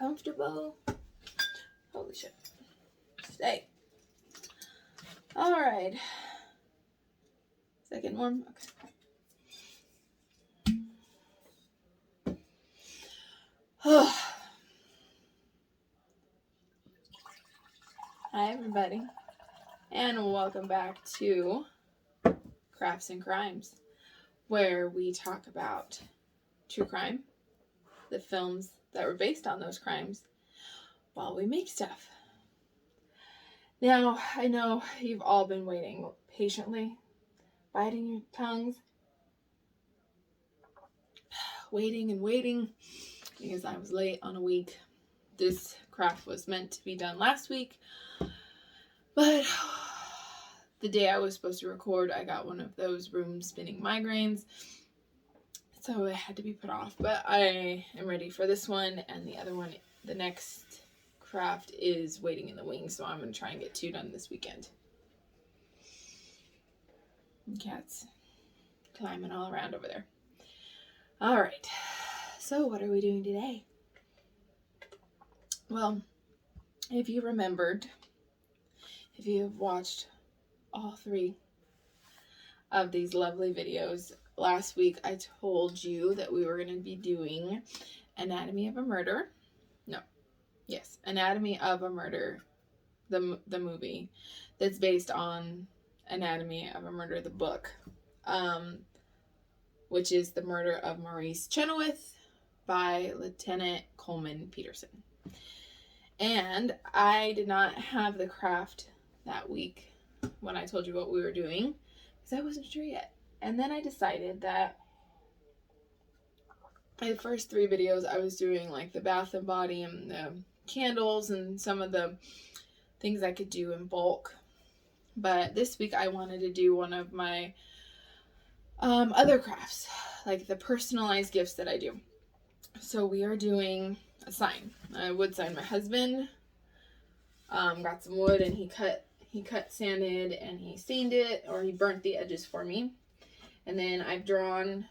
comfortable. Holy shit. Stay. Alright. Second warm? Okay. Hi everybody, and welcome back to Crafts and Crimes, where we talk about true crime, the films that were based on those crimes, while we make stuff. Now, I know you've all been waiting patiently, biting your tongues, waiting and waiting, because I was late on a week. This craft was meant to be done last week, but the day I was supposed to record, I got one of those room spinning migraines, so it had to be put off. But I am ready for this one, and the other one, the next craft, is waiting in the wings, so I'm going to try and get 2 done this weekend. And cats climbing all around over there. Alright, so what are we doing today? Well, if you remembered, if you have watched all 3 of these lovely videos, last week I told you that we were going to be doing Anatomy of a Murder. Anatomy of a Murder, the movie that's based on Anatomy of a Murder, the book, which is the murder of Maurice Chenoweth by Lieutenant Coleman Peterson. And I did not have the craft that week when I told you what we were doing, because I wasn't sure yet. And then I decided that in the first 3 videos I was doing like the bath and body and the candles and some of the things I could do in bulk. But this week I wanted to do one of my other crafts, like the personalized gifts that I do. So we are doing a sign. I wood signed my husband. Got some wood, and he cut sanded, and he stained it, or he burnt the edges for me. And then I've drawn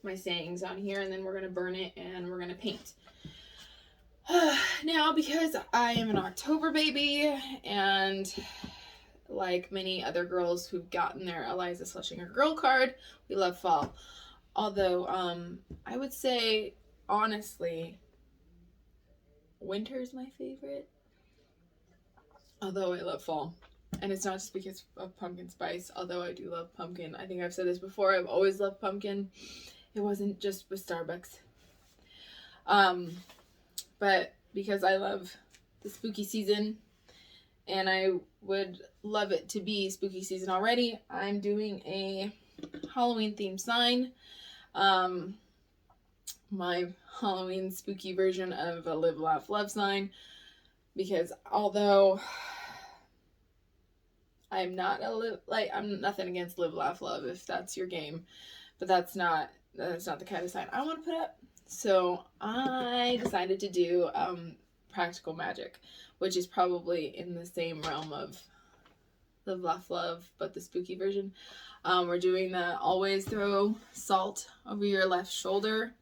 my sayings on here, and then we're gonna burn it and we're gonna paint. Now, because I am an October baby, and like many other girls who've gotten their Eliza Schlesinger girl card, we love fall. Although I would say honestly, winter's my favorite. Although I love fall. And it's not just because of pumpkin spice, although I do love pumpkin. I think I've said this before, I've always loved pumpkin. It wasn't just with Starbucks. But because I love the spooky season, and I would love it to be spooky season already, I'm doing a Halloween themed sign. My Halloween spooky version of a Live, Laugh, Love sign, because although I'm nothing against Live, Laugh, Love if that's your game, but that's not the kind of sign I want to put up. So I decided to do Practical Magic, which is probably in the same realm of Live, Laugh, Love, but the spooky version. We're doing the always throw salt over your left shoulder,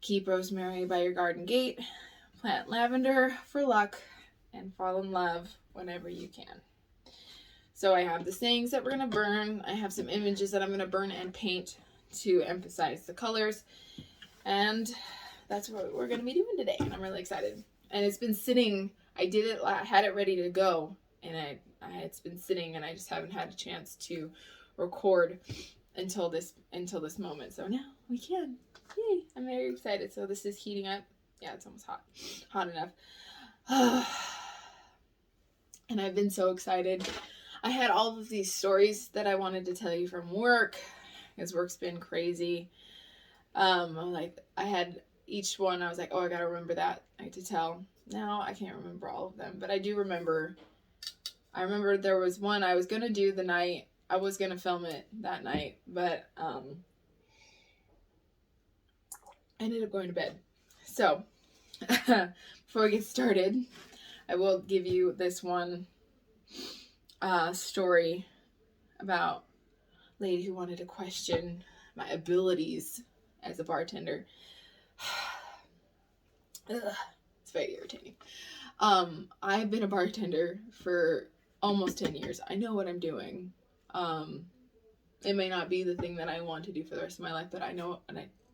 keep rosemary by your garden gate, plant lavender for luck, and fall in love whenever you can. So I have the sayings that we're going to burn. I have some images that I'm going to burn and paint to emphasize the colors. And that's what we're going to be doing today. And I'm really excited. And it's been sitting. I had it ready to go. And it's been sitting, and I just haven't had a chance to record until this moment. So now we can. Yay. I'm very excited. So this is heating up. Yeah, it's almost hot enough. And I've been so excited. I had all of these stories that I wanted to tell you from work, because work's been crazy. I had each one, I was like, oh, I gotta remember that night to tell. Now I can't remember all of them, but I do remember. I remember there was one I was gonna do the night, I was gonna film it that night, but I ended up going to bed. So before we get started, I will give you this one story about a lady who wanted to question my abilities as a bartender. It's very irritating. I've been a bartender for almost 10 years. I know what I'm doing. It may not be the thing that I want to do for the rest of my life, but I know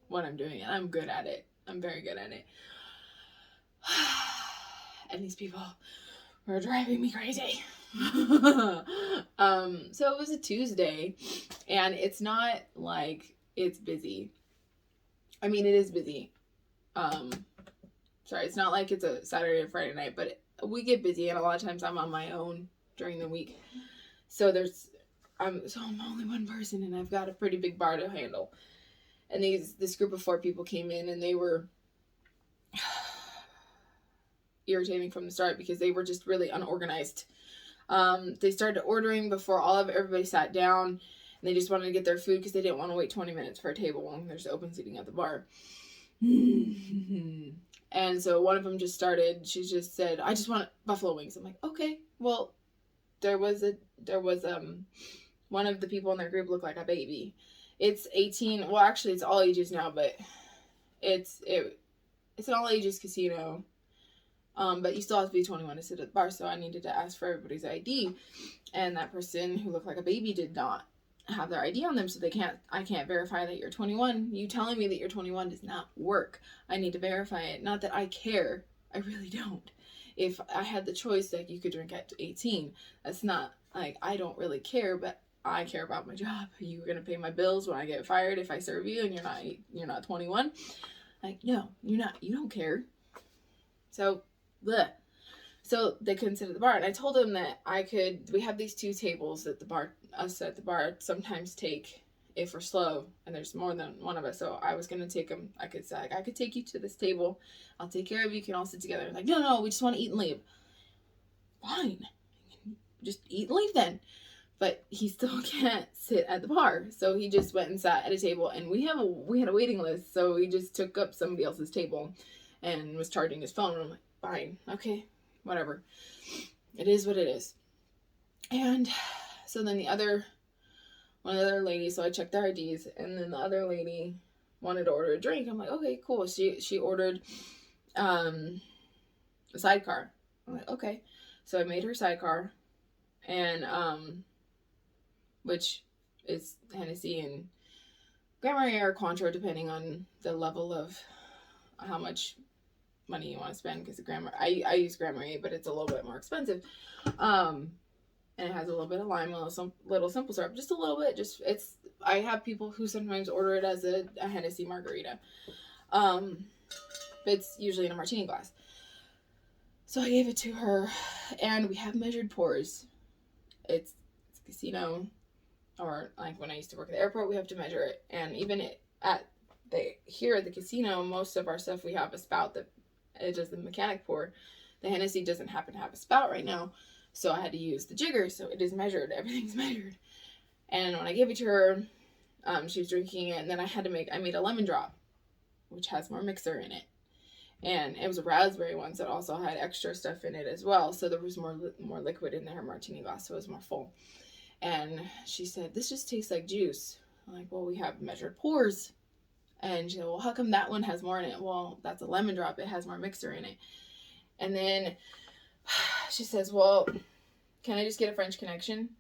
what I'm doing, and I'm good at it. I'm very good at it. And these people were driving me crazy. So it was a Tuesday, and it's not like it's busy. I mean, it is busy. Sorry, it's not like it's a Saturday or Friday night, but we get busy, and a lot of times I'm on my own during the week. So I'm only one person, and I've got a pretty big bar to handle. And this group of 4 people came in, and they were irritating from the start because they were just really unorganized. They started ordering before everybody sat down, and they just wanted to get their food because they didn't want to wait 20 minutes for a table when there's open seating at the bar. And so one of them she just said, I just want buffalo wings. I'm like, okay. Well, there was one of the people in their group looked like a baby. It's 18. Well, actually, it's all ages now, but it's an all ages casino. But you still have to be 21 to sit at the bar, so I needed to ask for everybody's ID. And that person who looked like a baby did not have their ID on them, so I can't verify that you're 21. You telling me that you're 21 does not work. I need to verify it. Not that I care. I really don't. If I had the choice, like, you could drink at 18, that's not, like, I don't really care, but I care about my job. You're going to pay my bills when I get fired if I serve you and you're not 21. Like, no, you're not. You don't care. So, bleh. So they couldn't sit at the bar, and I told them that we have these 2 tables that us at the bar sometimes take if we're slow, and there's more than one of us, so I was going to take them. I could say, like, I could take you to this table, I'll take care of you, you can all sit together. Like, no, we just want to eat and leave. Fine. Just eat and leave then. But he still can't sit at the bar, so he just went and sat at a table, and we had a waiting list, so he just took up somebody else's table and was charging his phone, and I'm like, fine, okay, whatever. It is what it is. And so then one of the other ladies, so I checked their IDs, and then the other lady wanted to order a drink. I'm like, okay, cool. She ordered a sidecar. I'm like, okay. So I made her sidecar, and which is Hennessy and Grand Marnier or Cointreau, depending on the level of how much money you want to spend, because I use Grand Marnier, but it's a little bit more expensive. And it has a little bit of lime, a little simple syrup, just a little bit. I have people who sometimes order it as a Hennessy margarita. But it's usually in a martini glass. So I gave it to her, and we have measured pours. It's casino, or like when I used to work at the airport, we have to measure it. And even here at the casino, most of our stuff, we have a spout that it does the mechanic pour. The Hennessy doesn't happen to have a spout right now, so I had to use the jigger, so it is measured. Everything's measured. And when I gave it to her, she was drinking it, and then I made a lemon drop, which has more mixer in it. And it was a raspberry one, so it also had extra stuff in it as well, so there was more liquid in her martini glass, so it was more full. And she said, this just tastes like juice. I'm like, well, we have measured pours. And she said, well, how come that one has more in it? Well, that's a lemon drop. It has more mixer in it. And then she says, well, can I just get a French connection?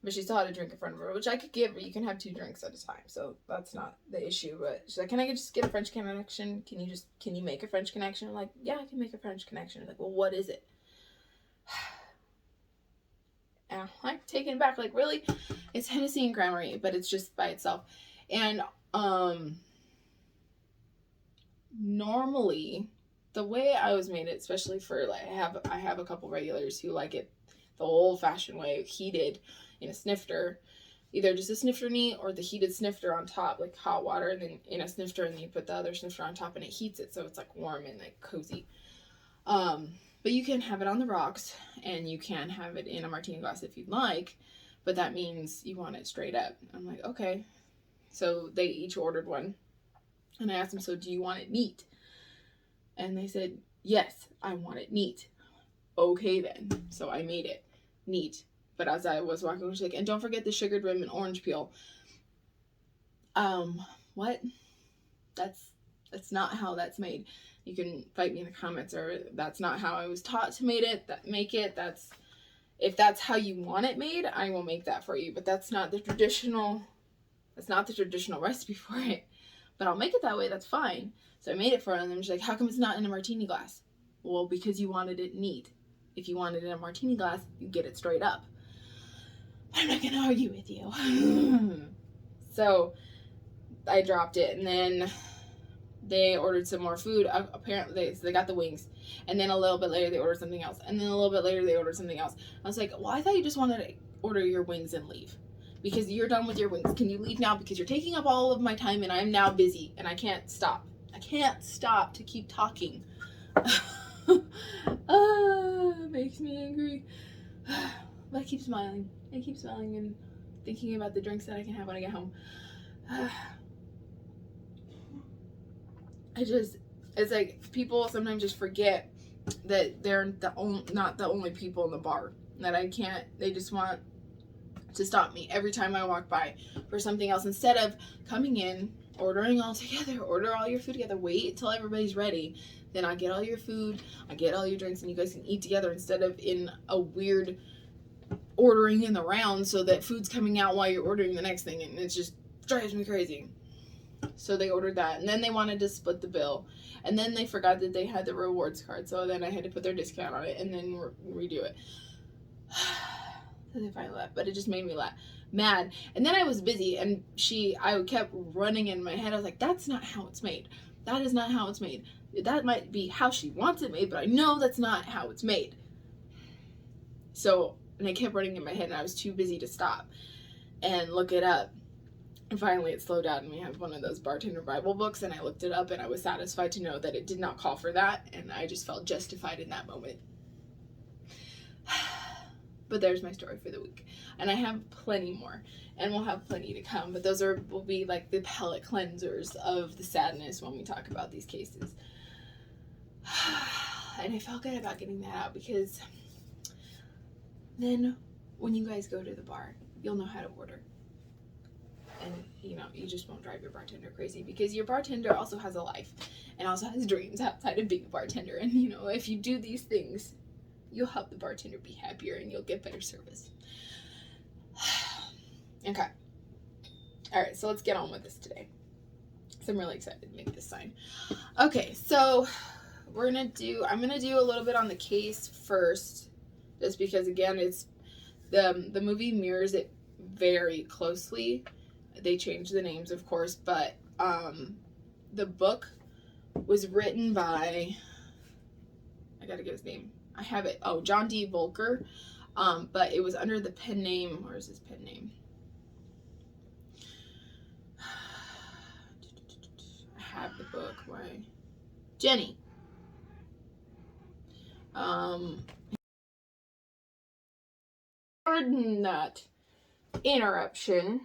But she still had a drink in front of her, which I could give, but you can have 2 drinks at a time, so that's not the issue. But she's like, can I just get a French connection? Can you make a French connection? I'm like, yeah, I can make a French connection. I'm like, well, what is it? And I'm taken back, like, really? It's Hennessy and Grand Marnier, but it's just by itself. And normally, the way I was made it, especially for, like, I have a couple regulars who like it the old-fashioned way, heated in a snifter, either just a snifter neat or the heated snifter on top, like hot water, and then in a snifter, and then you put the other snifter on top, and it heats it, so it's like warm and like cozy. But you can have it on the rocks, and you can have it in a martini glass if you'd like, but that means you want it straight up. I'm like, okay. So they each ordered one, and I asked them, so do you want it neat? And they said, yes, I want it neat. Okay then. So I made it neat. But as I was walking, she's like, and don't forget the sugared rim and orange peel. What? That's That's not how that's made. You can fight me in the comments, or that's not how I was taught to make it. That's, if that's how you want it made, I will make that for you. But that's not the traditional recipe for it. But I'll make it that way, that's fine. So I made it for them, and she's like, how come it's not in a martini glass? Well, because you wanted it neat. If you wanted it in a martini glass, you get it straight up. But I'm not gonna argue with you. So I dropped it, and then they ordered some more food. Apparently, they got the wings, and then a little bit later they ordered something else, and then a little bit later they ordered something else. I was like, well, I thought you just wanted to order your wings and leave, because you're done with your wings. Can you leave now? Because you're taking up all of my time, and I'm now busy, and I can't stop. I can't stop to keep talking. Makes me angry. But I keep smiling. I keep smiling and thinking about the drinks that I can have when I get home. It's like people sometimes just forget that they're not the only people in the bar. That they just want to stop me every time I walk by for something else, instead of coming in, ordering all together, order all your food together, wait till everybody's ready, then I get all your food, I get all your drinks, and you guys can eat together, instead of in a weird ordering in the round so that food's coming out while you're ordering the next thing, and it just drives me crazy. So they ordered that, and then they wanted to split the bill, and then they forgot that they had the rewards card, so then I had to put their discount on it and then redo it. So they finally left, but it just made me mad. And then I was busy, and I kept running in my head. I was like, that's not how it's made. That is not how it's made. That might be how she wants it made, but I know that's not how it's made. So, and I kept running in my head, and I was too busy to stop and look it up. And finally it slowed down, and we have one of those bartender Bible books, and I looked it up, and I was satisfied to know that it did not call for that, and I just felt justified in that moment. But there's my story for the week. And I have plenty more, and we'll have plenty to come, but those will be like the palate cleansers of the sadness when we talk about these cases. And I felt good about getting that out, because then when you guys go to the bar, you'll know how to order. And, you just won't drive your bartender crazy, because your bartender also has a life and also has dreams outside of being a bartender. And, if you do these things, you'll help the bartender be happier, and you'll get better service. Okay. All right, so let's get on with this today. So I'm really excited to make this sign. Okay, so I'm going to do a little bit on the case first, just because, again, it's the movie mirrors it very closely. They changed the names, of course, but the book was written by, I gotta get his name. I have it. Oh, John D. Volker. But it was under the pen name. Where's his pen name? I have the book. Why? Jenny. Pardon that interruption.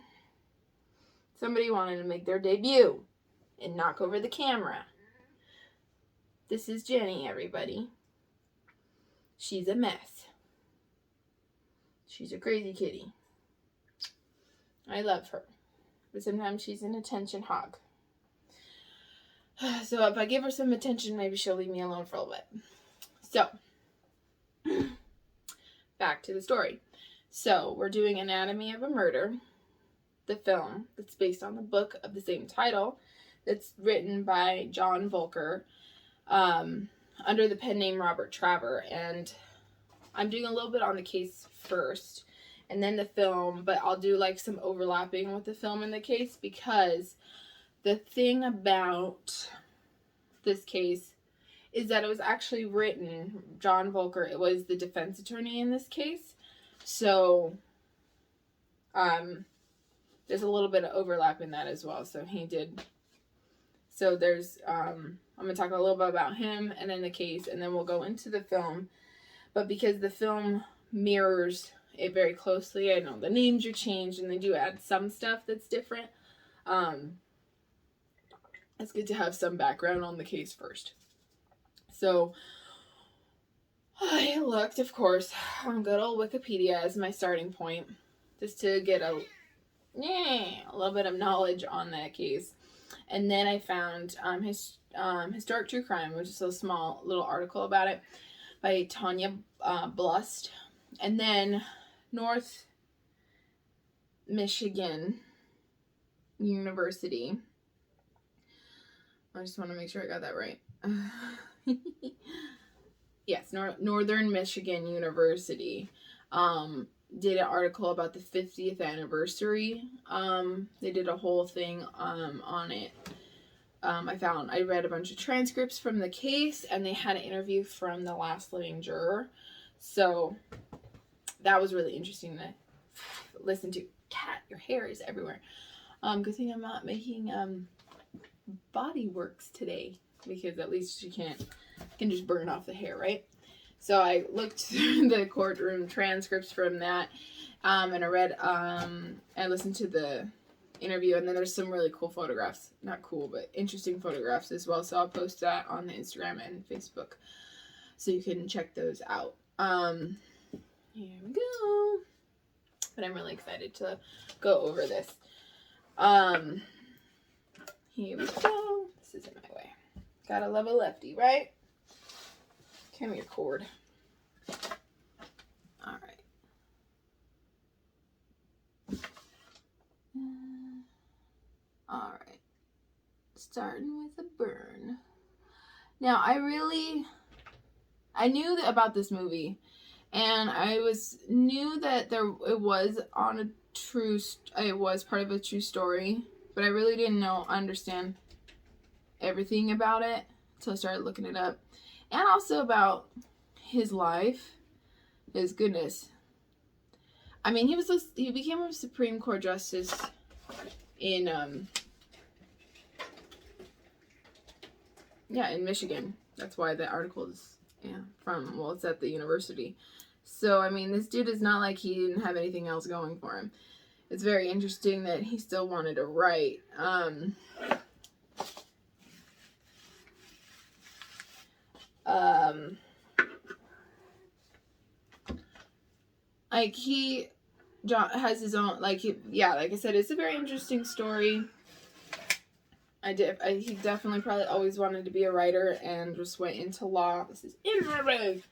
Somebody wanted to make their debut and knock over the camera. This is Jenny, everybody. She's a mess. She's a crazy kitty. I love her. But sometimes she's an attention hog. So if I give her some attention, maybe she'll leave me alone for a little bit. So, back to the story. So, we're doing Anatomy of a Murder, the film that's based on the book of the same title, that's written by John Volker, under the pen name Robert Traver. And I'm doing a little bit on the case first, and then the film, but I'll do like some overlapping with the film and the case, because the thing about this case is that it was actually written, John Volker, it was the defense attorney in this case. So, there's a little bit of overlap in that as well. So he did. So there's, I'm going to talk a little bit about him and then the case, and then we'll go into the film. But because the film mirrors it very closely, I know the names are changed and they do add some stuff that's different. It's good to have some background on the case first. So I looked, of course, on good old Wikipedia as my starting point, just to get a little bit of knowledge on that case. And then I found his Historic True Crime, which is a small little article about it by Tonya Blust. And then North Michigan University. I just want to make sure I got that right. Yes, Northern Michigan University did an article about the 50th anniversary. They did a whole thing on it. I read a bunch of transcripts from the case, and they had an interview from the last living juror. So that was really interesting to listen to. Cat, your hair is everywhere. Good thing I'm not making body works today, because at least you can just burn off the hair, right? So I looked through the courtroom transcripts from that, and I read, I listened to the interview, and then there's some really cool photographs. Not cool, but interesting photographs as well. So I'll post that on the Instagram and Facebook, so you can check those out. Here we go. But I'm really excited to go over this. Here we go. This is in my way. Gotta love a lefty, right? Come here, cord. All right. All right. Starting with a burn. Now, I knew about this movie, and I knew that it was part of a true story, but I really didn't understand everything about it until I started looking it up. And also about his life. His goodness. I mean, he became a Supreme Court justice in Michigan. That's why the article is it's at the Universtity. So, I mean, this dude is not like he didn't have anything else going for him. It's very interesting that he still wanted to write. Like, he has his own, like I said, it's a very interesting story. He definitely probably always wanted to be a writer and just went into law. This is interesting.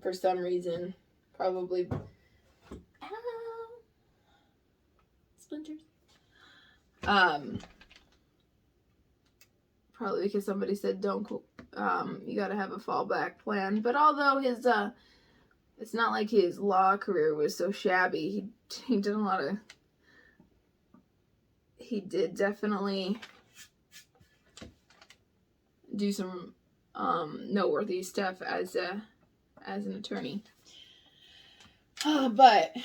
For some reason, probably. Ow. Splinters. Probably because somebody said don't. You gotta have a fallback plan. But although his it's not like his law career was so shabby. He did a lot of. He did definitely do some noteworthy stuff as an attorney. But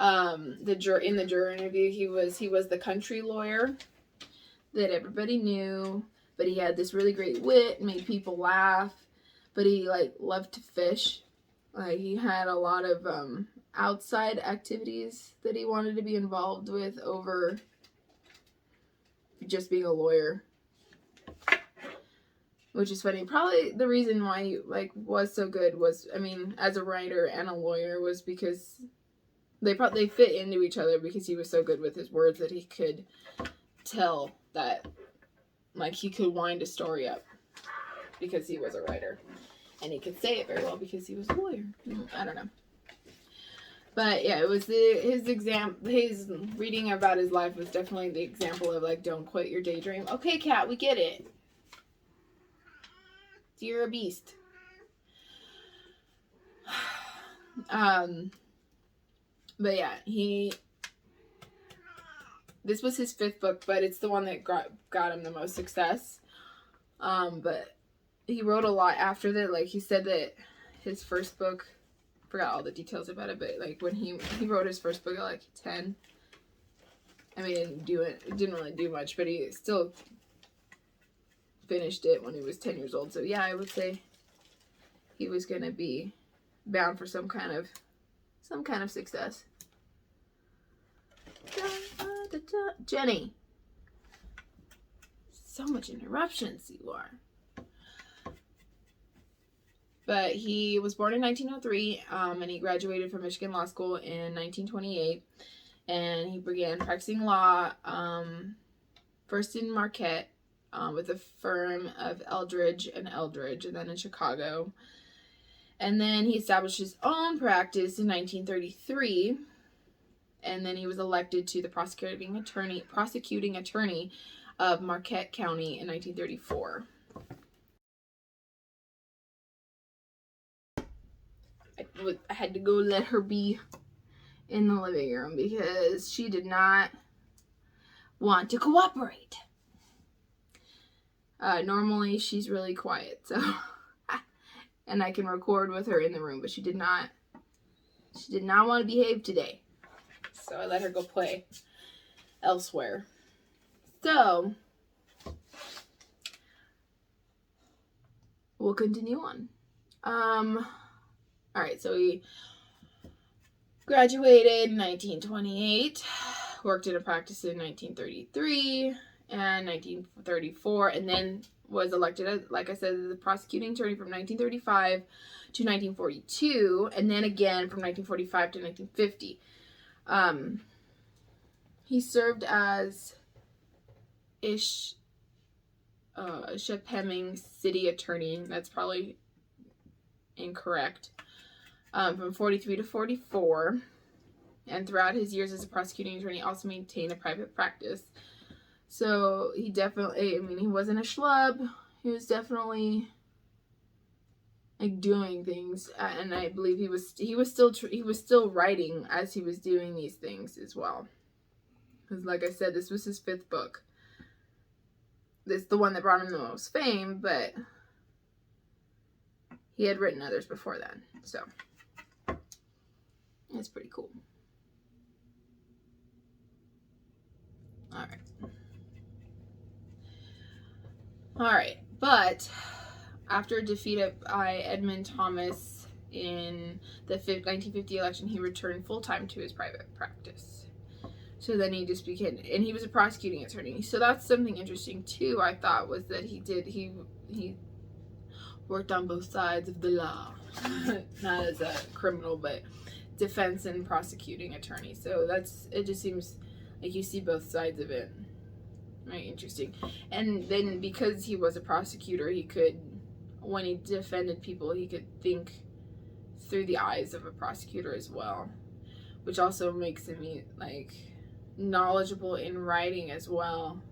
in the juror interview, he was the country lawyer that everybody knew, but he had this really great wit, made people laugh, but he loved to fish. He had a lot of outside activities that he wanted to be involved with over just being a lawyer, which is funny. Probably the reason why he was so good was, I mean, as a writer and a lawyer, was because they fit into each other, because he was so good with his words that he could tell that he could wind a story up because he was a writer, and he could say it very well because he was a lawyer. I don't know. But yeah, it was his reading about his life was definitely the example of don't quit your daydream. Okay, Kat, we get it. You're a beast. But yeah, this was his 5th book, but it's the one that got him the most success. But he wrote a lot after that. He said that his first book, forgot all the details about it, but when he wrote his first book at 10. I mean, it didn't really do much, but he still finished it when he was 10 years old. So yeah, I would say he was gonna be bound for some kind of success. Jenny, so much interruptions you are. But he was born in 1903, and he graduated from Michigan Law School in 1928. and he began practicing law first in Marquette with the firm of Eldridge and Eldridge, and then in Chicago. And then he established his own practice in 1933, and then he was elected to the prosecuting attorney of Marquette County in 1934. I had to go let her be in the living room because she did not want to cooperate. Normally she's really quiet, so and I can record with her in the room, but she did not want to behave today. So I let her go play elsewhere. So we'll continue on. Alright, so he graduated in 1928, worked in a practice in 1933 and 1934, and then was elected, like I said, as the prosecuting attorney from 1935 to 1942, and then again from 1945 to 1950. He served as Ishpeming city attorney. That's probably incorrect. From 43 to 44. And throughout his years as a prosecuting attorney, also maintained a private practice. So he definitely, he wasn't a schlub. He was definitely like doing things, and I believe he was still writing as he was doing these things as well. Because like I said, this was his 5th book. This is the one that brought him the most fame, but he had written others before then. So that's pretty cool. Alright, but after defeat by Edmund Thomas in the 1950 election, he returned full-time to his private practice. So then he just began, and he was a prosecuting attorney. So that's something interesting too, I thought, was that he worked on both sides of the law. Not as a criminal, but defense and prosecuting attorney. So it just seems like you see both sides of it. Right, interesting. And then because he was a prosecutor, he could, when he defended people, he could think through the eyes of a prosecutor as well, which also makes him like knowledgeable in writing as well,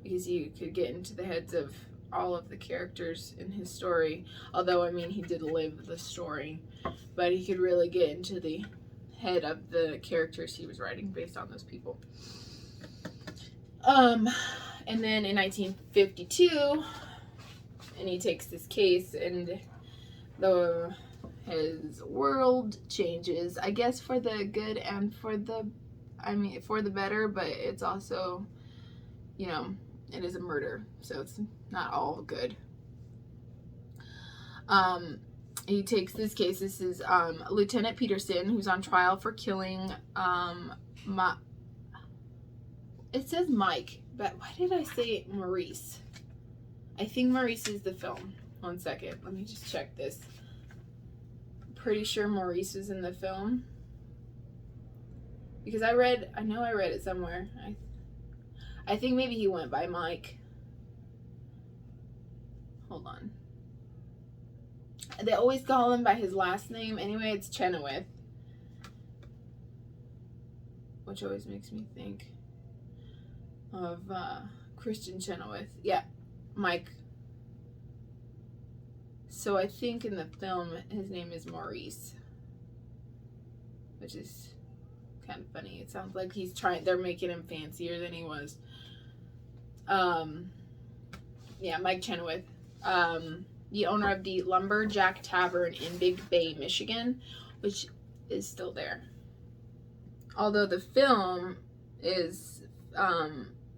because he could get into the heads of all of the characters in his story. Although he did live the story, but he could really get into the head of the characters he was writing based on those people. And then in 1952, and he takes this case, and his world changes, I guess, for the good and for the better, but it's also, it is a murder, so it's not all good. He takes this case. This is Lieutenant Peterson, who's on trial for killing it says Mike, but why did I say Maurice? I think Maurice is the film. One second, let me just check this. Pretty sure Maurice is in the film, because I know I read it somewhere. I think maybe he went by Mike. Hold on. They always call him by his last name. Anyway, it's Chenoweth, which always makes me think of Christian Chenoweth. Yeah, Mike. So I think in the film his name is Maurice, which is kind of funny. It sounds like they're making him fancier than he was. Yeah, Mike Chenoweth. The owner of the Lumberjack Tavern in Big Bay, Michigan, which is still there. Although the film is,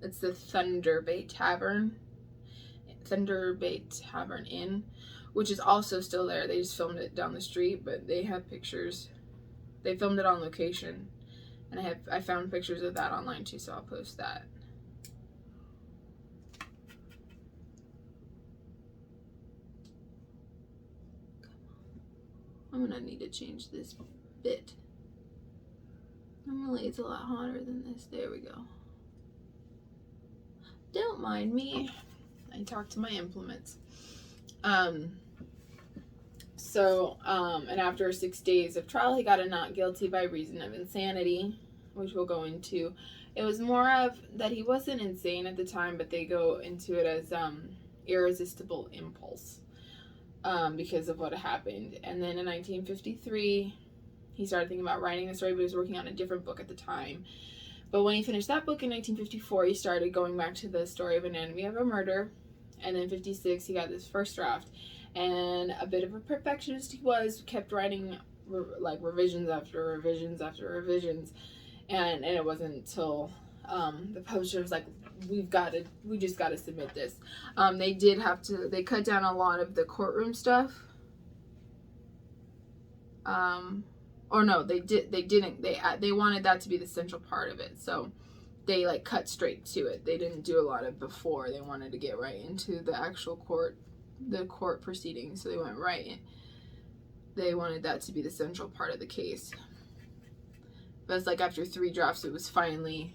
it's the Thunder Bay Tavern Inn, which is also still there. They just filmed it down the street, but they have pictures. They filmed it on location, and I found pictures of that online too, so I'll post that. I'm gonna need to change this bit. Normally it's a lot hotter than this. There we go. Don't mind me. I talk to my implements. And after 6 days of trial, he got a not guilty by reason of insanity, which we'll go into. It was more of that he wasn't insane at the time, but they go into it as irresistible impulse because of what happened. And then in 1953, he started thinking about writing a story, but he was working on a different book at the time. But when he finished that book in 1954, he started going back to the story of Anatomy of a Murder. And then 56, he got this first draft. And a bit of a perfectionist he was, kept writing like revisions after revisions after revisions. And it wasn't until the publisher was like, we just got to submit this. They cut down a lot of the courtroom stuff. Or no, they didn't. They wanted that to be the central part of it. So they like cut straight to it. They didn't do a lot of before. They wanted to get right into the actual court proceedings. So they went right in. They wanted that to be the central part of the case. But it's like after 3 drafts, it was finally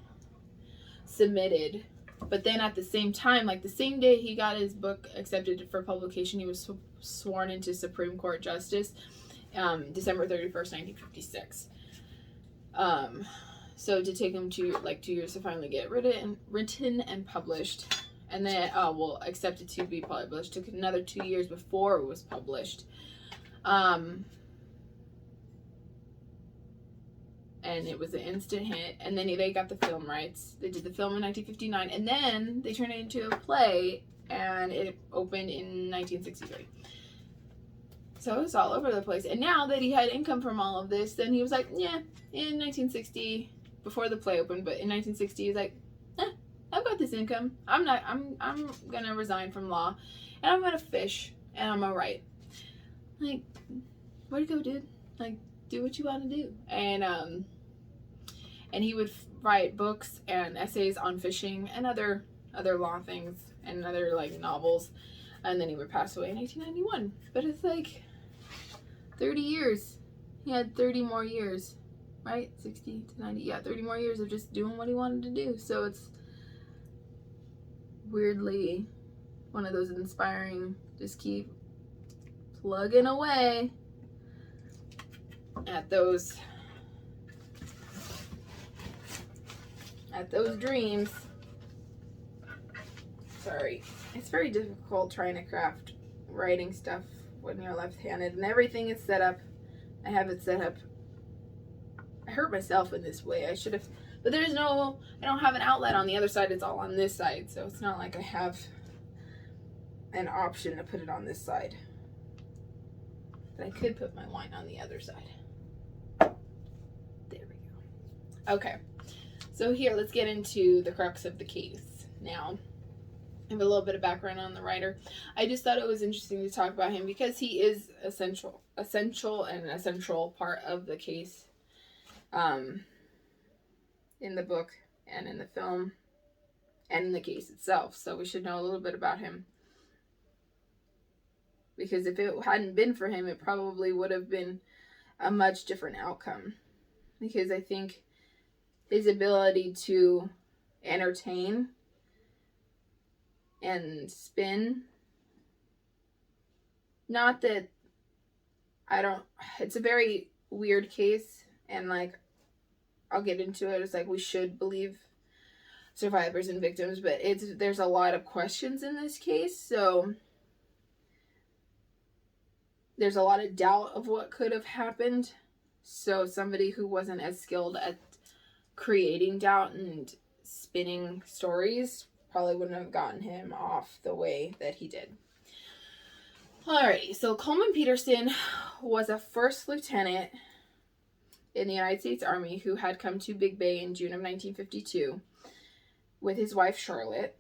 submitted. But then at the same time, like the same day he got his book accepted for publication, he was sworn into Supreme Court Justice, December 31st, 1956. So to take him to like 2 years to finally get written and published. And then, accepted to be published. Took another 2 years before it was published. And it was an instant hit. And then they got the film rights. They did the film in 1959. And then they turned it into a play. And it opened in 1963. So it was all over the place. And now that he had income from all of this, then he was like, yeah, in 1960, before the play opened, but in 1960, he was like, I've got this income. I'm gonna resign from law, and I'm gonna fish, and I'm gonna write. Like, where'd you go, dude? Like, do what you want to do. And he would write books and essays on fishing and other law things and other like novels, and then he would pass away in 1991. But it's like 30 years. He had 30 more years, right? 60 to 90. Yeah, 30 more years of just doing what he wanted to do. So it's weirdly one of those inspiring, just keep plugging away at those dreams. Sorry, it's very difficult trying to craft writing stuff when you're left-handed and everything is set up. I have it set up. I hurt myself in this way. I should have, but I don't have an outlet on the other side. It's all on this side, so it's not like I have an option to put it on this side. But I could put my wine on the other side. There we go. Okay, so here, let's get into the crux of the case now. I have a little bit of background on the writer. I just thought it was interesting to talk about him because he is essential and a central part of the case, in the book and in the film and in the case itself. So we should know a little bit about him, because if it hadn't been for him, it probably would have been a much different outcome, because I think his ability to entertain and spin, not that it's a very weird case, and like I'll get into it. It's like we should believe survivors and victims, but there's a lot of questions in this case, so there's a lot of doubt of what could have happened. So somebody who wasn't as skilled at creating doubt and spinning stories probably wouldn't have gotten him off the way that he did. Alrighty, so Coleman Peterson was a first lieutenant in the United States Army who had come to Big Bay in June of 1952 with his wife Charlotte.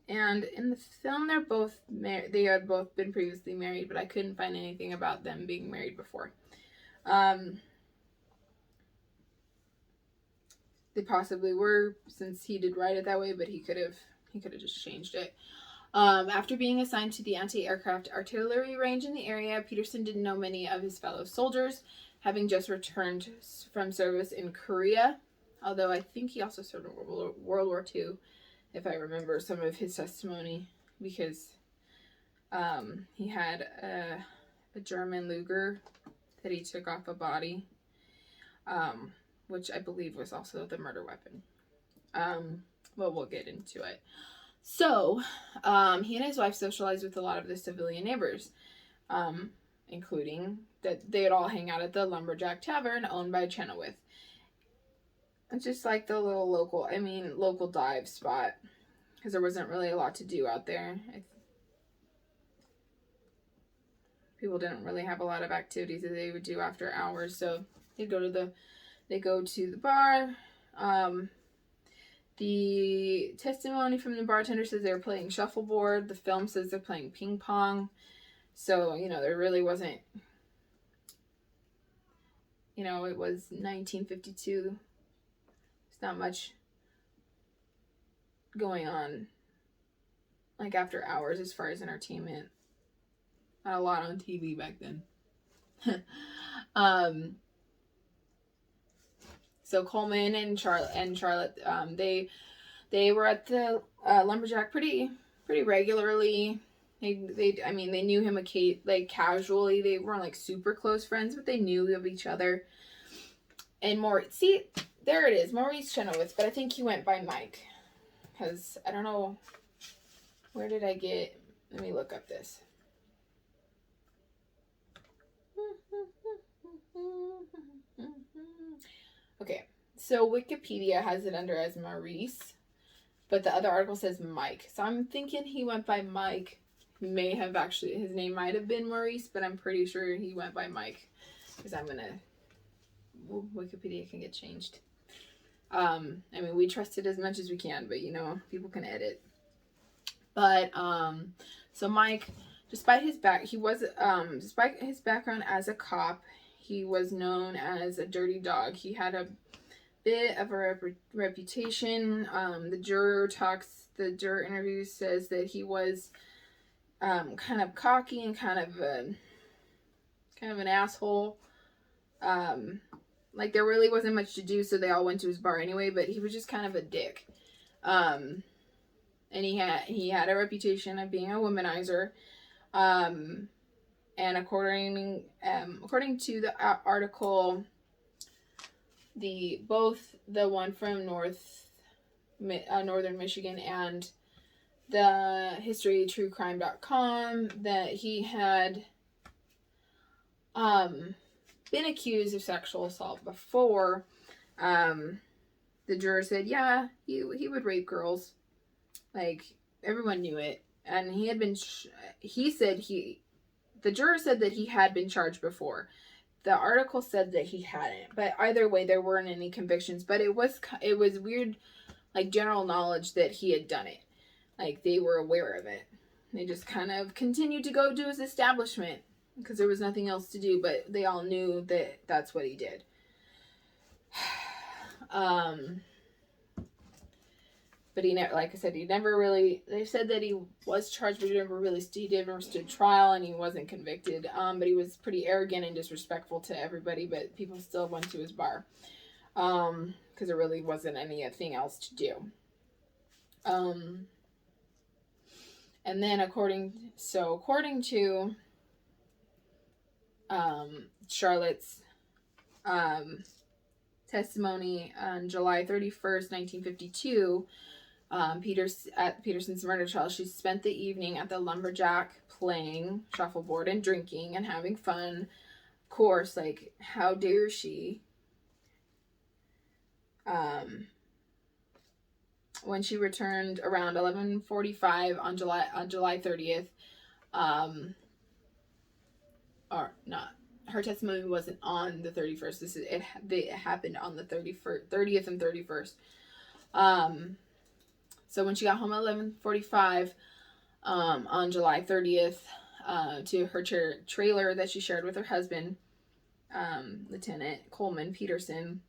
And in the film, they had both been previously married, but I couldn't find anything about them being married before. They possibly were, since he did write it that way, but he could have just changed it. After being assigned to the anti-aircraft artillery range in the area, Peterson didn't know many of his fellow soldiers, having just returned from service in Korea, although I think he also served in World War II, if I remember some of his testimony, because he had a German Luger that he took off a body, which I believe was also the murder weapon. Well, we'll get into it. So, he and his wife socialized with a lot of the civilian neighbors, including that they'd all hang out at the Lumberjack Tavern owned by Chenoweth. It's just like the little local dive spot, because there wasn't really a lot to do out there. People didn't really have a lot of activities that they would do after hours, so they go to the bar. The testimony from the bartender says they were playing shuffleboard. The film says they're playing ping pong. So, there really wasn't, it was 1952. There's not much going on, like, after hours as far as entertainment. Not a lot on TV back then. So Coleman and Charlotte, they were at the Lumberjack pretty regularly. They knew him casually. They weren't like super close friends, but they knew of each other. And there it is, Maurice Chenoweth, but I think he went by Mike, because I don't know, where did I get? Let me look up this. Okay, so Wikipedia has it under as Maurice, but the other article says Mike. So I'm thinking he went by Mike. His name might have been Maurice, but I'm pretty sure he went by Mike, because Wikipedia can get changed. We trust it as much as we can, but people can edit. But so Mike, despite his background as a cop, he was known as a dirty dog. He had a bit of a reputation. The juror interview says that he was kind of cocky and kind of an asshole. There really wasn't much to do, so they all went to his bar anyway, but he was just kind of a dick. And he had a reputation of being a womanizer. And according to the article, both the one from northern Michigan and the historytruecrime.com, that he had been accused of sexual assault before. The juror said, yeah, he would rape girls. Everyone knew it. And he had been, the juror said that he had been charged before. The article said that he hadn't. But either way, there weren't any convictions. But it was weird, general knowledge that he had done it. They were aware of it. They just kind of continued to go to his establishment, because there was nothing else to do. But they all knew that that's what he did. But he never, like I said, they said that he was charged, but he never stood trial, and he wasn't convicted. But he was pretty arrogant and disrespectful to everybody, but people still went to his bar. Because there really wasn't anything else to do. And then according to Charlotte's testimony on July 31st, 1952, at Peterson's murder trial, she spent the evening at the Lumberjack playing shuffleboard and drinking and having fun. Of course, how dare she? When she returned around 11:45 on July 30th, or not, her testimony wasn't on the 31st. It happened on the 30th and 31st. So when she got home at 11:45 on July 30th, to her trailer that she shared with her husband, Lieutenant Coleman Peterson,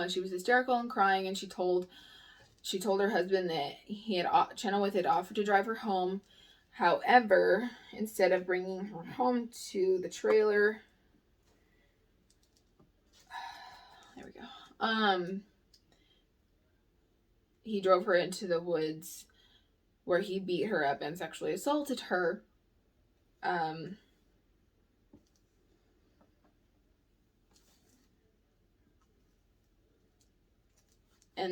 she was hysterical and crying, and she told she told her husband that Chenoweth had offered to drive her home. However, instead of bringing her home to the trailer, there we go. He drove her into the woods where he beat her up and sexually assaulted her. And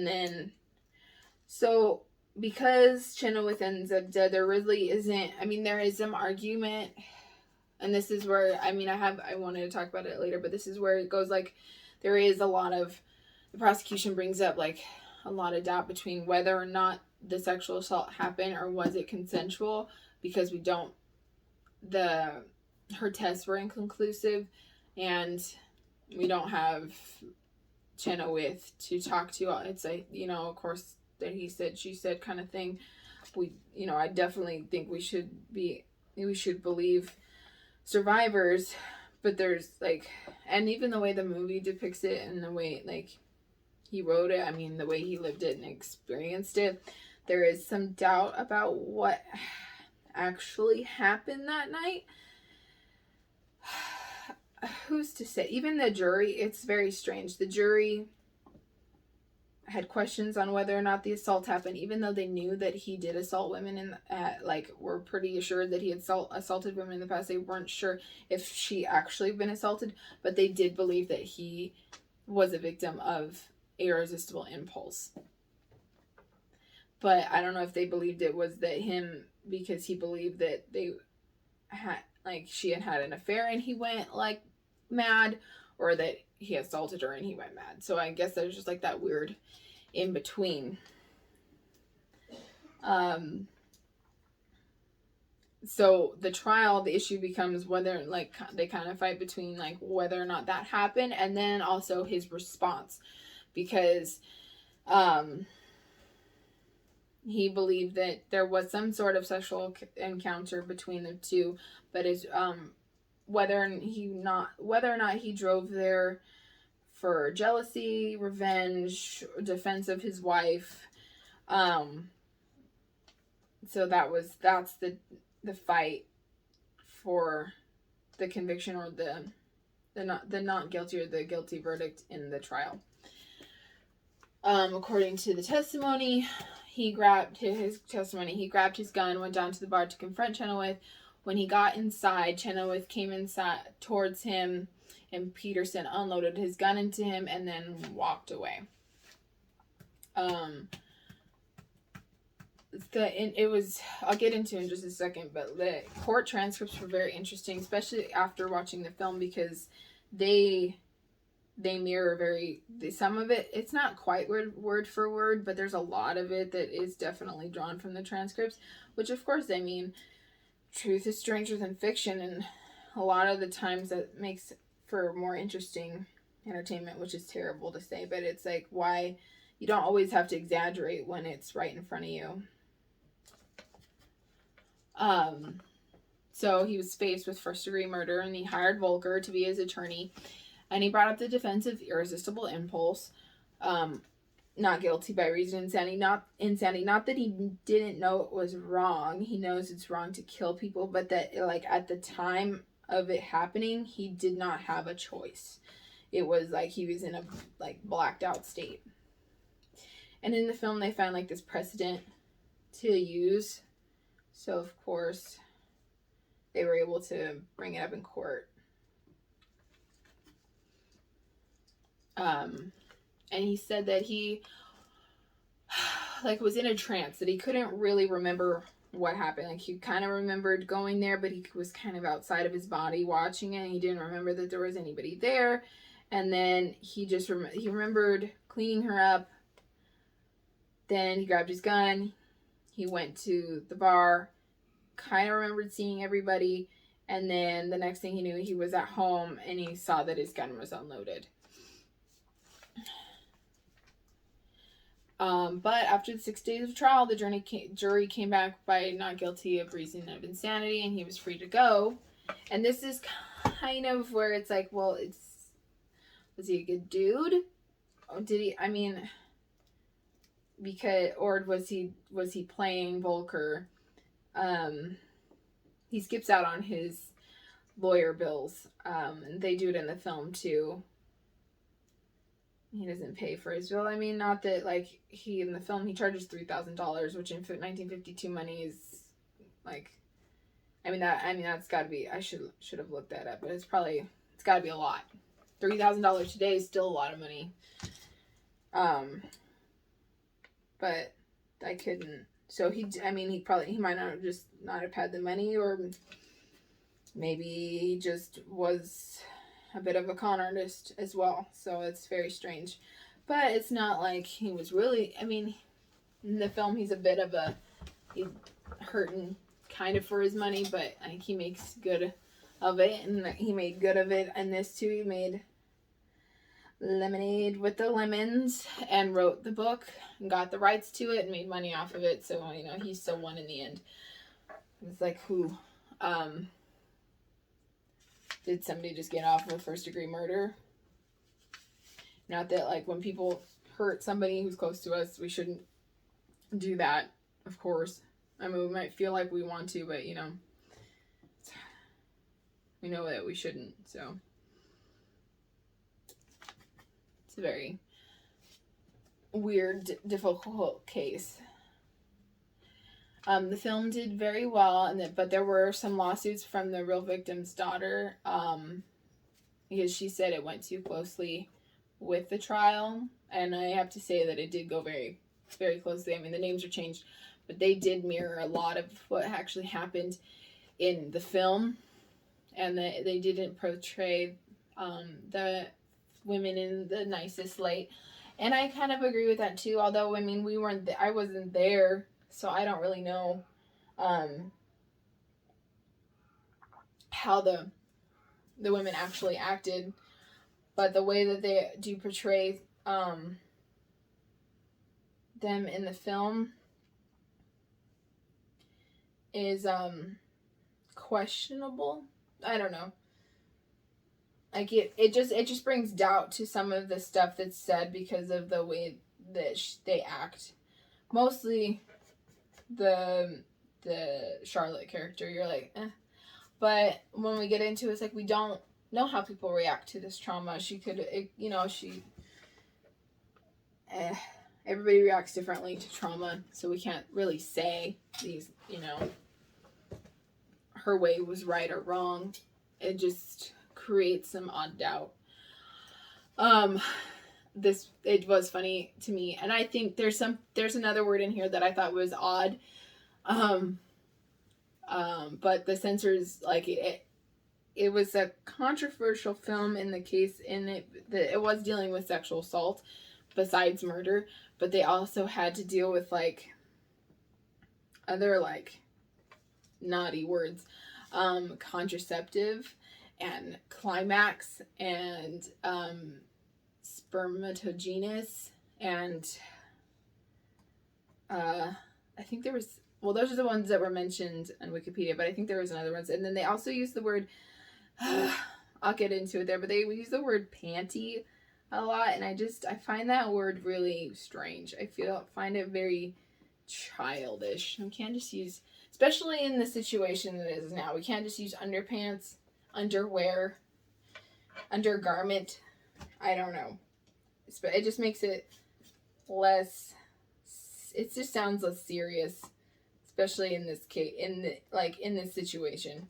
then, so because Chenoweth ends up dead, there really isn't, I mean, there is some argument, and this is where, I mean, I wanted to talk about it later, but this is where it goes, like, there is a lot of, the prosecution brings up, like, a lot of doubt between whether or not the sexual assault happened or was it consensual, because we don't, her tests were inconclusive, and we don't have Chenoweth to talk to. It's like, you know, of course, that he said, she said kind of thing. We, you know, I definitely think we should believe survivors, but there's like, and even the way the movie depicts it and the way like he wrote it, I mean, the way he lived it and experienced it, there is some doubt about what actually happened that night. Who's to say? Even the jury, it's very strange. The jury had questions on whether or not the assault happened, even though they knew that he did assault women were pretty assured that he had assaulted women in the past. They weren't sure if she actually been assaulted, but they did believe that he was a victim of irresistible impulse. But I don't know if they believed it was that him, because he believed that they had, like, she had an affair and he went like mad, or that he assaulted her and he went mad. So I guess there's just like that weird in between. So the trial, the issue becomes whether, like, they kind of fight between like whether or not that happened, and then also his response, because he believed that there was some sort of sexual encounter between the two, but is whether or not he drove there for jealousy, revenge, defense of his wife. So that's the fight for the conviction, or the not guilty, or the guilty verdict in the trial. According to the testimony, he grabbed his gun, went down to the bar to confront Chenoweth. When he got inside, Chenoweth came inside towards him, and Peterson unloaded his gun into him and then walked away. I'll get into it in just a second, but the court transcripts were very interesting, especially after watching the film, because they mirror some of it. It's not quite word for word, but there's a lot of it that is definitely drawn from the transcripts, which of course, I mean, truth is stranger than fiction, and a lot of the times that makes for more interesting entertainment, which is terrible to say, but it's like, why you don't always have to exaggerate when it's right in front of you. So he was faced with first-degree murder, and he hired Volker to be his attorney, and he brought up the defense of irresistible impulse, not guilty by reason of insanity. Not that he didn't know it was wrong. He knows it's wrong to kill people, but that, like, at the time of it happening, he did not have a choice. It was like he was in a, like, blacked out state. And in the film, they found, like, this precedent to use. So, of course, they were able to bring it up in court. And he said that he, like, was in a trance, that he couldn't really remember what happened. Like, he kind of remembered going there, but he was kind of outside of his body watching it, and he didn't remember that there was anybody there. And then he just he remembered cleaning her up. Then he grabbed his gun. He went to the bar, kind of remembered seeing everybody, and then the next thing he knew, he was at home, and he saw that his gun was unloaded. But after the 6 days of trial, the jury came back by not guilty of reason of insanity, and he was free to go. And this is kind of where it's like, well, was he a good dude? Or did he, I mean, or was he playing Volker? He skips out on his lawyer bills. And they do it in the film too. He doesn't pay for his bill. I mean, not that like he in the film he charges $3,000, which in 1952 money is like, that's got to be. I should have looked that up, but it's got to be a lot. $3,000 today is still a lot of money. But I couldn't. So he might not have had the money, or maybe he just was a bit of a con artist as well. So it's very strange. But it's not like he was really, in the film he's hurting kind of for his money, but I think he makes good of it, and he made good of it. And this too, he made lemonade with the lemons and wrote the book and got the rights to it and made money off of it. So, he still won in the end. It's like, who, did somebody just get off of first degree murder? Not that, like, when people hurt somebody who's close to us, we shouldn't do that, of course. We might feel like we want to, but, we know that we shouldn't, so. It's a very weird, difficult case. The film did very well, but there were some lawsuits from the real victim's daughter, because she said it went too closely with the trial, and I have to say that it did go very, very closely. The names are changed, but they did mirror a lot of what actually happened in the film, and they didn't portray the women in the nicest light, and I kind of agree with that too. Although I wasn't there, so I don't really know how the women actually acted, but the way that they do portray them in the film is questionable. I don't know. Like it just brings doubt to some of the stuff that's said because of the way that they act. Mostly the Charlotte character, you're like, eh. But when we get into it, it's like we don't know how people react to this trauma. Everybody reacts differently to trauma, so we can't really say her way was right or wrong. It just creates some odd doubt. It was funny to me, and I think there's another word in here that I thought was odd. But the censors, like, it was a controversial film in the case it was dealing with sexual assault besides murder, but they also had to deal with like other like naughty words, contraceptive and climax and spermatogenous and I think there was, well, those are the ones that were mentioned on Wikipedia, but I think there was another ones. And then they also use the word, I'll get into it there, but they use the word panty a lot, and I find that word really strange. I find it very childish. We can't just use, especially in the situation that it is now, we can't just use underpants, underwear, undergarment. I don't know. It just makes it less, it just sounds less serious, especially in this case, in this situation.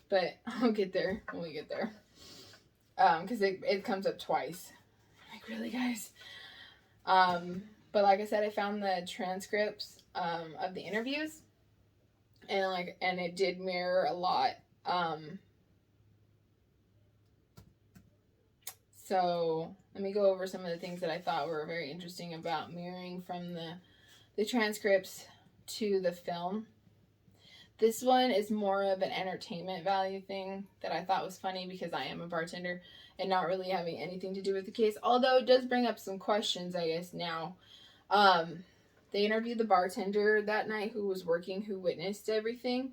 But I'll get there when we get there. Because it comes up twice. I'm like, really, guys? But like I said, I found the transcripts of the interviews, and it did mirror a lot. So let me go over some of the things that I thought were very interesting about mirroring from the transcripts to the film. This one is more of an entertainment value thing that I thought was funny because I am a bartender and not really having anything to do with the case. Although it does bring up some questions, I guess, now. They interviewed the bartender that night who was working, who witnessed everything.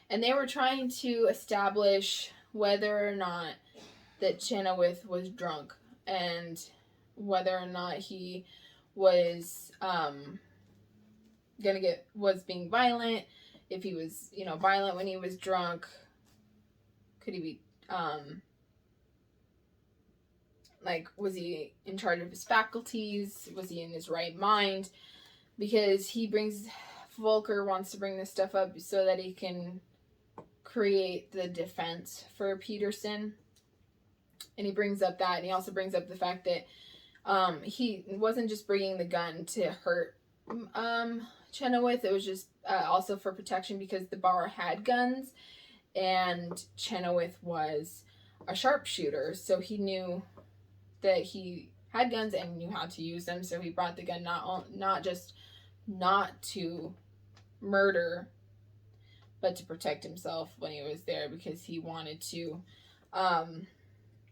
And they were trying to establish whether or not that Chenoweth was drunk and whether or not he was was being violent. If he was, violent when he was drunk, could he be was he in charge of his faculties? Was he in his right mind? Because Volker wants to bring this stuff up so that he can create the defense for Peterson. And he brings up that, and he also brings up the fact that he wasn't just bringing the gun to hurt Chenoweth. It was just also for protection because the bar had guns, and Chenoweth was a sharpshooter, so he knew that he had guns and knew how to use them. So he brought the gun not just not to murder, but to protect himself when he was there, because he wanted to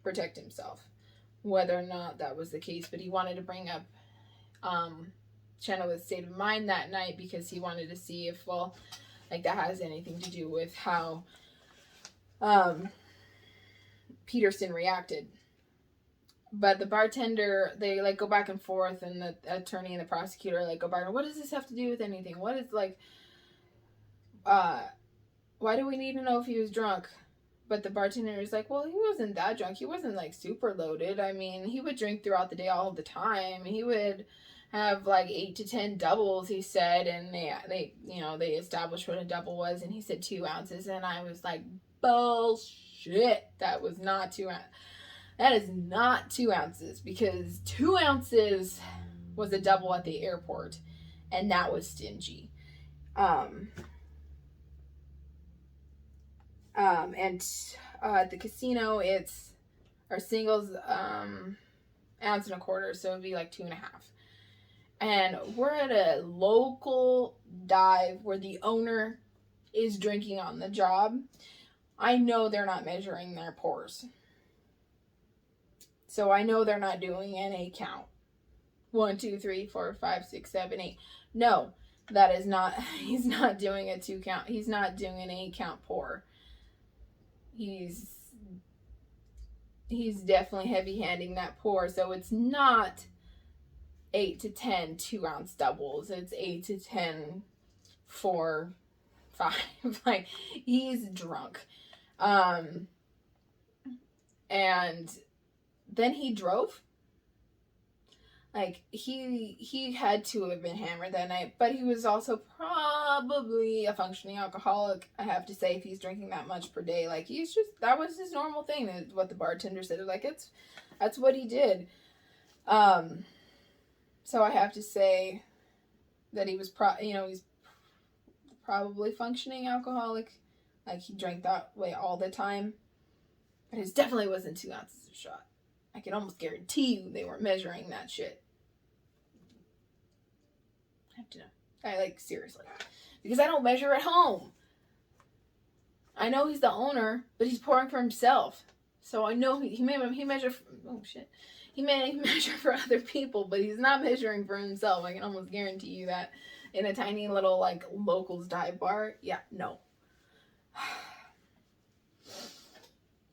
protect himself, whether or not that was the case. But he wanted to bring up Chenoweth's state of mind that night because he wanted to see if, that has anything to do with how Peterson reacted. But the bartender, they go back and forth, and the attorney and the prosecutor go back, what does this have to do with anything? What is why do we need to know if he was drunk? But the bartender is like, well, he wasn't that drunk. He wasn't super loaded. I mean, he would drink throughout the day all the time. He would have 8 to 10 doubles, he said, and they established what a double was, and he said 2 ounces, and I was like, bullshit. That was not 2 ounces. That is not 2 ounces, because 2 ounces was a double at the airport, and that was stingy. And at the casino, it's our singles, 1.25 ounces, so it'd be 2.5. And we're at a local dive where the owner is drinking on the job. I know they're not measuring their pours. So I know they're not doing an 8 count. 1, 2, 3, 4, 5, 6, 7, 8. No, that is not, he's not doing a 2 count. He's not doing an 8 count pour. He's definitely heavy handing that pour. So it's not 8 to 10 2-ounce doubles. It's 8 to 10 4, 5. He's drunk. And then he drove. He had to have been hammered that night, but he was also probably a functioning alcoholic, I have to say, if he's drinking that much per day. That was his normal thing, is what the bartender said. That's what he did. So I have to say that he was he's probably functioning alcoholic. He drank that way all the time. But it definitely wasn't 2 ounces of shot. I can almost guarantee you they weren't measuring that shit. I have to know. Seriously. Because I don't measure at home. I know he's the owner, but he's pouring for himself. So I know he measure for, oh shit. He may measure for other people, but he's not measuring for himself. I can almost guarantee you that. In a tiny little, locals dive bar. Yeah, no.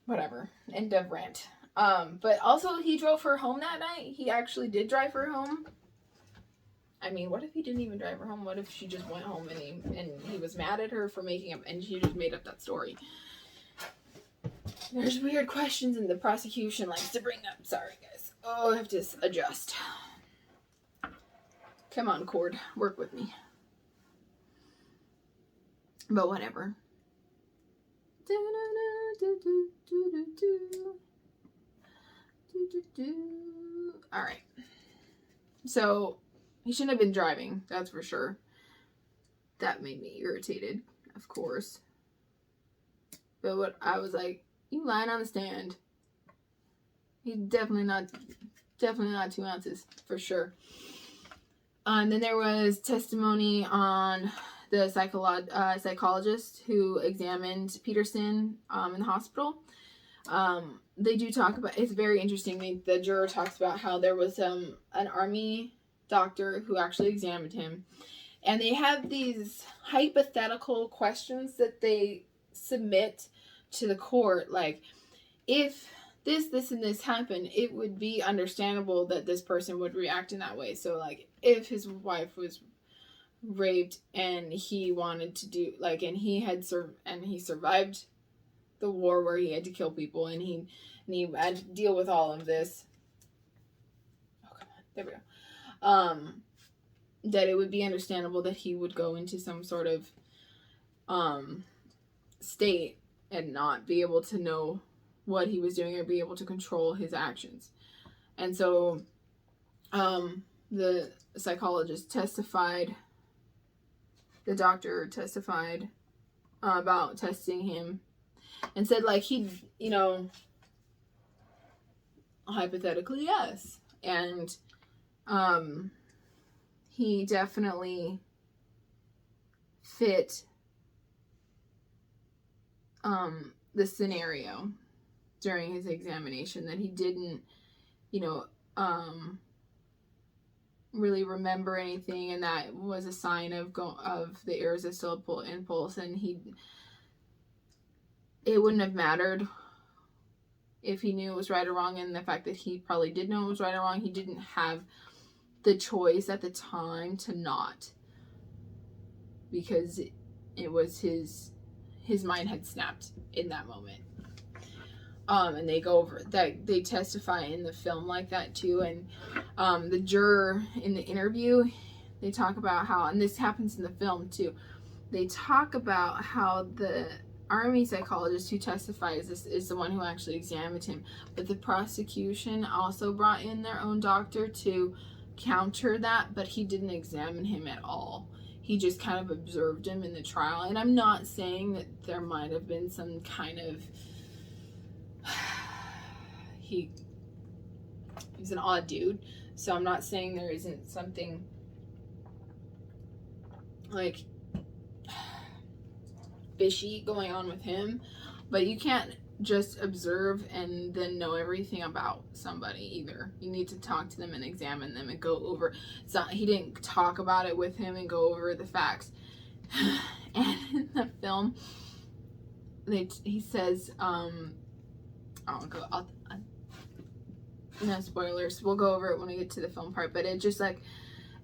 Whatever. End of rant. But also he drove her home that night. He actually did drive her home. I mean, what if he didn't even drive her home? What if she just went home and he was mad at her for making up, and she just made up that story? There's weird questions and the prosecution likes to bring up. Sorry, guys. Oh, I have to adjust. Come on, cord. Work with me. But whatever. Alright. So, he shouldn't have been driving, that's for sure. That made me irritated, of course. But what I was like, you lying on the stand. He's definitely not 2 ounces, for sure. And then there was testimony on the psychologist who examined Peterson in the hospital. They do talk about, it's very interesting. The juror talks about how there was an army doctor who actually examined him. And they have these hypothetical questions that they submit to the court. If this, and this happened, it would be understandable that this person would react in that way. So, like, if his wife was raped and he wanted to do, like, and he survived the war where he had to kill people, and he had to deal with all of this. Oh, come on. There we go. That it would be understandable that he would go into some sort of state and not be able to know what he was doing or be able to control his actions. And so the psychologist testified, the doctor testified about testing him, and said, like, he, you know, hypothetically, yes. And he definitely fit the scenario during his examination, that he didn't, you know, really remember anything, and that was a sign of the irresistible impulse, and it wouldn't have mattered if he knew it was right or wrong, and the fact that he probably did know it was right or wrong, he didn't have the choice at the time to not, because it was his mind had snapped in that moment. And they go over that, they testify in the film like that too. And the juror in the interview, they talk about how, and this happens in the film too, they talk about how the Army psychologist who testifies is the one who actually examined him, but the prosecution also brought in their own doctor to counter that, but he didn't examine him at all. He just kind of observed him in the trial. And I'm not saying that there might have been some kind of he's an odd dude, so I'm not saying there isn't something like fishy going on with him, but you can't just observe and then know everything about somebody either. You need to talk to them and examine them and go over. He didn't talk about it with him and go over the facts. And in the film, he says, no spoilers. We'll go over it when we get to the film part. But it just, like,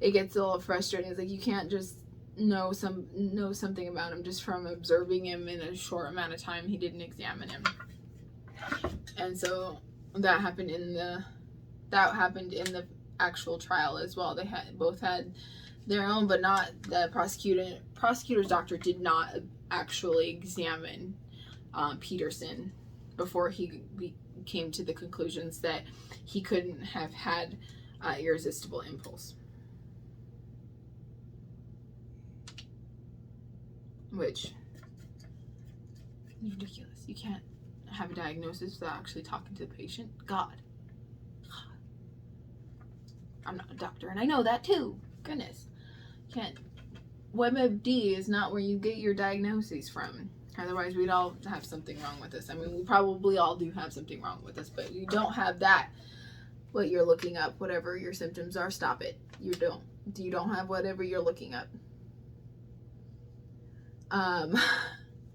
it gets a little frustrating. It's like you can't just know something about him just from observing him in a short amount of time. He didn't examine him, and so that happened in the actual trial as well. They both had their own, but not the prosecutor's doctor did not actually examine Peterson before he came to the conclusions that he couldn't have had irresistible impulse, which is ridiculous. You can't have a diagnosis without actually talking to the patient. God. I'm not a doctor, and I know that too. Goodness. Can't. WebMD is not where you get your diagnoses from. Otherwise, we'd all have something wrong with us. I mean, we probably all do have something wrong with us, but you don't have that. What you're looking up, whatever your symptoms are, stop it. You don't have whatever you're looking up. And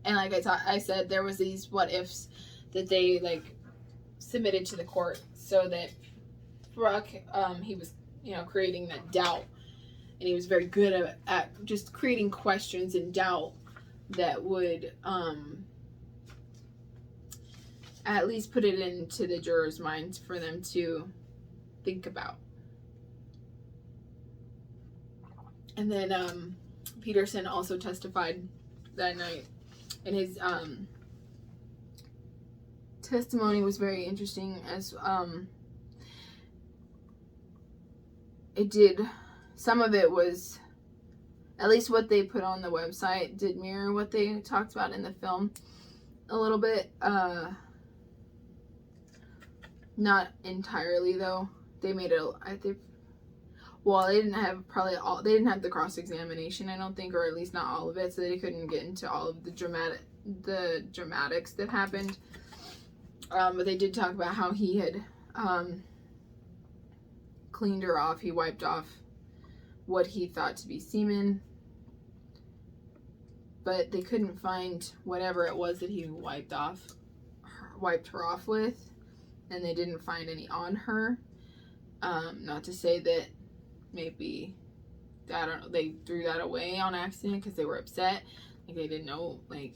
like I said, there was these what ifs that they, like, submitted to the court so that Brock, he was, creating that doubt, and he was very good at just creating questions and doubt that would at least put it into the jurors' minds for them to think about. And then Peterson also testified that night, and his testimony was very interesting, as some of it was, at least what they put on the website did mirror what they talked about in the film a little bit. Not entirely though. They made it, I think, well, they didn't have the cross-examination, I don't think, or at least not all of it, so they couldn't get into all of the dramatics that happened. But they did talk about how he had cleaned her off. He wiped off what he thought to be semen, but they couldn't find whatever it was that he wiped her off with. and they didn't find any on her. Not to say that maybe, I don't know, they threw that away on accident because they were upset. Like, they didn't know, like,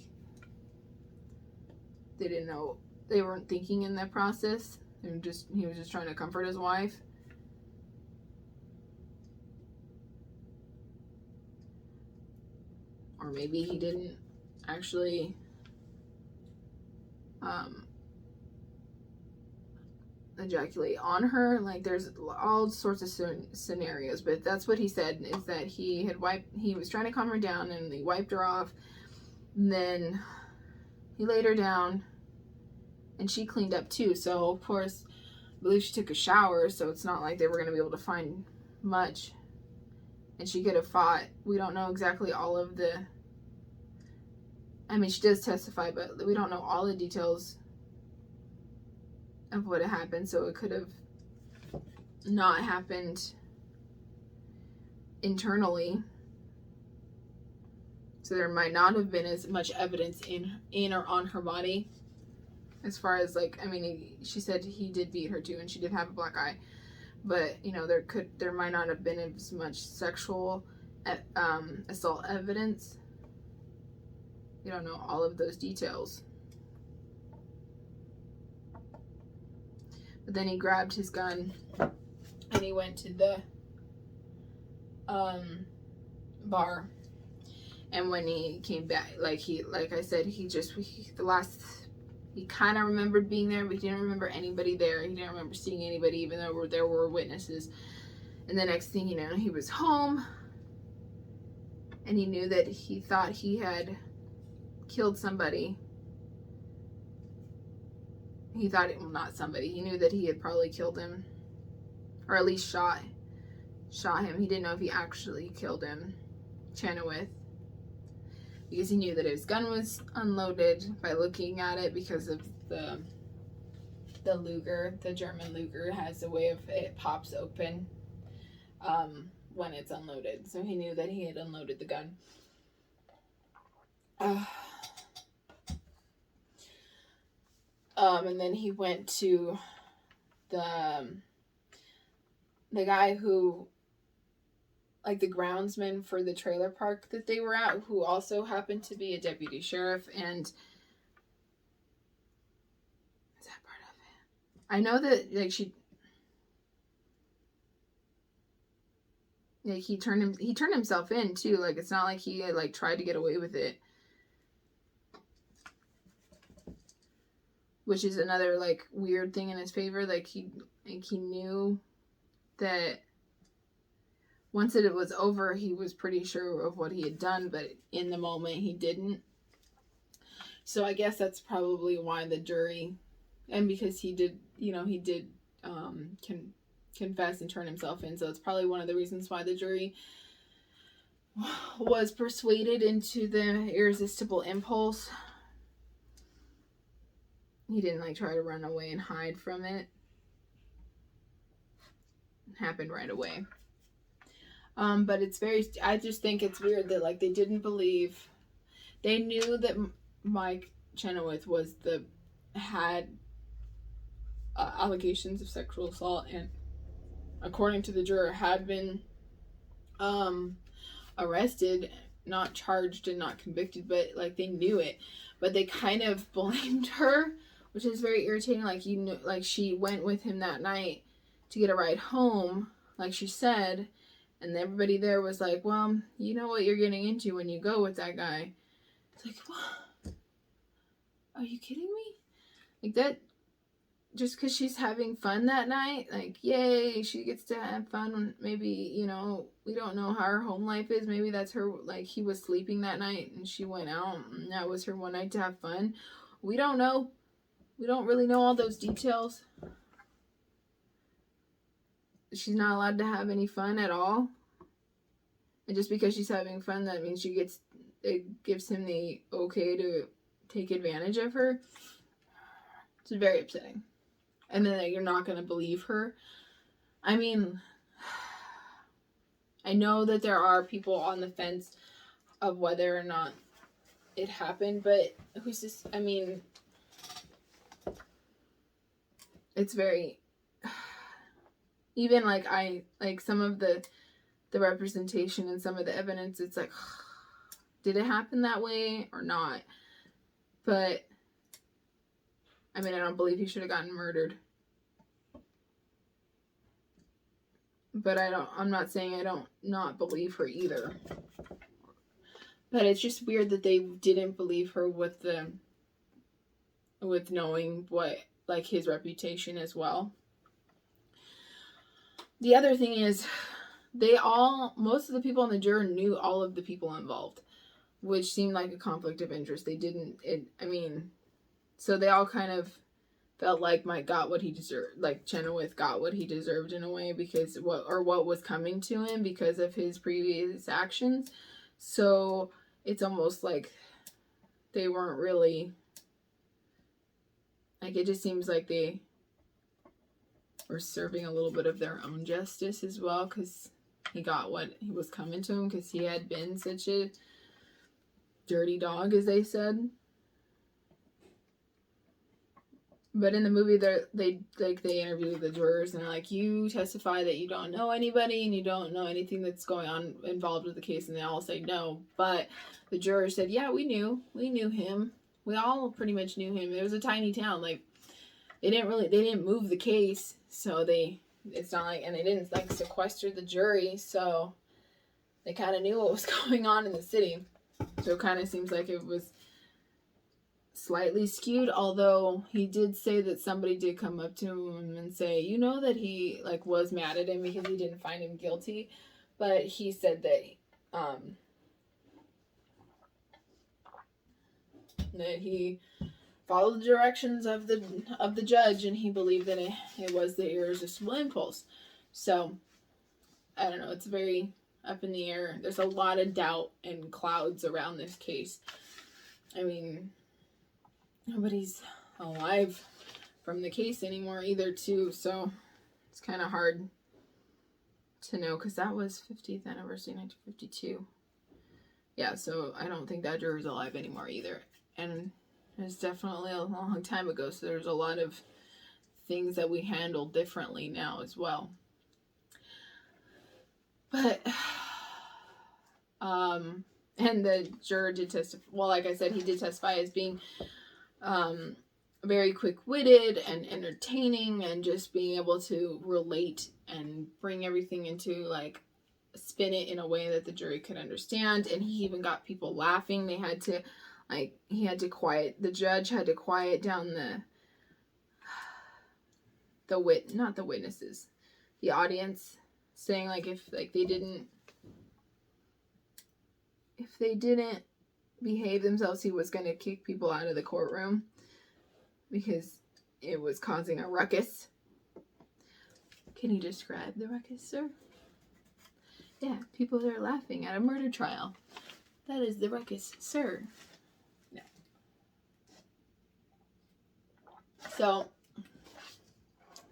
they didn't know, they weren't thinking in that process. He was just trying to comfort his wife. Or maybe he didn't actually ejaculate on her. Like, there's all sorts of scenarios, but that's what he said, is that he was trying to calm her down, and he wiped her off, and then he laid her down, and she cleaned up too. So of course, I believe she took a shower, so it's not like they were going to be able to find much, and she could have fought. We don't know exactly all of the, I mean, she does testify, but we don't know all the details of what had happened, so it could have not happened internally. So there might not have been as much evidence in or on her body. As far as, like, I mean, she said he did beat her too, and she did have a black eye. But, you know, there might not have been as much sexual assault evidence. You don't know all of those details. But then he grabbed his gun and he went to the bar. And when he came back, like I said, he kind of remembered being there, but he didn't remember anybody there. He didn't remember seeing anybody, even though there were witnesses. And the next thing you know, he was home, and he knew that he thought he had killed somebody. He thought it, well, not somebody. He knew that he had probably killed him, or at least shot him. He didn't know if he actually killed him, Chenoweth, because he knew that his gun was unloaded by looking at it, because of the Luger. The German Luger has a way of, it pops open when it's unloaded. So he knew that he had unloaded the gun. And then he went to the guy who, like, the groundsman for the trailer park that they were at, who also happened to be a deputy sheriff. And is that part of it? I know that, like, he turned himself in too. Like, it's not like he had, like, tried to get away with it, which is another, like, weird thing in his favor. Like, he knew that once it was over, he was pretty sure of what he had done, but in the moment he didn't. So I guess that's probably why the jury, and because he did, you know, he did confess and turn himself in, so it's probably one of the reasons why the jury was persuaded into the irresistible impulse. He didn't, like, try to run away and hide from it. It happened right away. But I just think it's weird that, like, they didn't believe, they knew that Mike Chenoweth had allegations of sexual assault, and according to the juror, had been arrested, not charged and not convicted, but, like, they knew it, but they kind of blamed her, which is very irritating. Like, you know, like, she went with him that night to get a ride home, like she said, and everybody there was like, well, you know what you're getting into when you go with that guy. It's like, what? Are you kidding me? Like, that, just because she's having fun that night, like, yay, she gets to have fun. Maybe, you know, we don't know how her home life is. Maybe that's her, like, he was sleeping that night and she went out and that was her one night to have fun. We don't know. We don't really know all those details. She's not allowed to have any fun at all. And just because she's having fun, that means it gives him the okay to take advantage of her. It's very upsetting. And then you're not going to believe her. I mean, I know that there are people on the fence of whether or not it happened, but who's this? I mean, it's very, even like some of the representation and some of the evidence, it's like, did it happen that way or not? But I mean, I don't believe he should have gotten murdered. But I'm not saying I don't not believe her either. But it's just weird that they didn't believe her with knowing what, like, his reputation as well. The other thing is, most of the people on the jury knew all of the people involved, which seemed like a conflict of interest. So they all kind of felt like Mike got what he deserved, like Chenoweth got what he deserved in a way, because what was coming to him because of his previous actions. So it's almost like they weren't really, like, it just seems like they were serving a little bit of their own justice as well, because he got what was coming to him, because he had been such a dirty dog, as they said. But in the movie, they interview the jurors, and they're like, you testify that you don't know anybody and you don't know anything that's going on involved with the case, and they all say no. But the jurors said, yeah, we knew him. We all pretty much knew him. It was a tiny town. Like, they didn't move the case, so it's not like, and they didn't like sequester the jury, so they kind of knew what was going on in the city. So it kind of seems like it was slightly skewed, although he did say that somebody did come up to him and say, you know, that he like was mad at him because he didn't find him guilty, but he said that he followed the directions of the judge, and he believed that it was the irresistible impulse. So I don't know, it's very up in the air. There's a lot of doubt and clouds around this case. I mean, nobody's alive from the case anymore either, too, so it's kind of hard to know, because that was 50th anniversary 1952. Yeah, so I don't think that juror's alive anymore either, and it's definitely a long time ago, so there's a lot of things that we handle differently now as well. But and the juror did testify, well, like I said, he did testify as being very quick-witted and entertaining, and just being able to relate and bring everything into, like, spin it in a way that the jury could understand. And he even got people laughing. They had to, like, the judge had to quiet down not the witnesses, the audience, saying, like, if they didn't behave themselves, he was going to kick people out of the courtroom because it was causing a ruckus. Can you describe the ruckus, sir? Yeah, people that are laughing at a murder trial. That is the ruckus, sir. No. So,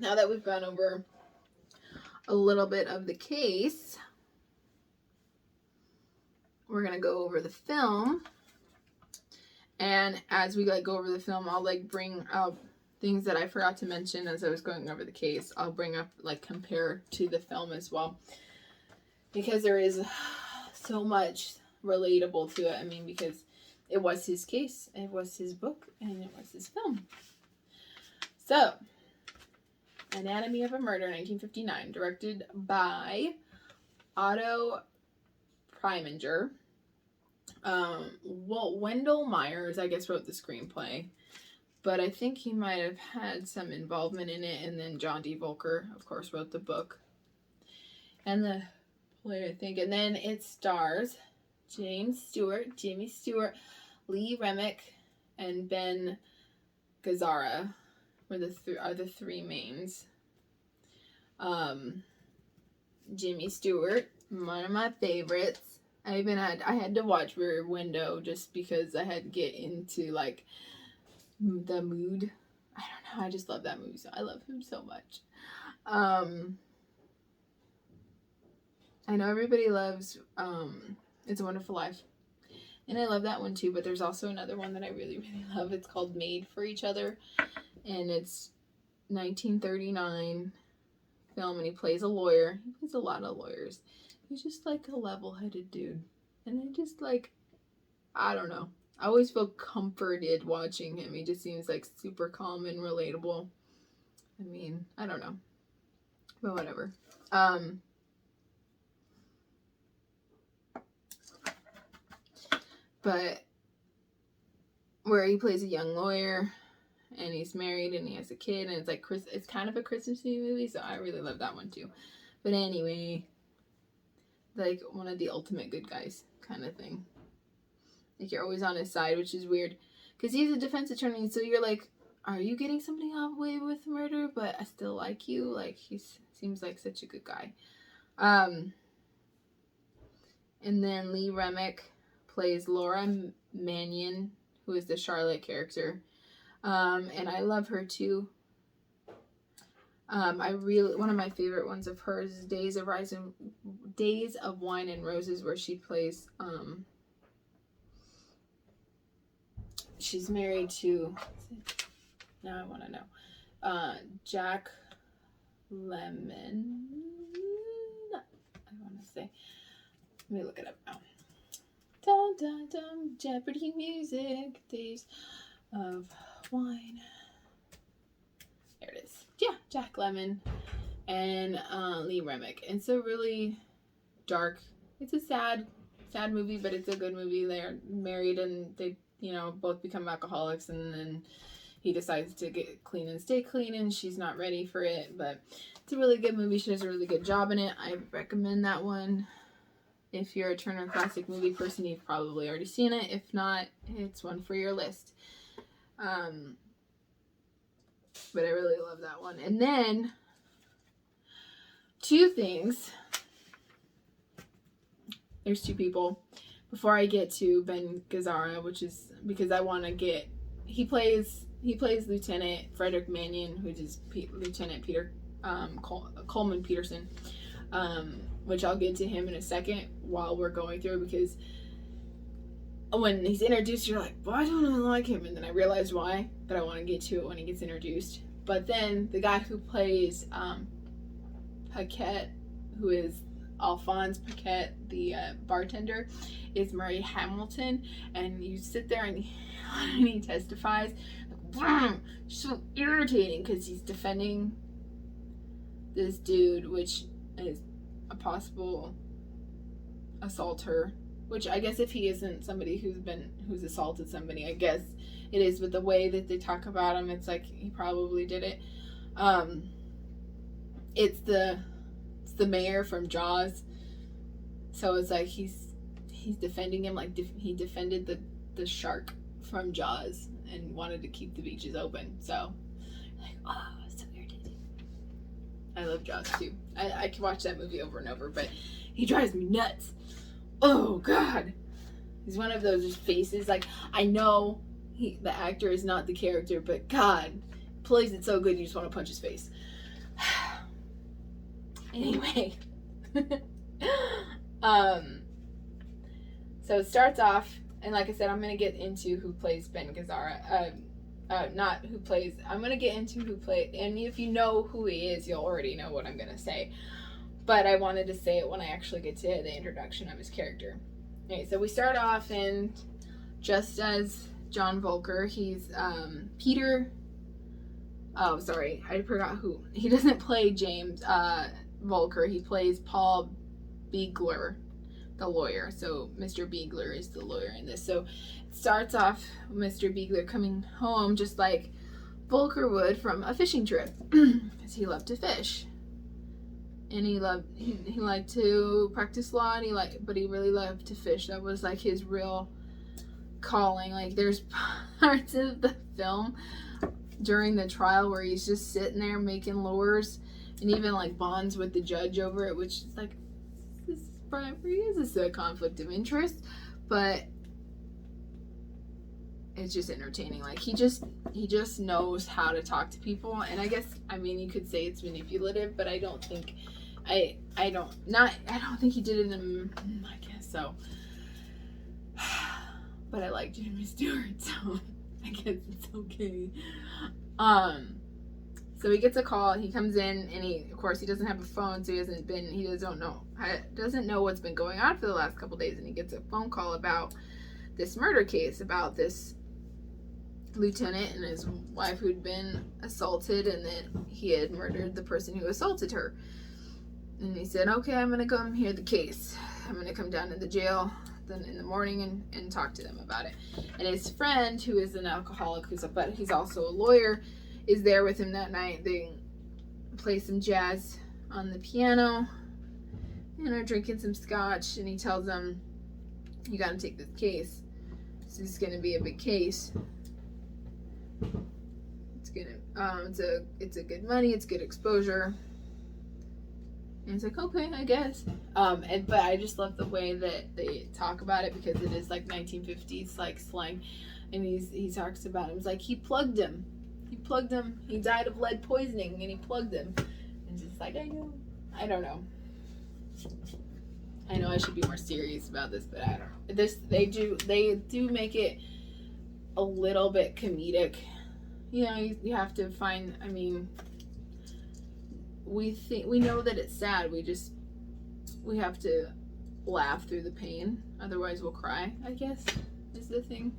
now that we've gone over a little bit of the case, we're going to go over the film. And as we go over the film, I'll bring up things that I forgot to mention as I was going over the case. I'll bring up, compare to the film as well, because there is so much relatable to it. I mean, because it was his case, it was his book, and it was his film. So, Anatomy of a Murder, 1959, directed by Otto Preminger. Wendell Myers, I guess, wrote the screenplay, but I think he might have had some involvement in it, and then John D. Volker, of course, wrote the book and the play, I think. And then it stars Jimmy Stewart, Lee Remick, and Ben Gazzara are the three mains. Jimmy Stewart, one of my favorites. I had to watch Rear Window just because I had to get into, the mood. I don't know, I just love that movie, so I love him so much. I know everybody loves It's a Wonderful Life, and I love that one too, but there's also another one that I really, really love. It's called Made for Each Other, and it's 1939 film, and he plays a lawyer. He plays a lot of lawyers. He's just like a level-headed dude. And I just like, I don't know. I always feel comforted watching him. He just seems like super calm and relatable. I mean, I don't know. But whatever. But where he plays a young lawyer and he's married and he has a kid, and it's like it's kind of a Christmassy movie, so I really love that one too. But anyway, like one of the ultimate good guys kind of thing. Like you're always on his side, which is weird because he's a defense attorney, so you're like, are you getting somebody off away with murder, but I still like you? Like he seems like such a good guy. And then Lee Remick plays Laura Mannion, who is the Charlotte character. And I love her too. One of my favorite ones of hers is Days of Wine and Roses, where she plays, she's married to, now I want to know, Jack Lemmon, I want to say, let me look it up now. Dun, dun, dun, Jeopardy music, Days of Wine. There it is. Yeah, Jack Lemmon and Lee Remick. It's a really dark, it's a sad movie, but it's a good movie. They're married and they, both become alcoholics, and then he decides to get clean and stay clean, and she's not ready for it, but it's a really good movie. She does a really good job in it. I recommend that one. If you're a Turner Classic Movie person, you've probably already seen it. If not, it's one for your list. But I really love that one. And then, two things. There's two people. Before I get to Ben Gazzara, which is because I want to get... He plays Lieutenant Frederick Mannion, who is Lieutenant Coleman Peterson. Which I'll get to him in a second while we're going through, because when he's introduced, you're like, why don't I like him? And then I realized why, but I want to get to it when he gets introduced. But then the guy who plays Paquette, who is Alphonse Paquette, the bartender, is Murray Hamilton. And you sit there and he testifies, like, so irritating, because he's defending this dude, which is a possible assaulter, which I guess if he isn't somebody who's assaulted somebody, I guess it is, but the way that they talk about him, it's like he probably did it. It's the mayor from Jaws, so it's like he's defending him like he defended the shark from Jaws and wanted to keep the beaches open. So like, oh, so irritating. I love Jaws too. I can watch that movie over and over, but he drives me nuts. Oh God, he's one of those faces. Like, I know the actor is not the character, but God, plays it so good you just want to punch his face. Anyway, so it starts off, and like I said, I'm gonna get into who plays Ben Gazzara. Not who plays. I'm gonna get into who plays, and if you know who he is, you'll already know what I'm gonna say. But I wanted to say it when I actually get to the introduction of his character. Okay, so we start off, and just as John Volker, he's Peter. Oh, sorry, I forgot who. He doesn't play James Volker. He plays Paul Beegler, the lawyer. So Mr. Beegler is the lawyer in this. So it starts off Mr. Beegler coming home just like Volker would from a fishing trip, because he loved to fish. And he liked to practice law, and but he really loved to fish. That was like his real calling. Like, there's parts of the film during the trial where he's just sitting there making lures, and even like bonds with the judge over it, which is like, this is a conflict of interest, but it's just entertaining. Like, he just knows how to talk to people, and I guess, I mean, you could say it's manipulative, but I don't think I don't think he did it in, I guess so. But I like Jimmy Stewart, so I guess it's okay. So he gets a call. He comes in, and he doesn't have a phone, so he doesn't know what's been going on for the last couple days. And he gets a phone call about this murder case, about this lieutenant and his wife who'd been assaulted, and that he had murdered the person who assaulted her. And he said, okay, I'm gonna come hear the case. I'm gonna come down to the jail then in the morning and talk to them about it. And his friend, who is an alcoholic, but he's also a lawyer, is there with him that night. They play some jazz on the piano and are drinking some scotch, and he tells them, you gotta take this case. This is gonna be a big case. It's a good money, it's good exposure. And it's like, okay, I guess. But I just love the way that they talk about it, because it is like 1950s like slang. And he talks about him. It's like he plugged him. He died of lead poisoning, and he plugged him. And it's just like, I don't know. I know I should be more serious about this, but I don't know. They do make it a little bit comedic. You know, you have to find, I mean, we know that it's sad. We have to laugh through the pain. Otherwise we'll cry, I guess, is the thing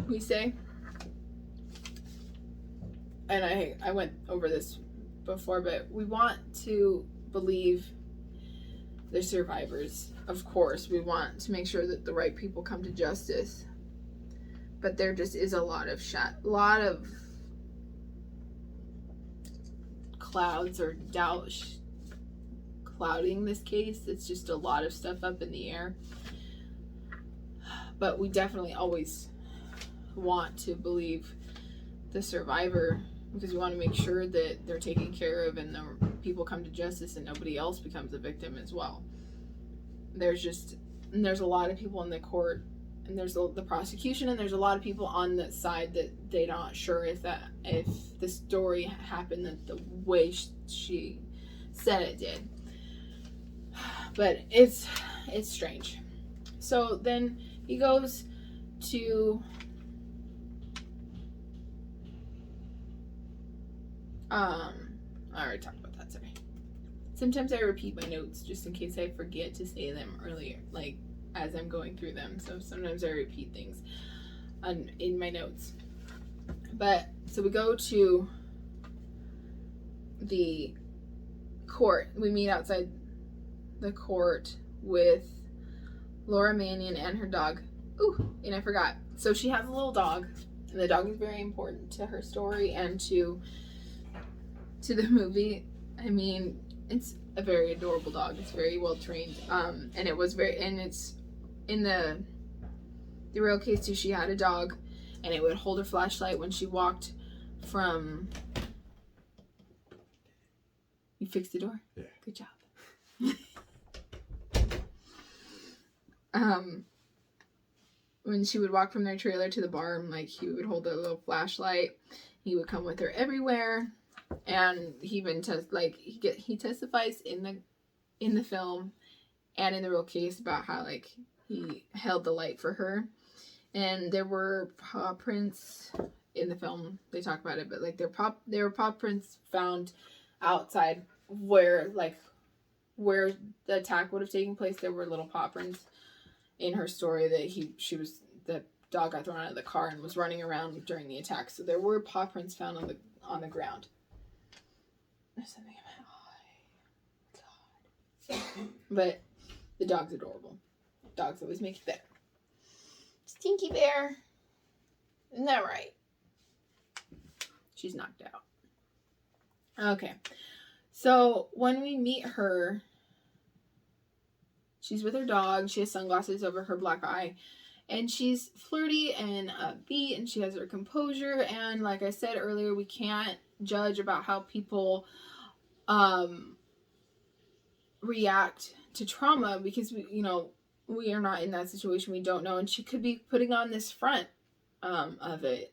we say. And I went over this before, but we want to believe the survivors. Of course, we want to make sure that the right people come to justice. But there just is a lot of clouds or doubt clouding this case. It's just a lot of stuff up in the air. But we definitely always want to believe the survivor, because we want to make sure that they're taken care of and the people come to justice and nobody else becomes a victim as well. There's a lot of people in the court, and there's the prosecution, and there's a lot of people on the side that they're not sure if the story happened the way she said it did. But it's strange. So then he goes to I already talked about that, sorry. Sometimes I repeat my notes just in case I forget to say them earlier, like as I'm going through them. So sometimes I repeat things in my notes. But so we go to the court. We meet outside the court with Laura Mannion and her dog. Ooh, and I forgot. So she has a little dog, and the dog is very important to her story and to the movie. I mean, it's a very adorable dog. It's very well trained. And it's in the real case too. She had a dog, and it would hold her flashlight when she walked from. You fixed the door? Yeah. Good job. When she would walk from their trailer to the barn, like, he would hold a little flashlight. He would come with her everywhere, and he even he testifies in the film and in the real case about how, like, he held the light for her. And there were paw prints in the film. They talk about it, but like there were paw prints found outside where the attack would have taken place. There were little paw prints in her story that the dog got thrown out of the car and was running around during the attack. So there were paw prints found on the ground. There's something in my eye. God. But the dog's adorable. Dogs always make it better. Stinky Bear. Isn't that right? She's knocked out. Okay. So when we meet her, she's with her dog. She has sunglasses over her black eye. And she's flirty and upbeat, and she has her composure. And like I said earlier, we can't judge about how people react to trauma, because we are not in that situation. We don't know. And she could be putting on this front of it,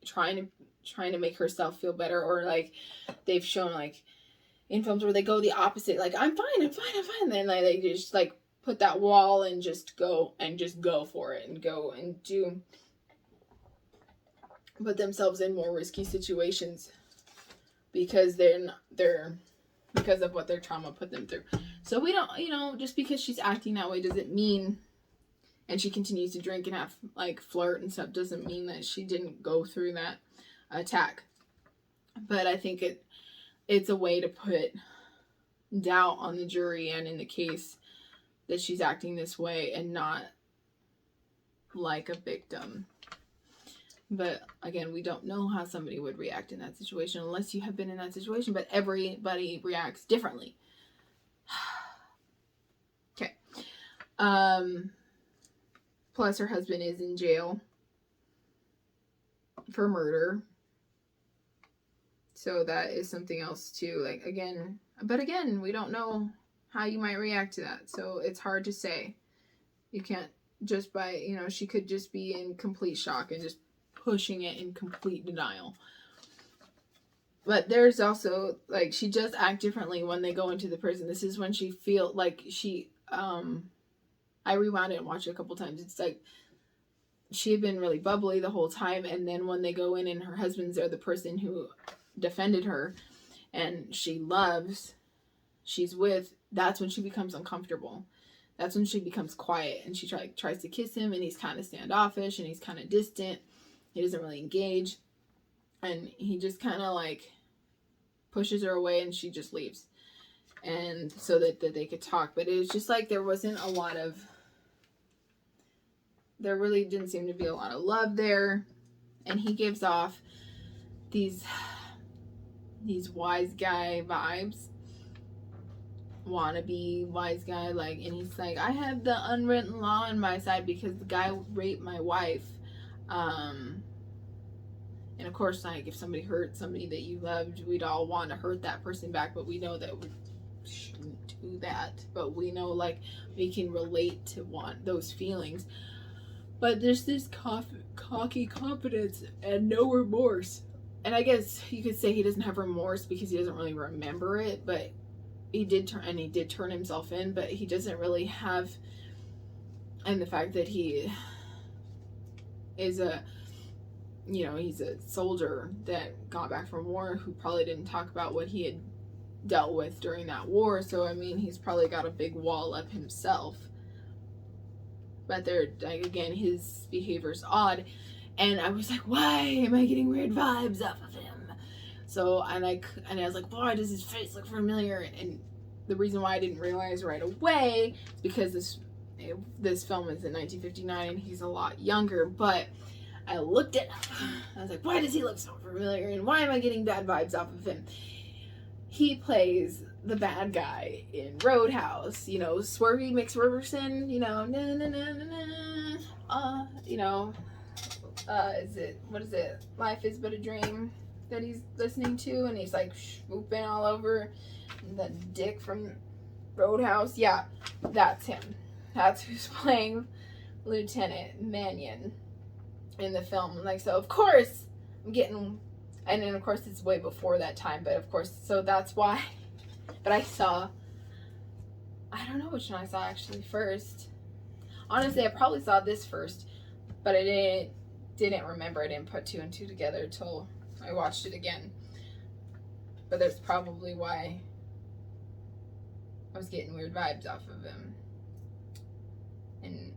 trying to make herself feel better. Or like they've shown, like, in films where they go the opposite, like, I'm fine. Then like they just like put that wall and just go for it and go and put themselves in more risky situations. because because of what their trauma put them through. So we don't, you know, just because she's acting that way doesn't mean, and she continues to drink and have like flirt and stuff, doesn't mean that she didn't go through that attack. But I think it's a way to put doubt on the jury and in the case that she's acting this way and not like a victim. But again, we don't know how somebody would react in that situation unless you have been in that situation. But everybody reacts differently. Okay. Plus, her husband is in jail for murder. So that is something else too. Like, again, we don't know how you might react to that. So it's hard to say. You can't just she could just be in complete shock and just pushing it in complete denial. But there's also, like, she does act differently when they go into the prison. This is when she feels like she, I rewound it and watched it a couple times. It's like she had been really bubbly the whole time, and then when they go in and her husband's there, the person who defended her and she's with, that's when she becomes uncomfortable. That's when she becomes quiet, and she tries to kiss him, and he's kind of standoffish and he's kind of distant. He doesn't really engage. And he just kind of like pushes her away, and she just leaves. And so that they could talk. But it was just like there really didn't seem to be a lot of love there. And he gives off these wise guy vibes. Wannabe wise guy. Like, and he's like, I have the unwritten law on my side because the guy raped my wife. And of course, like, if somebody hurt somebody that you loved, we'd all want to hurt that person back, but we know that we shouldn't do that. But we know, like, we can relate to those feelings. But there's this cocky confidence and no remorse. And I guess you could say he doesn't have remorse because he doesn't really remember it, but he did turn himself in, but he doesn't really have, and the fact that he is he's a soldier that got back from war who probably didn't talk about what he had dealt with during that war. So, I mean, he's probably got a big wall up himself. But again, his behavior's odd. And I was like, why am I getting weird vibes off of him? So, and I was like, why does his face look familiar? And the reason why I didn't realize right away is because this film is in 1959 and he's a lot younger. But I looked it up. I was like, why does he look so familiar? And why am I getting bad vibes off of him? He plays the bad guy in Roadhouse. You know, Swervy McSwerverson. You know, what is it? Life is but a dream that he's listening to, and he's like swooping all over the dick from Roadhouse. Yeah, that's him. That's who's playing Lieutenant Mannion in the film. Like, so of course I'm getting, and then of course it's way before that time, but of course, so that's why. But I don't know which one I saw actually first. Honestly, I probably saw this first, but I didn't remember. I didn't put two and two together until I watched it again. But that's probably why I was getting weird vibes off of him. And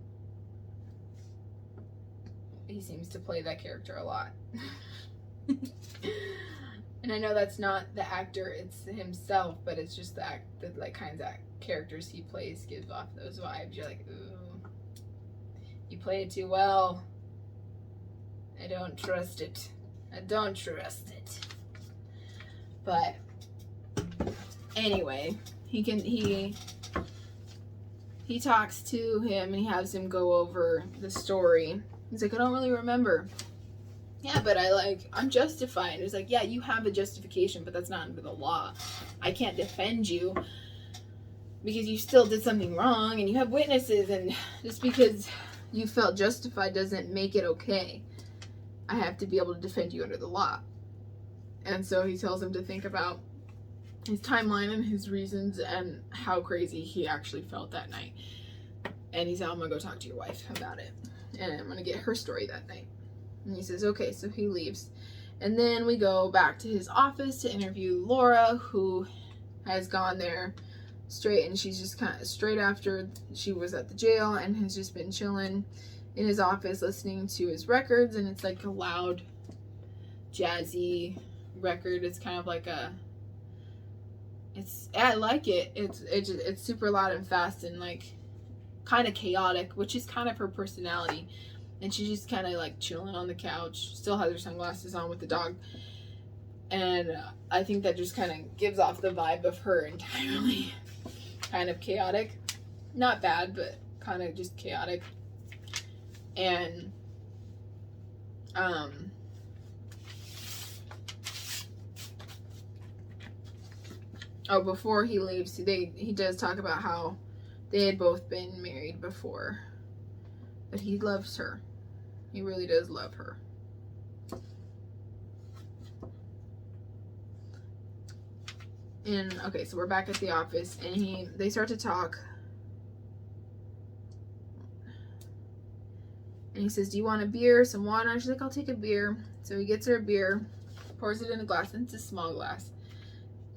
he seems to play that character a lot. And I know that's not the actor, it's himself, but it's just the kinds of characters he plays gives off those vibes. You're like, ooh, you play it too well. I don't trust it. But anyway, he talks to him and he has him go over the story. He's like, I don't really remember. Yeah, but I'm justified. It's like, yeah, you have a justification, but that's not under the law. I can't defend you because you still did something wrong and you have witnesses, and just because you felt justified doesn't make it okay. I have to be able to defend you under the law. And so he tells him to think about his timeline and his reasons and how crazy he actually felt that night. And he said, I'm going to go talk to your wife about it. And I'm going to get her story that night. And he says, okay, so he leaves. And then we go back to his office to interview Laura, who has gone there straight, and she's just kind of straight after she was at the jail and has just been chilling in his office listening to his records. And it's like a loud, jazzy record. It's kind of like I like it. It's super loud and fast and like kind of chaotic, which is kind of her personality. And she's just kind of like chilling on the couch, still has her sunglasses on with the dog. And I think that just kind of gives off the vibe of her entirely. Kind of chaotic. Not bad, but kind of just chaotic. And, before he leaves, he does talk about how they had both been married before. But he loves her. He really does love her. And okay, so we're back at the office, and they start to talk. And he says, "Do you want a beer, some water?" And she's like, "I'll take a beer." So he gets her a beer, pours it in a glass, and it's a small glass.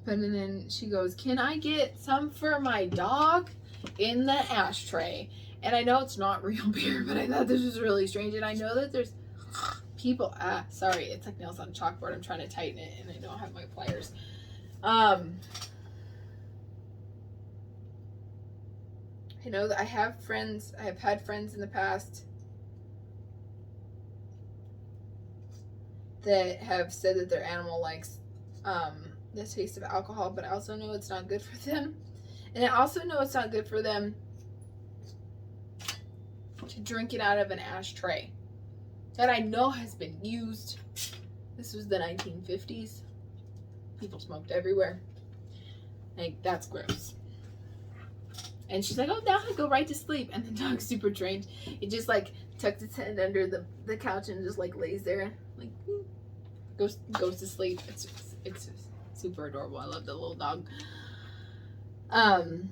And then she goes, "Can I get some for my dog in the ashtray?" And I know it's not real beer, but I thought this was really strange. And I know that there's people, sorry, it's like nails on a chalkboard. I'm trying to tighten it, and I don't have my pliers. I know that I have had friends in the past that have said that their animal likes the taste of alcohol, but I also know it's not good for them. And I also know it's not good for them to drink it out of an ashtray that I know has been used. This was the 1950s. People smoked everywhere. Like, that's gross. And she's like, "Oh, now I go right to sleep." And the dog's super trained. It just like tucks its head under the couch and just like lays there, like goes to sleep. It's super adorable. I love the little dog. And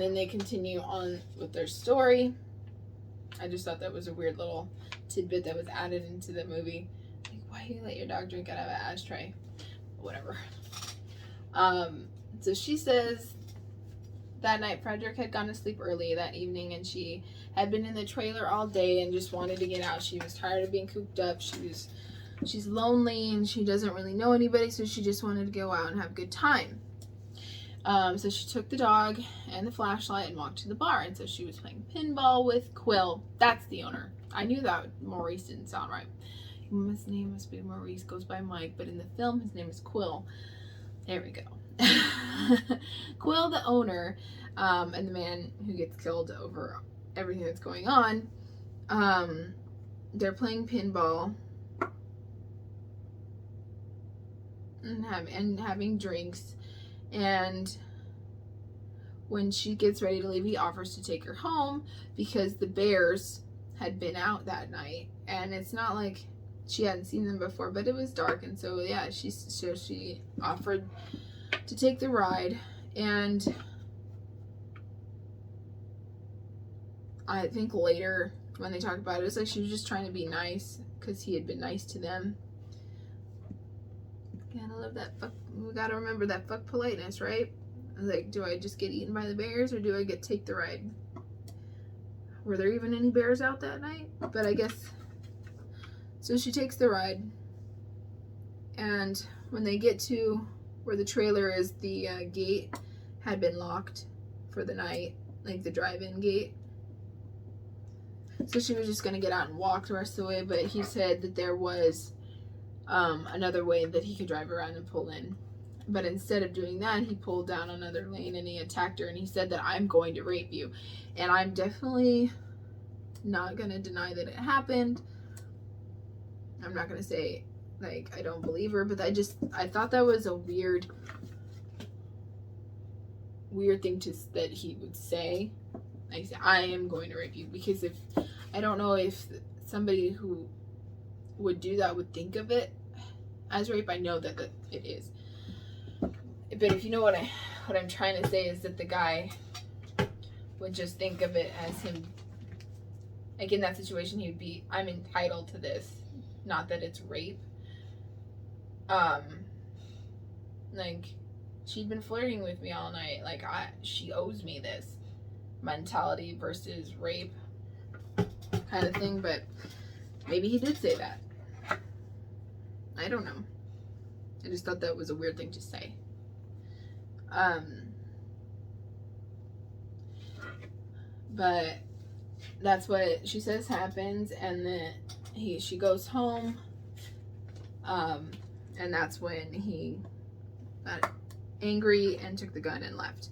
then they continue on with their story. I just thought that was a weird little tidbit that was added into the movie. Like, why do you let your dog drink out of an ashtray? Whatever. So she says that night Frederick had gone to sleep early that evening, and she had been in the trailer all day and just wanted to get out. She was tired of being cooped up. She's lonely and she doesn't really know anybody, so she just wanted to go out and have a good time. So she took the dog and the flashlight and walked to the bar. And so she was playing pinball with Quill. That's the owner. I knew that Maurice didn't sound right. His name must be Maurice, goes by Mike, but in the film his name is Quill. There we go. Quill, the owner, and the man who gets killed over everything that's going on. They're playing pinball and having drinks. And when she gets ready to leave, he offers to take her home because the bears had been out that night. And it's not like she hadn't seen them before, but it was dark. And so, yeah, she offered to take the ride. And I think later when they talk about it, it's like she was just trying to be nice because he had been nice to them. Gotta love that we gotta remember that fuck politeness, right? Like, do I just get eaten by the bears or do I get take the ride? Were there even any bears out that night? But I guess, so she takes the ride, and when they get to where the trailer is, the gate had been locked for the night, like the drive-in gate. So she was just gonna get out and walk the rest of the way, but he said that there was another way that he could drive around and pull in. But instead of doing that, he pulled down another lane and he attacked her, and he said that "I'm going to rape you." And I'm definitely not going to deny that it happened. I'm not going to say, like, I don't believe her, but I thought that was a weird thing that he would say. Like, "I am going to rape you," because I don't know if somebody who would do that would think of it as rape. I know that it is. But if you know what I'm trying to say is that the guy would just think of it as him like in that situation, he would be, I'm entitled to this, not that it's rape. Like, she'd been flirting with me all night. Like, she owes me this mentality versus rape kind of thing. But maybe he did say that. I don't know. I just thought that was a weird thing to say. But that's what she says happens, and then she goes home, and that's when he got angry and took the gun and left.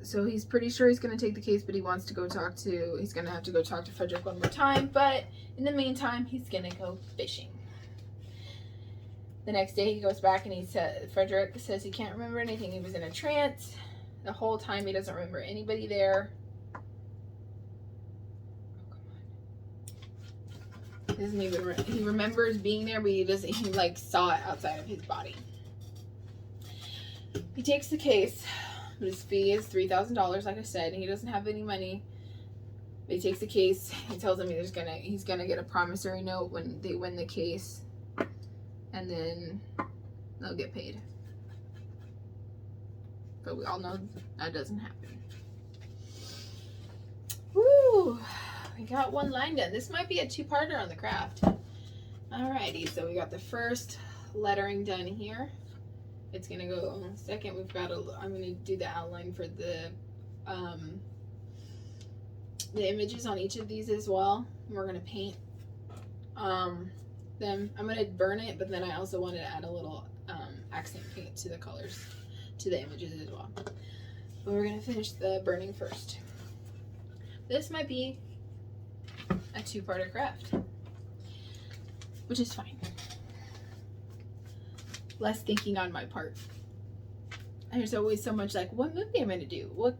So he's pretty sure he's going to take the case, but he's going to have to go talk to Frederick one more time, but in the meantime, he's going to go fishing. The next day he goes back and Frederick says he can't remember anything. He was in a trance the whole time. He doesn't remember anybody there. He remembers being there, but he like saw it outside of his body. He takes the case, but his fee is $3,000, like I said, and he doesn't have any money. But he takes the case. He tells him he's gonna get a promissory note when they win the case, and then they'll get paid. But we all know that doesn't happen. Woo! We got one line done. This might be a two-parter on the craft. Alrighty, so we got the first lettering done here. It's gonna go second. I'm gonna do the outline for the images on each of these as well. We're gonna paint them. I'm gonna burn it, but then I also want to add a little accent paint to the colors, to the images as well. But we're gonna finish the burning first. This might be a two-parter craft, which is fine. Less thinking on my part. There's always so much like, what movie am I gonna do? What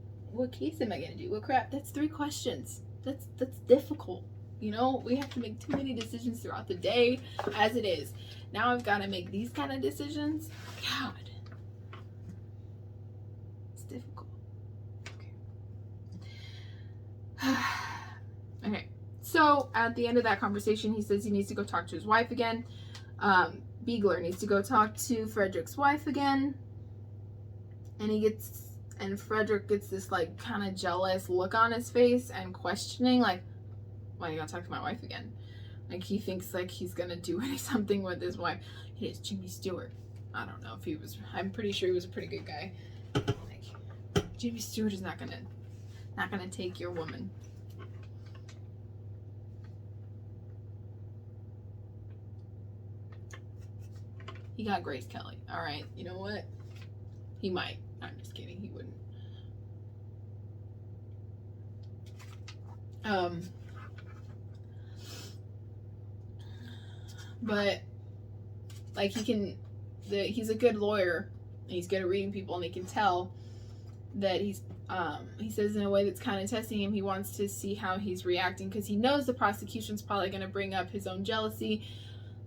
case am I gonna do? What crap? That's 3 questions. That's difficult. You know, we have to make too many decisions throughout the day as it is. Now I've got to make these kind of decisions. God, it's difficult. Okay. Okay. So at the end of that conversation, he says he needs to go talk to his wife again. Beagler needs to go talk to Frederick's wife again. And Frederick gets this like kind of jealous look on his face and questioning, like, why are you gonna talk to my wife again? Like, he thinks like he's gonna do something with his wife. He is Jimmy Stewart. I don't know if he was, I'm pretty sure he was a pretty good guy. Like, Jimmy Stewart is not gonna take your woman. He got Grace Kelly. All right, you know what? He might. I'm just kidding. He wouldn't. But like he's a good lawyer. And he's good at reading people, and he can tell that he says in a way that's kind of testing him. He wants to see how he's reacting because he knows the prosecution's probably going to bring up his own jealousy,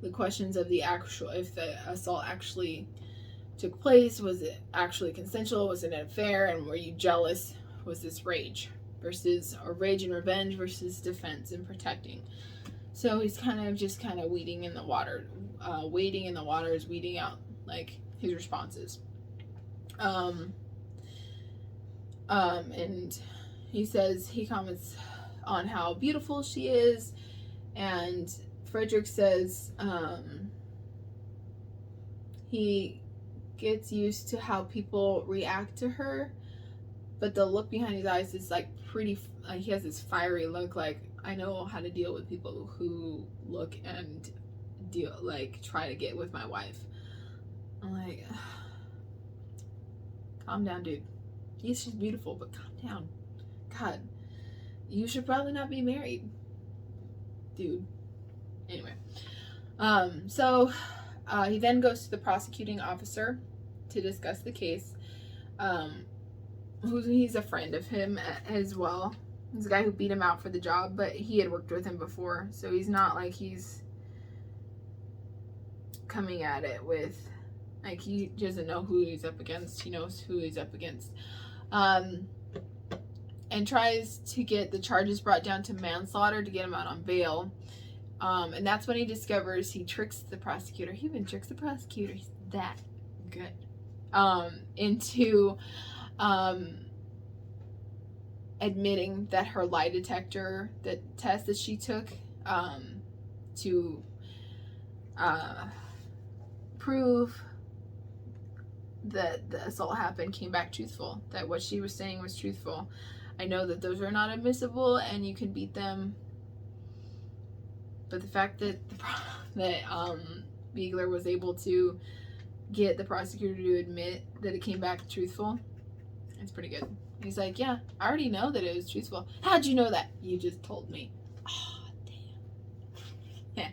the questions of if the assault actually took place, was it actually consensual, was it an affair, and were you jealous? Was this rage and revenge versus defense and protecting? So he's kind of weeding in the waters, weeding out like his responses. And he comments on how beautiful she is, and Frederick says he gets used to how people react to her, but the look behind his eyes is like pretty, like he has this fiery look, like, I know how to deal with people who look and try to get with my wife. I'm like, calm down, dude. Yes, she's beautiful, but calm down. God, you should probably not be married, dude. Anyway, so he then goes to the prosecuting officer to discuss the case. He's a friend of him as well. He's a guy who beat him out for the job, but he had worked with him before, so he's not like he's coming at it with, like, he doesn't know who he's up against. He knows who he's up against. and tries to get the charges brought down to manslaughter to get him out on bail. And that's when he discovers he tricks the prosecutor. He even tricks the prosecutor. He's that good. Into admitting that her lie detector, the test that she took to prove that the assault happened, came back truthful. That what she was saying was truthful. I know that those are not admissible and you can beat them. But the fact that Beegler was able to get the prosecutor to admit that it came back truthful, it's pretty good. He's like, yeah, I already know that it was truthful. How'd you know that? You just told me. Oh, damn.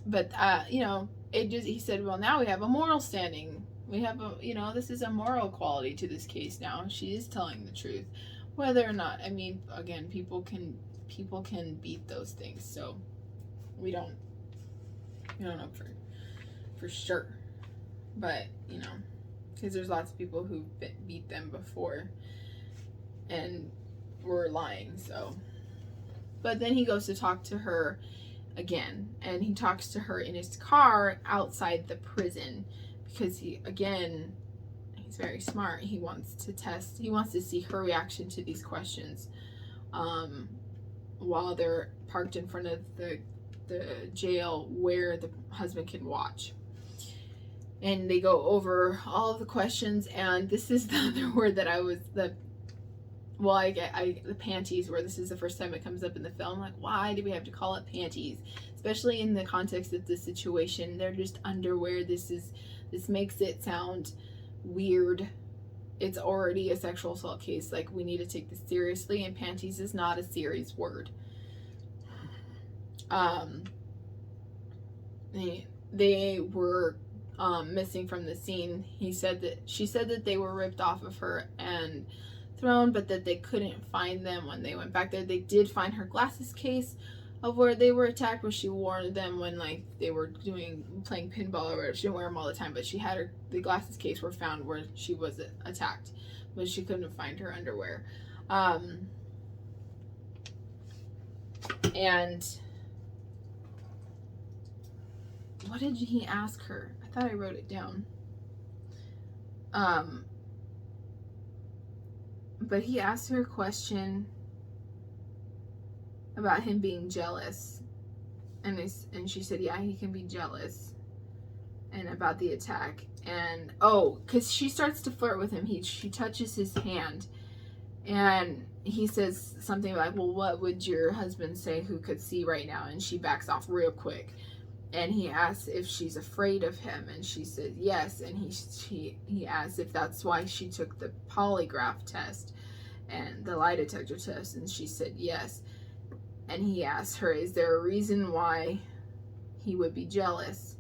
But you know, it just, he said, well, now we have a moral standing. We have a, you know, this is a moral quality to this case now. She is telling the truth. Whether or not, I mean, again, people can beat those things, so we don't know for sure. But, you know, because there's lots of people who beat them before and were lying, so. But then he goes to talk to her again, and he talks to her in his car outside the prison because he's very smart. He wants to see her reaction to these questions while they're parked in front of the jail where the husband can watch. And they go over all of the questions, and this is the other word that the panties, where this is the first time it comes up in the film. Like, why do we have to call it panties? Especially in the context of the situation. They're just underwear. This makes it sound weird. It's already a sexual assault case. Like, we need to take this seriously, and panties is not a serious word. They were missing from the scene. She said that they were ripped off of her and thrown, but that they couldn't find them when they went back there. They did find her glasses case of where they were attacked, where she wore them when like they were playing pinball or whatever. She didn't wear them all the time, but she had the glasses case were found where she was attacked, but she couldn't find her underwear. And what did he ask her? I thought I wrote it down. But he asked her a question about him being jealous, and she said, yeah, he can be jealous, and about the attack, and because she starts to flirt with him. She touches his hand, and he says something like, well, what would your husband say who could see right now? And she backs off real quick, and he asks if she's afraid of him, and she said yes, and he asks if that's why she took the polygraph test and the lie detector test, and she said yes. And he asked her, is there a reason why he would be jealous?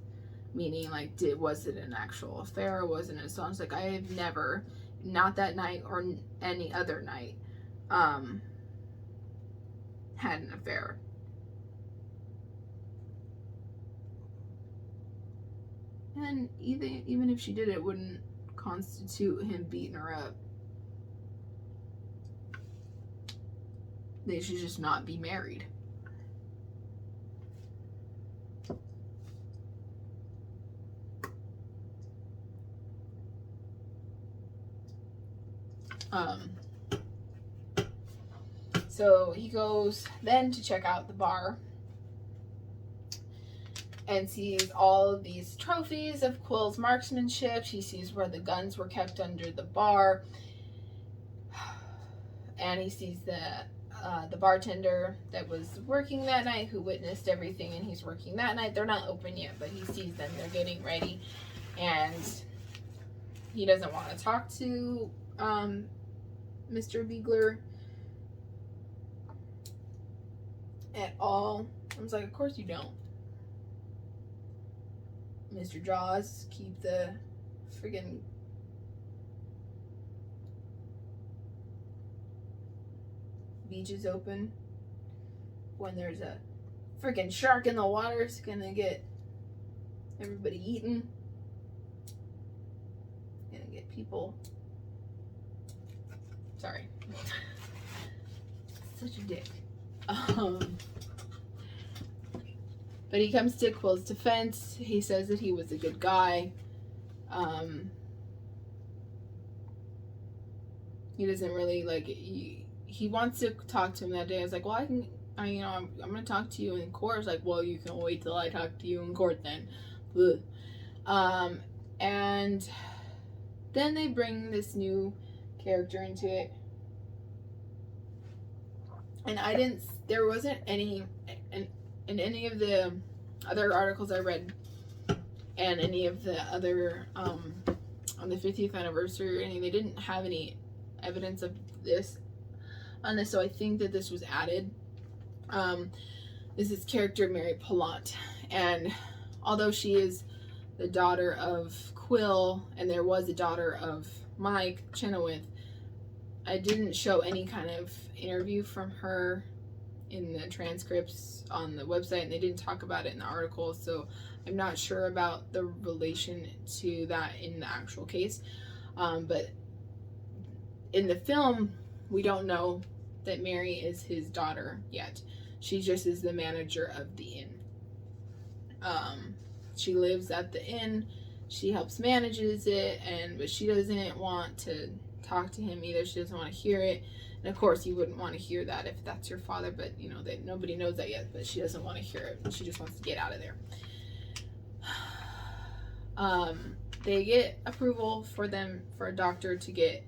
Meaning, like, was it an actual affair? Wasn't it? So I was like, I have never, not that night or any other night, had an affair. And even if she did, it wouldn't constitute him beating her up. They should just not be married. So he goes then to check out the bar and sees all of these trophies of Quill's marksmanship. He sees where the guns were kept under the bar, and he sees the bartender that was working that night, who witnessed everything, and he's working that night. They're not open yet, but he sees them. They're getting ready, and he doesn't want to talk to Mr. Beegler at all. I was like, of course you don't. Mr. Jaws, keep the friggin' beaches open. When there's a freaking shark in the water, it's gonna get everybody eaten. Gonna get people Sorry. Such a dick. But he comes to Quill's defense. He says that he was a good guy. He doesn't really, like, he wants to talk to him that day. I was like, well, I'm going to talk to you in court. It's like, well, you can wait till I talk to you in court then. And then they bring this new character into it. And there wasn't any, in any of the other articles I read, and any of the other, on the 50th anniversary or anything, they didn't have any evidence of this on this, so I think that this was added. This is character Mary Polant, and although she is the daughter of Quill, and there was a daughter of Mike Chenoweth, I didn't show any kind of interview from her in the transcripts on the website, and they didn't talk about it in the article, so I'm not sure about the relation to that in the actual case. But in the film, we don't know that Mary is his daughter yet. She just is the manager of the inn. She lives at the inn. She helps manages it, but she doesn't want to talk to him either. She doesn't want to hear it. And of course, you wouldn't want to hear that if that's your father, but you know that nobody knows that yet. But she doesn't want to hear it. She just wants to get out of there. They get approval for a doctor to get,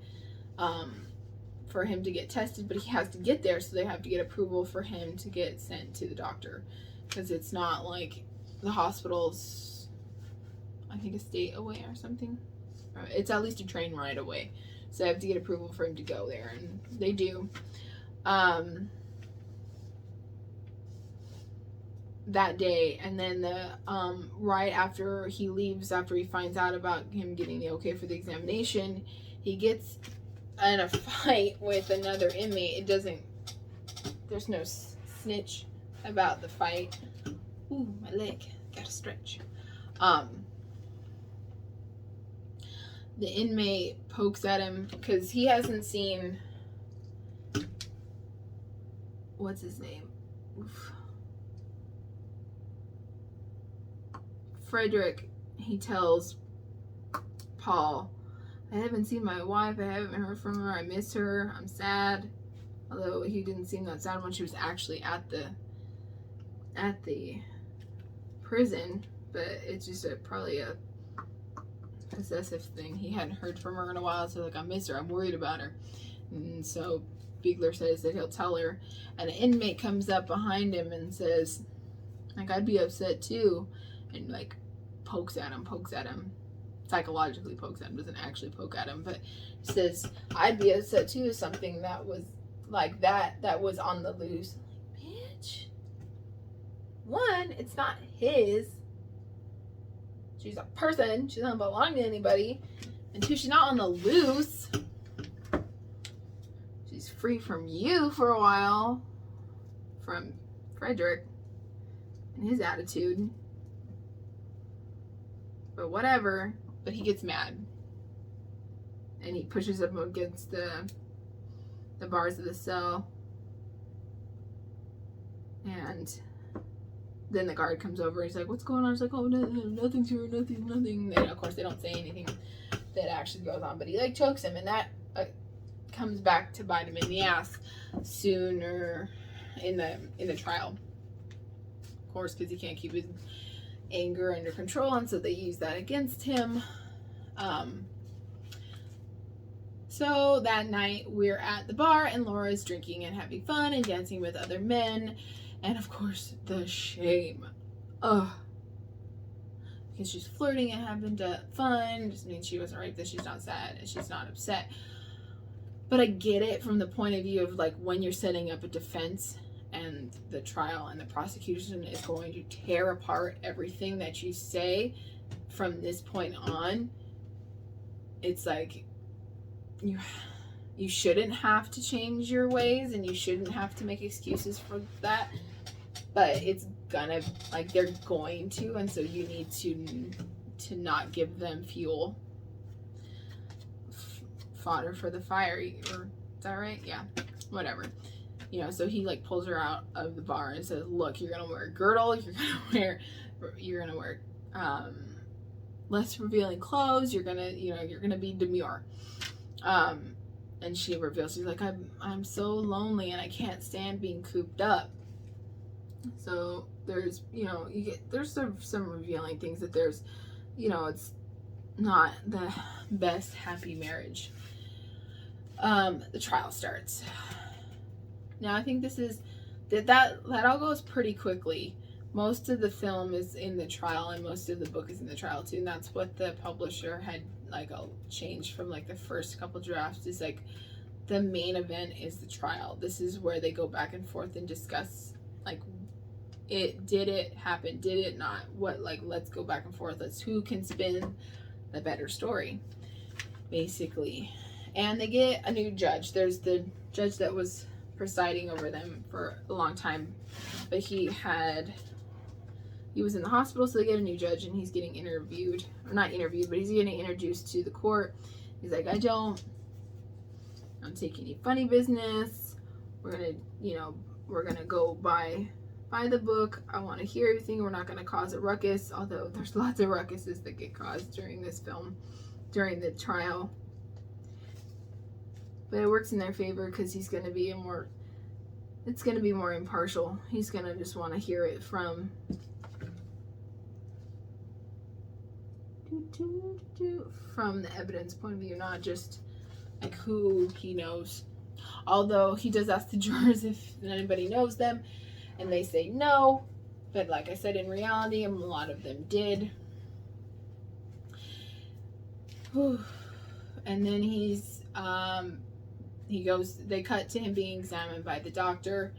for him to get tested, but he has to get there, so they have to get approval for him to get sent to the doctor, because it's not like the hospital's, I think, a state away or something. It's at least a train ride away, so they have to get approval for him to go there, and they do. That day, and then right after he leaves, after he finds out about him getting the okay for the examination, he gets in a fight with another inmate. There's no snitch about the fight. Ooh, my leg, gotta stretch. The inmate pokes at him because he hasn't seen, what's his name? Oof. Frederick, he tells Paul, I haven't seen my wife, I haven't heard from her, I miss her, I'm sad. Although he didn't seem that sad when she was actually at the prison, but it's just probably a possessive thing. He hadn't heard from her in a while, so like, I miss her, I'm worried about her. And so Beegler says that he'll tell her, and an inmate comes up behind him and says, like, I'd be upset too, and like pokes at him, psychologically pokes at him, doesn't actually poke at him, but says, I'd be upset too, something that was like that was on the loose. Like, bitch, one, it's not his, she's a person, she doesn't belong to anybody, and two, she's not on the loose, she's free from you for a while, from Frederick and his attitude. But whatever. But he gets mad, and he pushes up against the bars of the cell, and then the guard comes over. He's like, what's going on? He's like, oh, no, nothing's here, nothing. And of course they don't say anything that actually goes on, but he like chokes him, and that comes back to bite him in the ass sooner in the trial, of course, because he can't keep his anger under control, and so they use that against him. So that night we're at the bar, and Laura's drinking and having fun and dancing with other men, and of course the shame, because she's flirting and having fun just means she wasn't right, that she's not sad and she's not upset. But I get it from the point of view of like when you're setting up a defense and the trial and the prosecution is going to tear apart everything that you say from this point on. It's like you shouldn't have to change your ways, and you shouldn't have to make excuses for that, but it's gonna, like, they're going to, and so you need to not give them fuel, fodder for the fire, or Is that right? Yeah. Whatever. You know, so he like pulls her out of the bar and says, look, you're gonna wear a girdle, you're gonna wear less revealing clothes, you're gonna be demure. And she reveals, she's like, I'm so lonely and I can't stand being cooped up. So there's, you know, there's some revealing things that there's, you know, it's not the best happy marriage. The trial starts. Now I think this is that all goes pretty quickly. Most of the film is in the trial and most of the book is in the trial too, and that's what the publisher had like changed from like the first couple drafts, is like the main event is the trial. This is where they go back and forth and discuss like did it happen, did it not, what, like let's go back and forth, let's who can spin the better story basically. And they get a new judge. There's the judge that was presiding over them for a long time, but he was in the hospital, so they get a new judge and he's getting interviewed, or not interviewed, but he's getting introduced to the court. He's like, I don't take any funny business. We're gonna go by the book. I want to hear everything. We're not gonna cause a ruckus, although there's lots of ruckuses that get caused during this film, during the trial. But it works in their favor because he's gonna be it's gonna be more impartial. He's gonna just want to hear it from the evidence point of view, not just like who he knows. Although he does ask the jurors if anybody knows them, and they say no. But like I said, in reality, a lot of them did. Whew. And then they cut to him being examined by the doctor.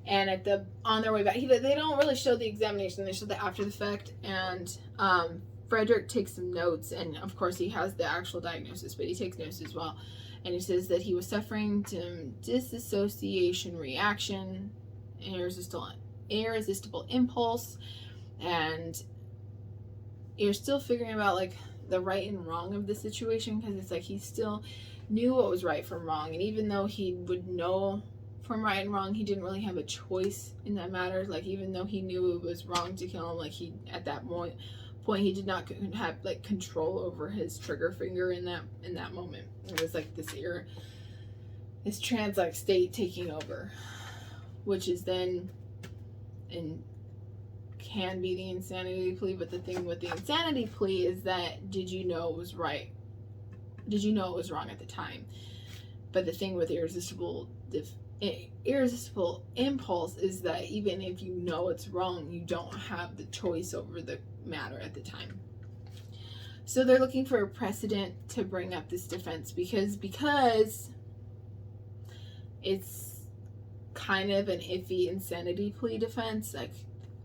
And on their way back, they don't really show the examination, they show the after the fact. And Frederick takes some notes, and of course he has the actual diagnosis, but he takes notes as well. And he says that he was suffering from dissociation reaction, irresistible impulse, and you're still figuring about like the right and wrong of the situation, because it's like he still knew what was right from wrong, and even though he would know from right and wrong, he didn't really have a choice in that matter. Like even though he knew it was wrong to kill him, like he at that point he did not have like control over his trigger finger in that moment. It was like this trans like state taking over, which is then and can be the insanity plea. But the thing with the insanity plea is that did you know it was right? Did you know it was wrong at the time? But the thing with irresistible impulse is that even if you know it's wrong, you don't have the choice over the matter at the time. So they're looking for a precedent to bring up this defense because it's kind of an iffy insanity plea defense. Like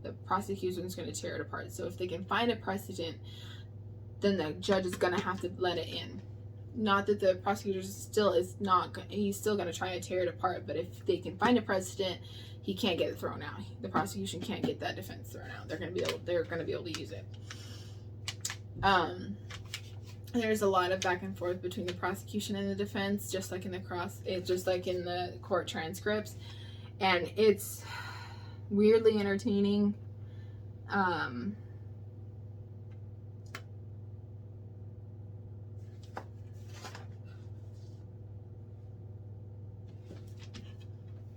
the prosecution is going to tear it apart. So if they can find a precedent, then the judge is going to have to let it in. Not that the prosecutor he's still going to try to tear it apart, but if they can find a precedent, he can't get it thrown out. The prosecution can't get that defense thrown out. They're going to be able to use it. There's a lot of back and forth between the prosecution and the defense, just like in the court transcripts, and it's weirdly entertaining.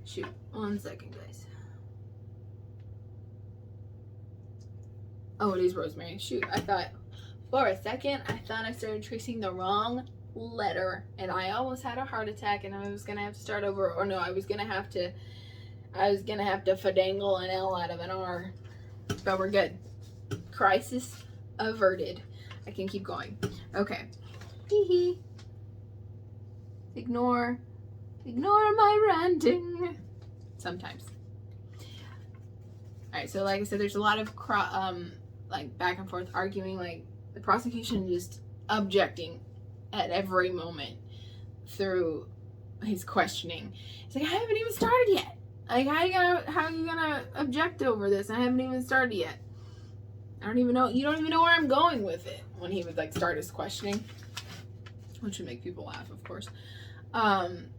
Shoot, 1 second, guys. Oh, it is Rosemary. Shoot, for a second, I thought I started tracing the wrong letter, and I almost had a heart attack, and I was gonna have to start over. Or no, I was gonna have to finagle an L out of an R. But we're good. Crisis averted. I can keep going. Okay. Hee hee. Ignore my ranting. Sometimes. Alright, so like I said, there's a lot of like back and forth arguing, like the prosecution just objecting at every moment through his questioning. He's like, I haven't even started yet. Like, how are you gonna object over this? I haven't even started yet. I don't even know. You don't even know where I'm going with it. When he would like start his questioning, which would make people laugh, of course.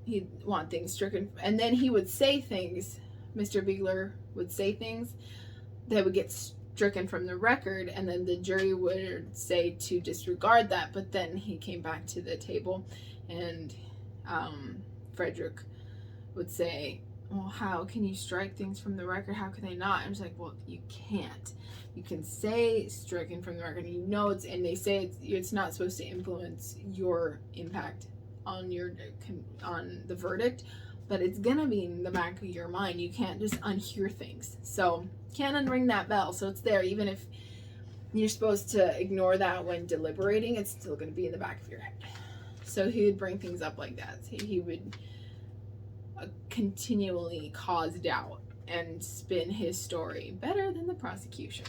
He'd want things stricken, and then he would say things. Mr. Beagler would say things that would get stricken from the record, and then the jury would say to disregard that. But then he came back to the table, and Frederick would say, well, how can you strike things from the record? How can they not? I was like, well, you can't. You can say stricken from the record, and you know and they say it's not supposed to influence your impact on the verdict, but it's gonna be in the back of your mind. You can't just unhear things. So can't unring that bell. So it's there, even if you're supposed to ignore that when deliberating, it's still gonna be in the back of your head. So he would bring things up like that. He would continually cause doubt and spin his story better than the prosecution.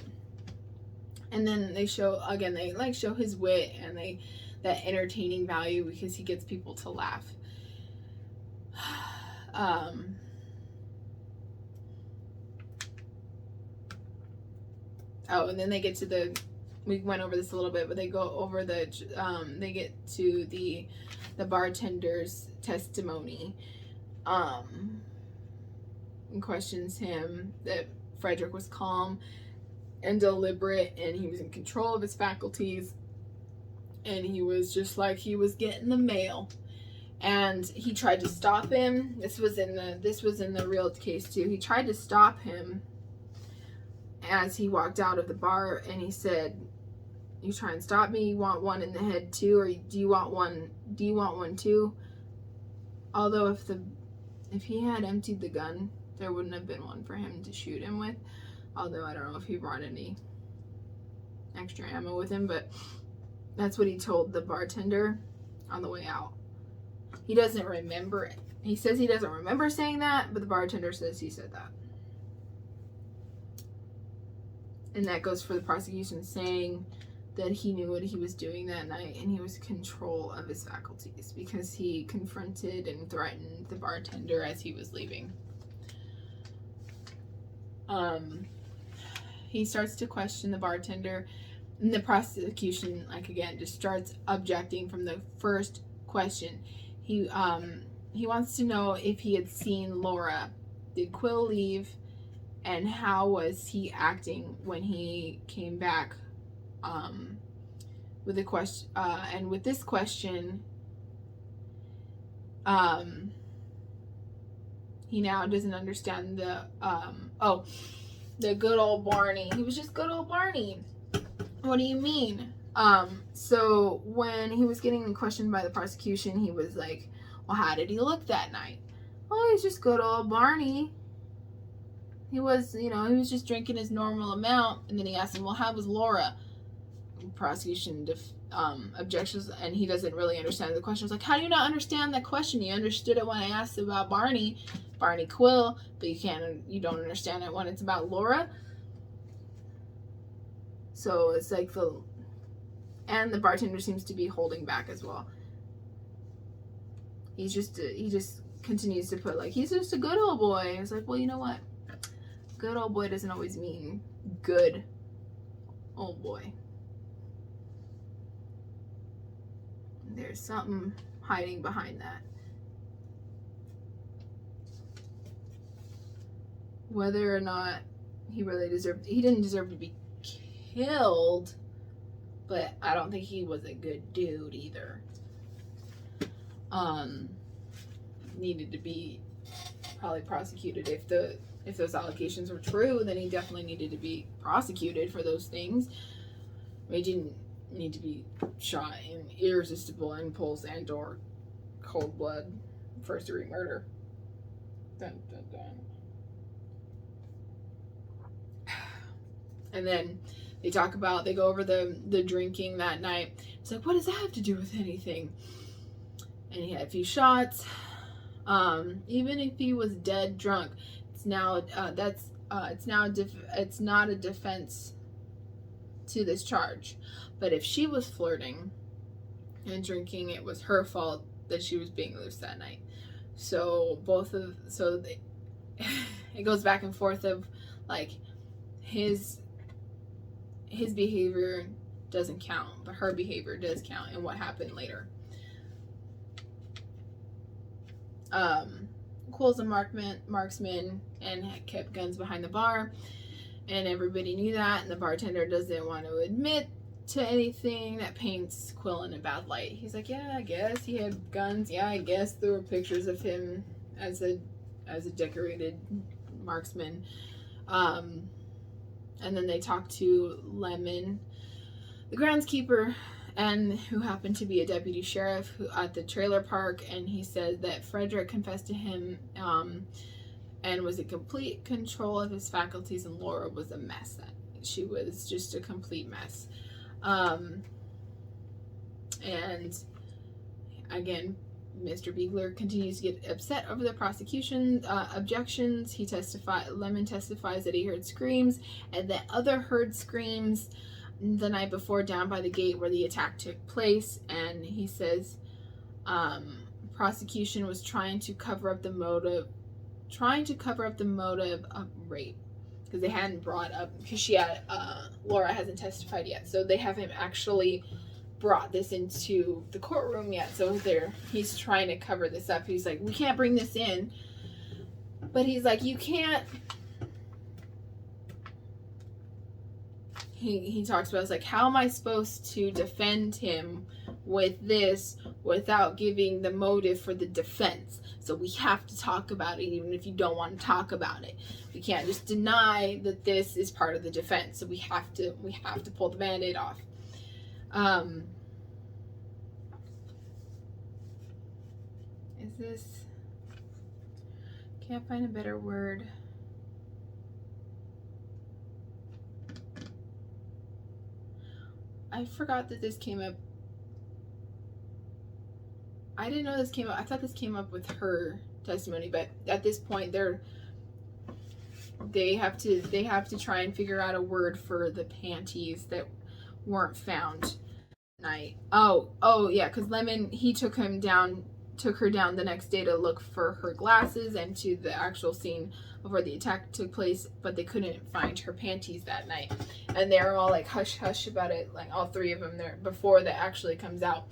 And then they show his wit and that entertaining value because he gets people to laugh. And then they get to we went over this a little bit, but they go over they get to the bartender's testimony, and questions him that Frederick was calm and deliberate, and he was in control of his faculties, and he was just like he was getting the mail. And he tried to stop him. This was in the real case too. He tried to stop him as he walked out of the bar, and he said, "You try and stop me? You want one in the head too, or do you want one? Do you want one too?" Although if he had emptied the gun, there wouldn't have been one for him to shoot him with. Although I don't know if he brought any extra ammo with him, but that's what he told the bartender on the way out. He doesn't remember it. He says he doesn't remember saying that, but the bartender says he said that. And that goes for the prosecution, saying that he knew what he was doing that night and he was in control of his faculties because he confronted and threatened the bartender as he was leaving. He starts to question the bartender, and the prosecution, again, just starts objecting from the first question. He wants to know if he had seen Laura. Did Quill leave? And how was he acting when he came back? With a question, and with this question, he now doesn't understand the good old Barney. He was just good old Barney. What do you mean? So when he was getting questioned by the prosecution, he was like, well, how did he look that night? Oh, he's just good old Barney. He was just drinking his normal amount. And then he asked him, well, how was Laura? Prosecution objections, and he doesn't really understand the question. It's like, how do you not understand that question? You understood it when I asked about Barney Quill, but you don't understand it when it's about Laura. So it's like and the bartender seems to be holding back as well. He just continues to put he's just a good old boy. It's like, well, you know what? Good old boy doesn't always mean good old boy. There's something hiding behind that. Whether or not he didn't deserve to be killed, but I don't think he was a good dude either. Needed to be probably prosecuted if those allegations were true. Then he definitely needed to be prosecuted for those things. He didn't need to be shot in irresistible impulse and or cold blood first degree murder. Dun, dun, dun. And then they go over the drinking that night. It's like, what does that have to do with anything? And he had a few shots. Even if he was dead drunk, it's not a defense to this charge. But if she was flirting and drinking, it was her fault that she was being loose that night. So it goes back and forth of his behavior doesn't count, but her behavior does count, and what happened later. Cole's a marksman and kept guns behind the bar, and everybody knew that, and the bartender doesn't want to admit to anything that paints Quill in a bad light. He's like, yeah, I guess he had guns. Yeah, I guess there were pictures of him as a decorated marksman. And then they talk to Lemon, the groundskeeper, and who happened to be a deputy sheriff at the trailer park, and he said that Frederick confessed to him and was in complete control of his faculties, and Laura was a mess. That she was just a complete mess. And again, Mr. Beegler continues to get upset over the prosecution objections. Lemon testifies that he heard screams, and that other heard screams the night before down by the gate where the attack took place. And he says prosecution was trying to cover up the motive of rape, because they hadn't brought up, because Laura hasn't testified yet, so they haven't actually brought this into the courtroom yet. So he's trying to cover this up. He's like, we can't bring this in, but he's like, you can't. He talks about, it's like, how am I supposed to defend him with this without giving the motive for the defense? So we have to talk about it, even if you don't want to talk about it. We can't just deny that this is part of the defense. So we have to pull the Band-Aid off. Can't find a better word. I forgot that this came up. I didn't know this came up. I thought this came up with her testimony, but at this point they have to try and figure out a word for the panties that weren't found that night. Oh yeah, because Lemon, he took her down the next day to look for her glasses and to the actual scene of where the attack took place, but they couldn't find her panties that night. And they're all like hush hush about it, like all three of them there before that actually comes out.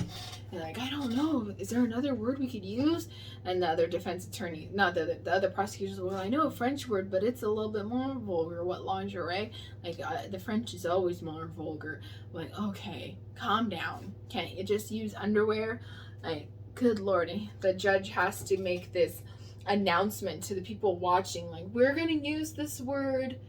And like, I don't know, is there another word we could use? And the other defense attorney, not the other prosecutors, well, I know a French word, but it's a little bit more vulgar. What, lingerie? Like, the French is always more vulgar. I'm like, okay, calm down. Can't you just use underwear? Like, good lordy, the judge has to make this announcement to the people watching, like, we're gonna use this word,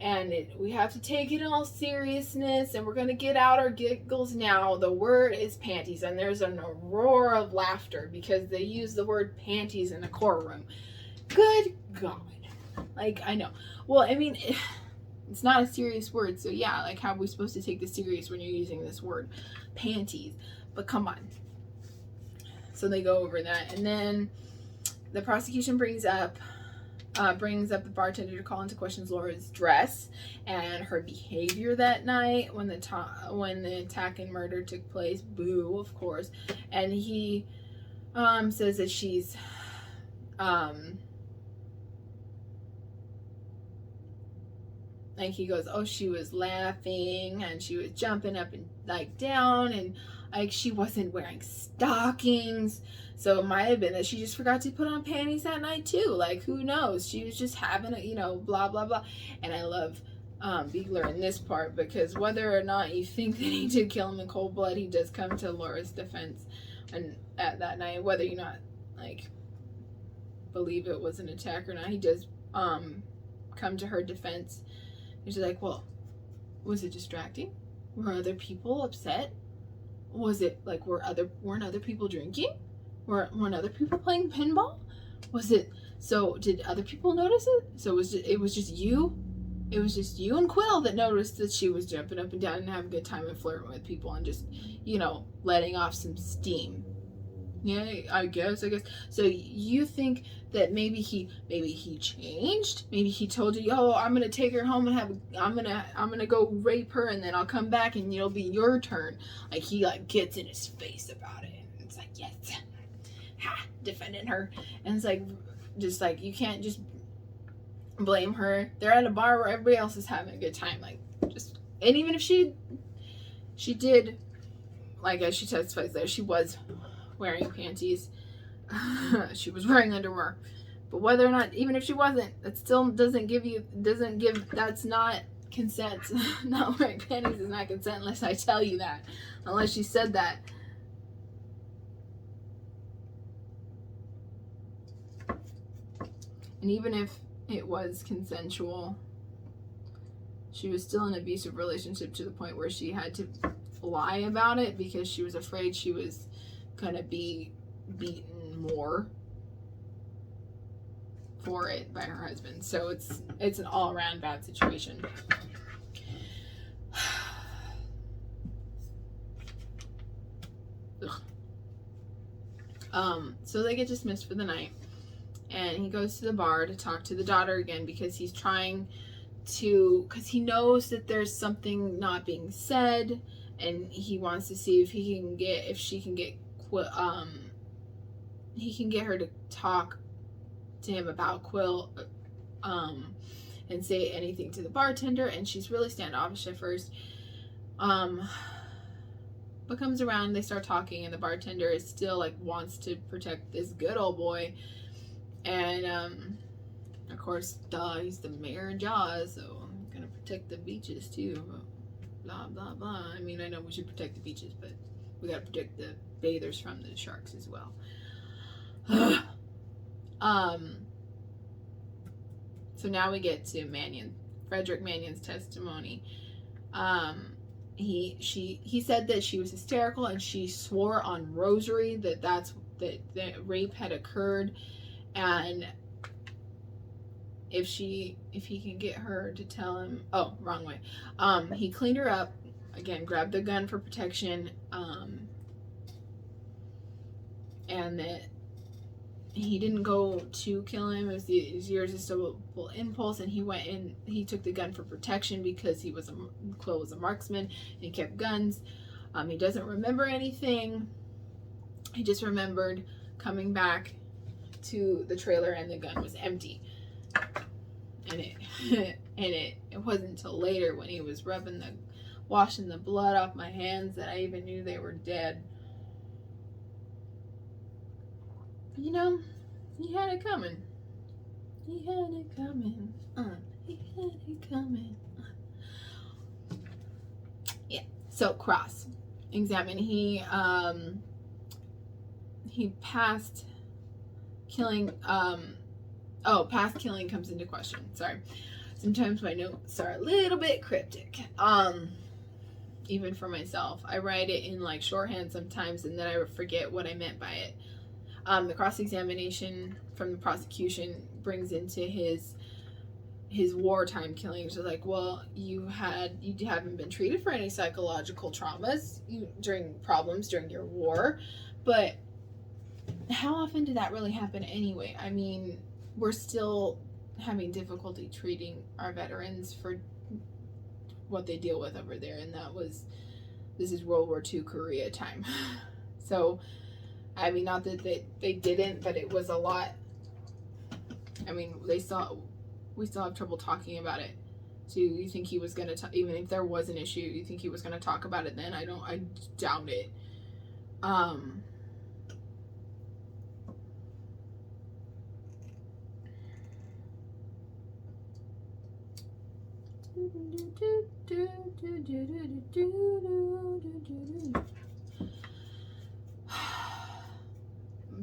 and we have to take it in all seriousness, and we're gonna get out our giggles now. The word is panties, and there's a roar of laughter because they use the word panties in a courtroom. Good God. Like, I know. Well, I mean, it's not a serious word, so yeah, like, how are we supposed to take this serious when you're using this word, panties? But come on. So they go over that, and then the prosecution brings up the bartender to call into question Laura's dress and her behavior that night when the attack and murder took place. Boo, of course. And he says that she's like, he goes, oh, she was laughing and she was jumping up and like down, and like she wasn't wearing stockings. So it might have been that she just forgot to put on panties that night too. Like, who knows? She was just having a, blah, blah, blah. And I love Beegler in this part, because whether or not you think that he did kill him in cold blood, he does come to Laura's defense and at that night, whether you not like believe it was an attack or not, he does come to her defense. And she's like, well, was it distracting? Were other people upset? Was it like, weren't other people drinking? Weren't other people playing pinball? Was it, so did other people notice it? So it was just you? It was just you and Quill that noticed that she was jumping up and down and having a good time and flirting with people and just, letting off some steam. Yeah, I guess. So you think that maybe he changed? Maybe he told you, oh, I'm gonna take her home and I'm gonna go rape her, and then I'll come back and it'll be your turn. Like, he gets in his face about it. And it's like, yes, defending her. And it's like, just like, you can't just blame her. They're at a bar where everybody else is having a good time. Like, just, and even if she did, like, as she testifies there, she was wearing panties. she was wearing underwear. But whether or not, even if she wasn't, that still doesn't give, that's not consent. Not wearing panties is not consent unless I tell you that. Unless she said that. And even if it was consensual, she was still in an abusive relationship to the point where she had to lie about it because she was afraid she was going to be beaten more for it by her husband. So it's an all-around bad situation. So they get dismissed for the night, and he goes to the bar to talk to the daughter again because he's trying to, because he knows that there's something not being said, and he wants to see if he can get her to talk to him about Quill, and say anything to the bartender. And she's really standoffish at first, but comes around, they start talking, and the bartender is still like wants to protect this good old boy. And of course, he's the mayor of Jaws, so I'm gonna protect the beaches too. Blah blah blah. I mean, I know we should protect the beaches, but we gotta protect the bathers from the sharks as well. So now we get to Mannion, Frederick Mannion's testimony. He said that she was hysterical, and she swore on rosary that rape had occurred, and if he can get her to tell him, oh, wrong way. He cleaned her up, again, grabbed the gun for protection, and that he didn't go to kill him. It was his irresistible impulse, and he went and he took the gun for protection because Quill was a marksman, and he kept guns. He doesn't remember anything. He just remembered coming back to the trailer and the gun was empty. And it wasn't until later when he was washing the blood off my hands that I even knew they were dead. But you know, he had it coming. He had it coming. He had it coming. Yeah. So cross examine. He passed killing. Past killing comes into question. Sorry. Sometimes my notes are a little bit cryptic. Even for myself. I write it in like shorthand sometimes, and then I forget what I meant by it. The cross-examination from the prosecution brings into his wartime killings. So like, well, you haven't been treated for any psychological traumas during your war, but how often did that really happen anyway? I mean, we're still having difficulty treating our veterans for what they deal with over there, and this is World War II Korea time. So, I mean, not that they didn't, but it was a lot. I mean, we still have trouble talking about it. So you think he was gonna even if there was an issue, you think he was gonna talk about it then? I doubt it.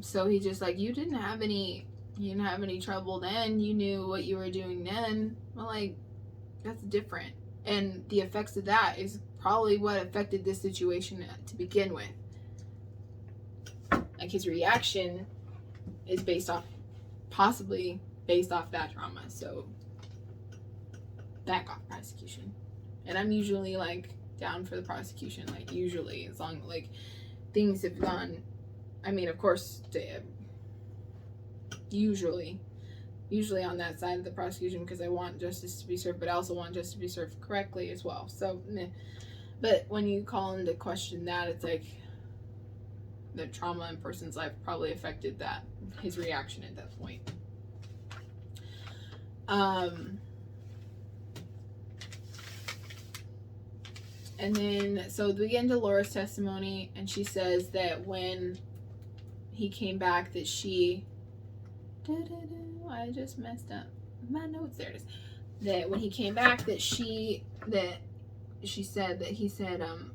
So he just like, you didn't have any trouble then, you knew what you were doing then. Well, like, that's different, and the effects of that is probably what affected this situation to begin with. Like, his reaction is possibly based off that trauma, so that got prosecution. And I'm usually like down for the prosecution, like usually, as long like things have gone, I mean, of course, usually on that side of the prosecution, because I want justice to be served, but I also want justice to be served correctly as well. So, but when you call into question that, it's like the trauma in a person's life probably affected his reaction at that point. And then, so we get into Laura's testimony, and she says that when he came back that she, I just messed up my notes. There it is. That when he came back that he said,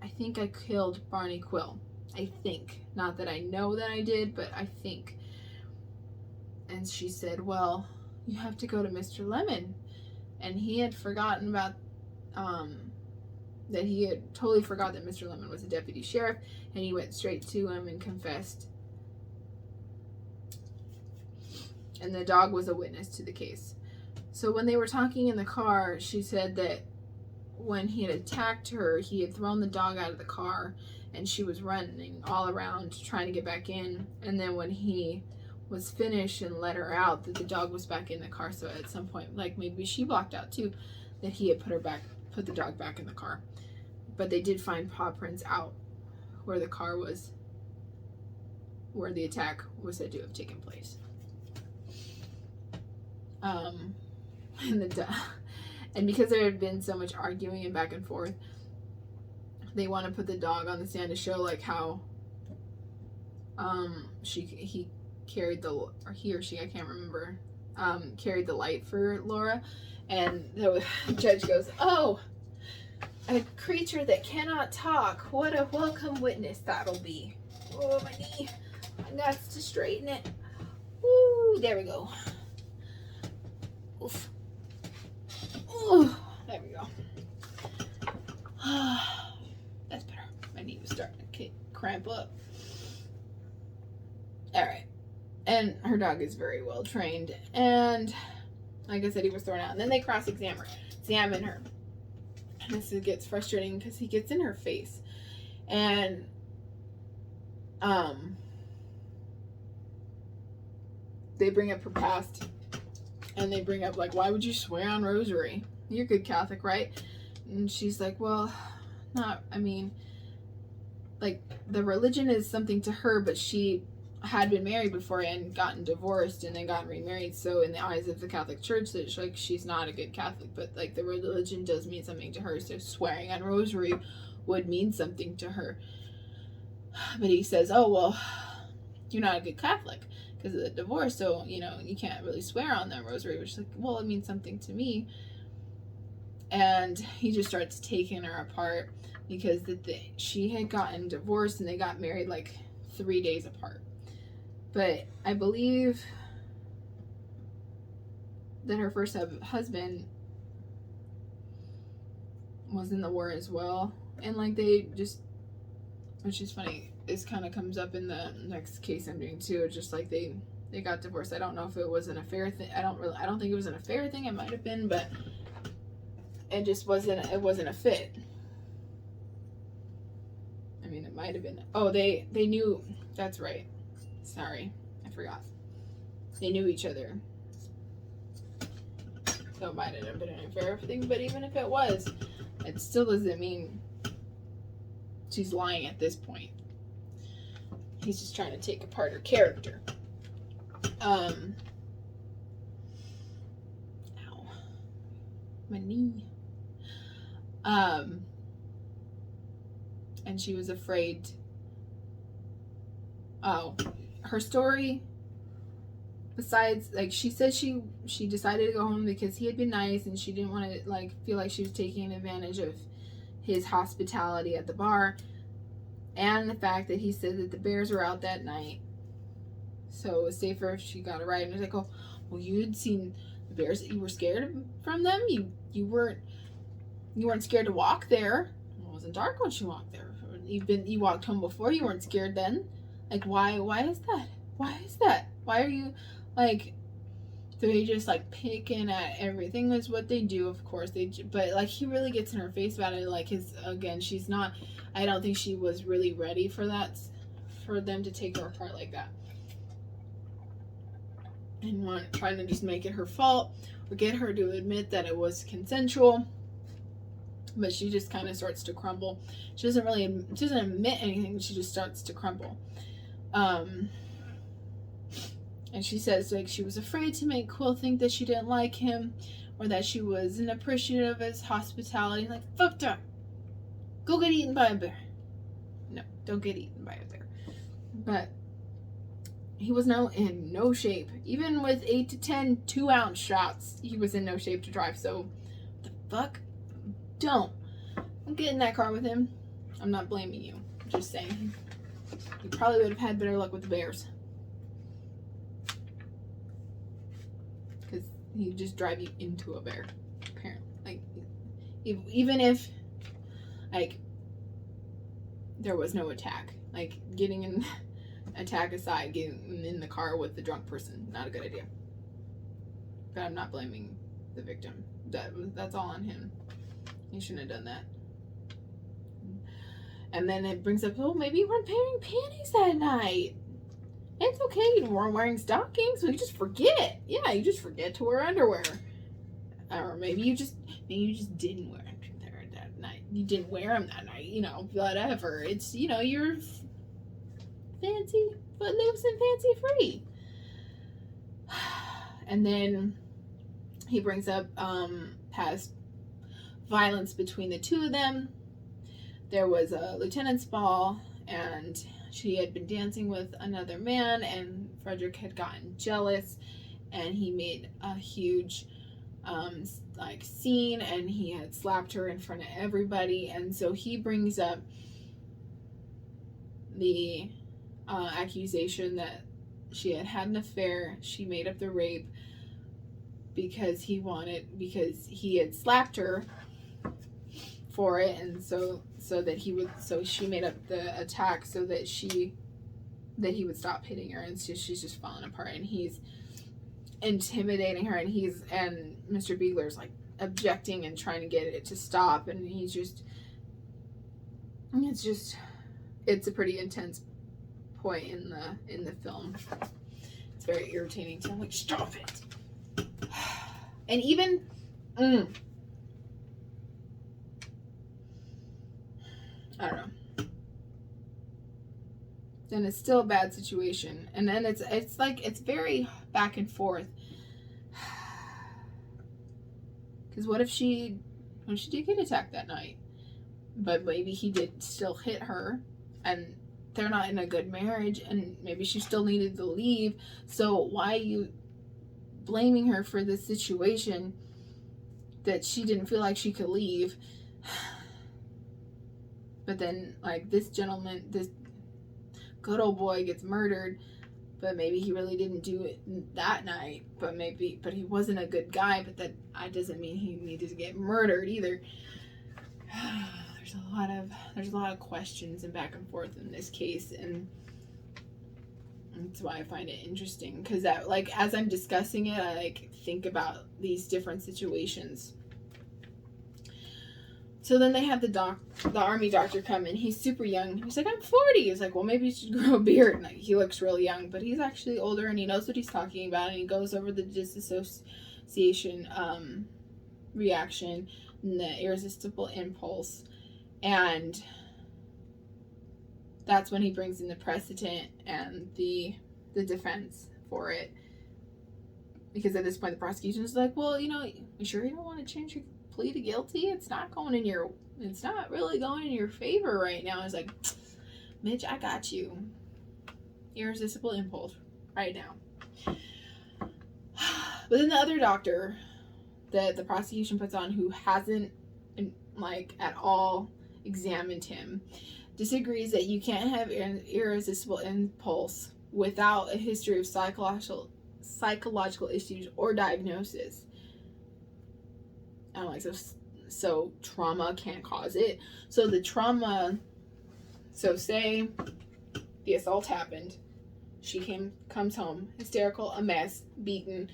I think I killed Barney Quill. I think. Not that I know that I did, but I think. And she said, well, you have to go to Mr. Lemon. And he had forgotten about, that he had totally forgot that Mr. Lemon was a deputy sheriff, and he went straight to him and confessed. And the dog was a witness to the case. So when they were talking in the car, she said that when he had attacked her, he had thrown the dog out of the car, and she was running all around trying to get back in. And then when he was finished and let her out, that the dog was back in the car. So at some point, like maybe she blocked out too, that he had put the dog back in the car. But they did find paw prints out where the car was, where the attack was said to have taken place. And because there had been so much arguing and back and forth, they want to put the dog on the stand to show like how he carried the, or he or she, I can't remember, carried the light for Laura. And the judge goes, oh, a creature that cannot talk, what a welcome witness that'll be. Oh, my knee, I got to straighten it. Woo, there we go. Oof. Ooh, there we go. That's better. My knee was starting to cramp up. Alright. And her dog is very well trained. And like I said, he was thrown out. And then they cross-examine her. And this gets frustrating because he gets in her face. And they bring up her past. And they bring up, like, why would you swear on rosary? You're a good Catholic, right? And she's like, well, like, the religion is something to her, but she had been married before and gotten divorced and then got remarried. So in the eyes of the Catholic Church, that like she's not a good Catholic, but like the religion does mean something to her. So swearing on rosary would mean something to her. But he says, oh, well, you're not a good Catholic because of the divorce, so, you know, you can't really swear on that rosary, which is like, well, it means something to me. And he just starts taking her apart because she had gotten divorced and they got married like 3 days apart. But I believe that her first husband was in the war as well. And like they just, which is funny, this kind of comes up in the next case I'm doing too. Just like they got divorced. I don't know if it was an affair thing. I don't think it was an affair thing. It might have been, but it just wasn't a fit. I mean, it might have been. Oh, they knew. That's right. Sorry, I forgot. They knew each other. So it might have been an affair thing, but even if it was, it still doesn't mean she's lying at this point. He's just trying to take apart her character. Ow. My knee. And she was afraid. Oh, her story, besides, like, she said she decided to go home because he had been nice and she didn't want to, like, feel like she was taking advantage of his hospitality at the bar, and the fact that he said that the bears were out that night, so it was safer if she got a ride. And I was like, oh, well, you had seen the bears, that you were scared from them? You weren't scared to walk there. It wasn't dark when she walked there. You walked home before, you weren't scared then. Like, why is that? Why is that? Why are you, like, they just, like, picking at everything is what they do, of course. But, like, he really gets in her face about it. Like, she's not, I don't think she was really ready for that, for them to take her apart like that. And trying to just make it her fault or get her to admit that it was consensual. But she just kind of starts to crumble. She doesn't admit anything. She just starts to crumble. And she says, like, she was afraid to make Quill think that she didn't like him or that she wasn't appreciative of his hospitality. Like, fuck that. Go get eaten by a bear. No, don't get eaten by a bear. But he was in no shape. Even with 8 to 10 2-ounce shots, he was in no shape to drive. So, the fuck? Don't get in that car with him. I'm not blaming you. I'm just saying. You probably would have had better luck with the bears. Because he would just drive you into a bear, apparently. Like, even if, like, there was no attack. Like, getting in, attack aside, getting in the car with the drunk person, not a good idea. But I'm not blaming the victim. That's all on him. He shouldn't have done that. And then it brings up, oh, maybe you weren't wearing panties that night. It's okay, you weren't wearing stockings, so you just forget. Yeah, you just forget to wear underwear. Or maybe you just didn't wear them that night. You didn't wear them that night, you know, whatever. It's, you know, you're fancy, footloose and fancy free. And then he brings up past violence between the two of them. There was a lieutenant's ball, and she had been dancing with another man, and Frederick had gotten jealous, and he made a huge scene, and he had slapped her in front of everybody. And so he brings up the accusation that she had an affair. She made up the rape because he had slapped her for it, and so she made up the attack so that he would stop hitting her, and so she's just falling apart, and he's intimidating her, and Mr. Beagler's like objecting and trying to get it to stop, and it's a pretty intense point in the film. It's very irritating to like, stop it. And even I don't know. Then it's still a bad situation, and then it's like it's very back and forth. Because what if she did get attacked that night, but maybe he did still hit her, and they're not in a good marriage, and maybe she still needed to leave. So why are you blaming her for this situation that she didn't feel like she could leave? But then, like, this gentleman, this good old boy gets murdered, but maybe he really didn't do it that night, but he wasn't a good guy, but that doesn't mean he needed to get murdered either. There's a lot of questions and back and forth in this case, and that's why I find it interesting, because that, like, as I'm discussing it, I like think about these different situations. So then they have the army doctor come in. He's super young. He's like, I'm 40. He's like, well, maybe you should grow a beard. And, like, he looks really young, but he's actually older, and he knows what he's talking about, and he goes over the dissociation reaction and the irresistible impulse. And that's when he brings in the precedent and the defense for it. Because at this point, the prosecution is like, well, you know, you sure you don't want to change your plea to guilty? It's not really going in your favor right now. It's like, Mitch, I got you. Irresistible impulse right now. But then the other doctor that the prosecution puts on, who hasn't like at all examined him, disagrees that you can't have irresistible impulse without a history of psychological issues or diagnosis. I'm like, so trauma can't cause it. So the trauma, so say the assault happened, she comes home hysterical, a mess, beaten.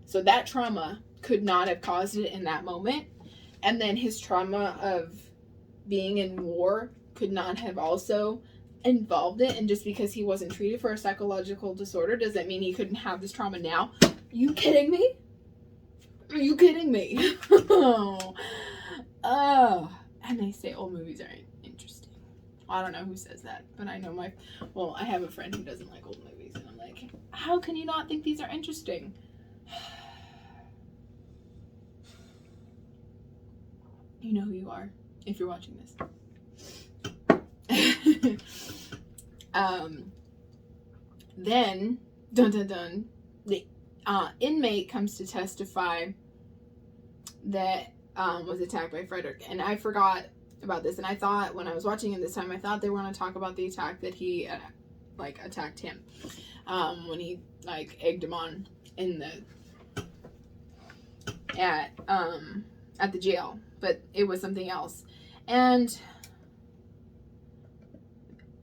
So that trauma could not have caused it in that moment. And then his trauma of being in war could not have also involved it. And just because he wasn't treated for a psychological disorder doesn't mean he couldn't have this trauma now. You kidding me? Are you kidding me? And they say old movies are interesting. I don't know who says that, but I know I have a friend who doesn't like old movies, and I'm like, how can you not think these are interesting? You know who you are if you're watching this. then, dun dun dun, the inmate comes to testify that was attacked by Frederick. And I forgot about this, and I thought when I was watching it this time, I thought they were going to talk about the attack that he attacked him when he egged him on in the at the jail, but it was something else. And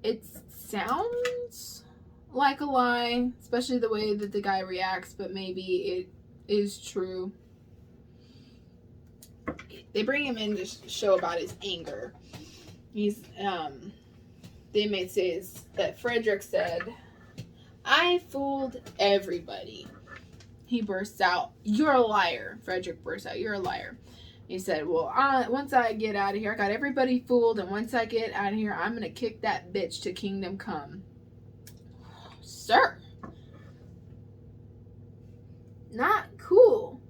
it sounds like a lie, especially the way that the guy reacts, but maybe it is true. They bring him in to show about his anger. He's the inmate says that Frederick said, "I fooled everybody." He bursts out, "You're a liar." Frederick bursts out, "You're a liar." He said, "Well, once I get out of here, I got everybody fooled, and once I get out of here, I'm going to kick that bitch to kingdom come." Sir. Not cool.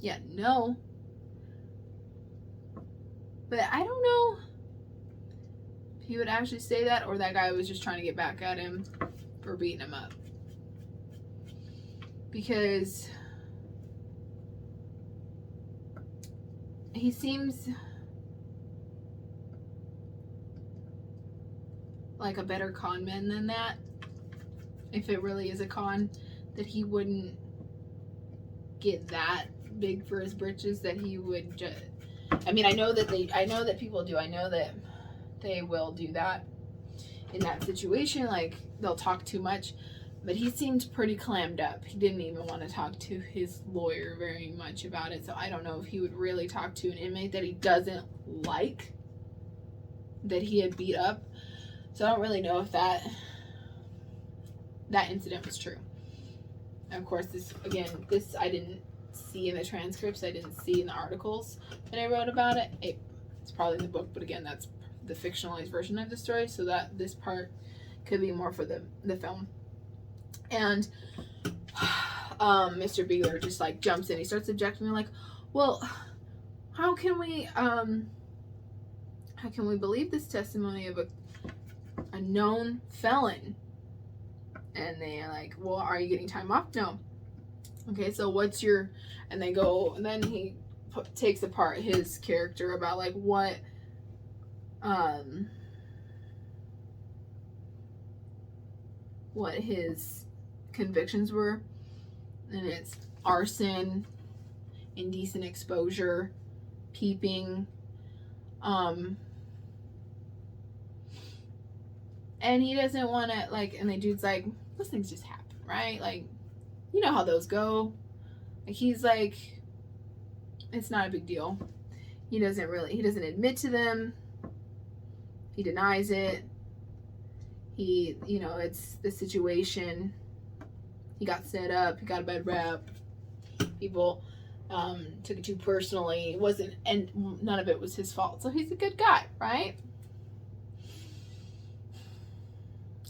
Yeah, no. But I don't know if he would actually say that, or that guy was just trying to get back at him for beating him up. Because he seems like a better con man than that. If it really is a con, that he wouldn't get that big for his britches, that he would just, I mean, I know that people do. I know that they will do that in that situation. Like, they'll talk too much. But he seemed pretty clammed up. He didn't even want to talk to his lawyer very much about it. So I don't know if he would really talk to an inmate that he doesn't like, that he had beat up. So I don't really know if that incident was true. And of course, this I didn't see in the transcripts. I didn't see in the articles that I wrote about it. It's probably in the book, but again, that's the fictionalized version of the story. So that this part could be more for the film. And Mr. Beegler just jumps in. He starts objecting, like, "Well, how can we believe this testimony of a known felon?" And they're like, "Well, are you getting time off?" "No." "Okay, so what's your..." And they go, and then he takes apart his character about what his convictions were, and it's arson, indecent exposure, peeping, and he doesn't want to and the dude's like, "Those things just happen, right? You know how those go." He's like, "It's not a big deal." He doesn't admit to them. He denies it. It's the situation. He got set up. He got a bad rap. People took it too personally. It wasn't, and none of it was his fault. So he's a good guy, right?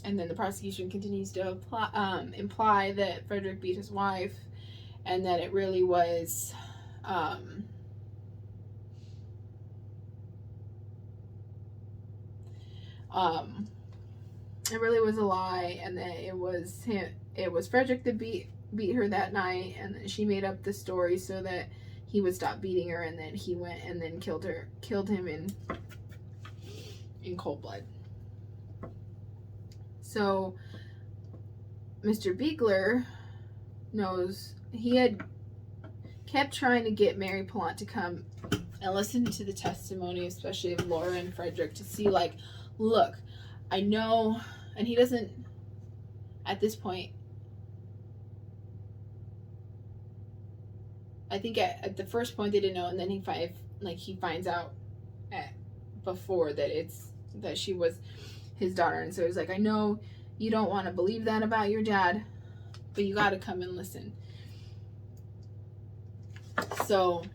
And then the prosecution continues to imply that Frederick beat his wife, and that it really was it really was a lie, and that it was Frederick that beat her that night, and that she made up the story so that he would stop beating her, and then he went and then killed him in cold blood. So Mr. Beegler knows. He had kept trying to get Mary Polant to come and listen to the testimony, especially of Laura and Frederick, to see look, I know. And he doesn't, at this point, I think at the first point they didn't know, and then he finds out before that she was his daughter. And so he's like, "I know you don't want to believe that about your dad, but you got to come and listen." So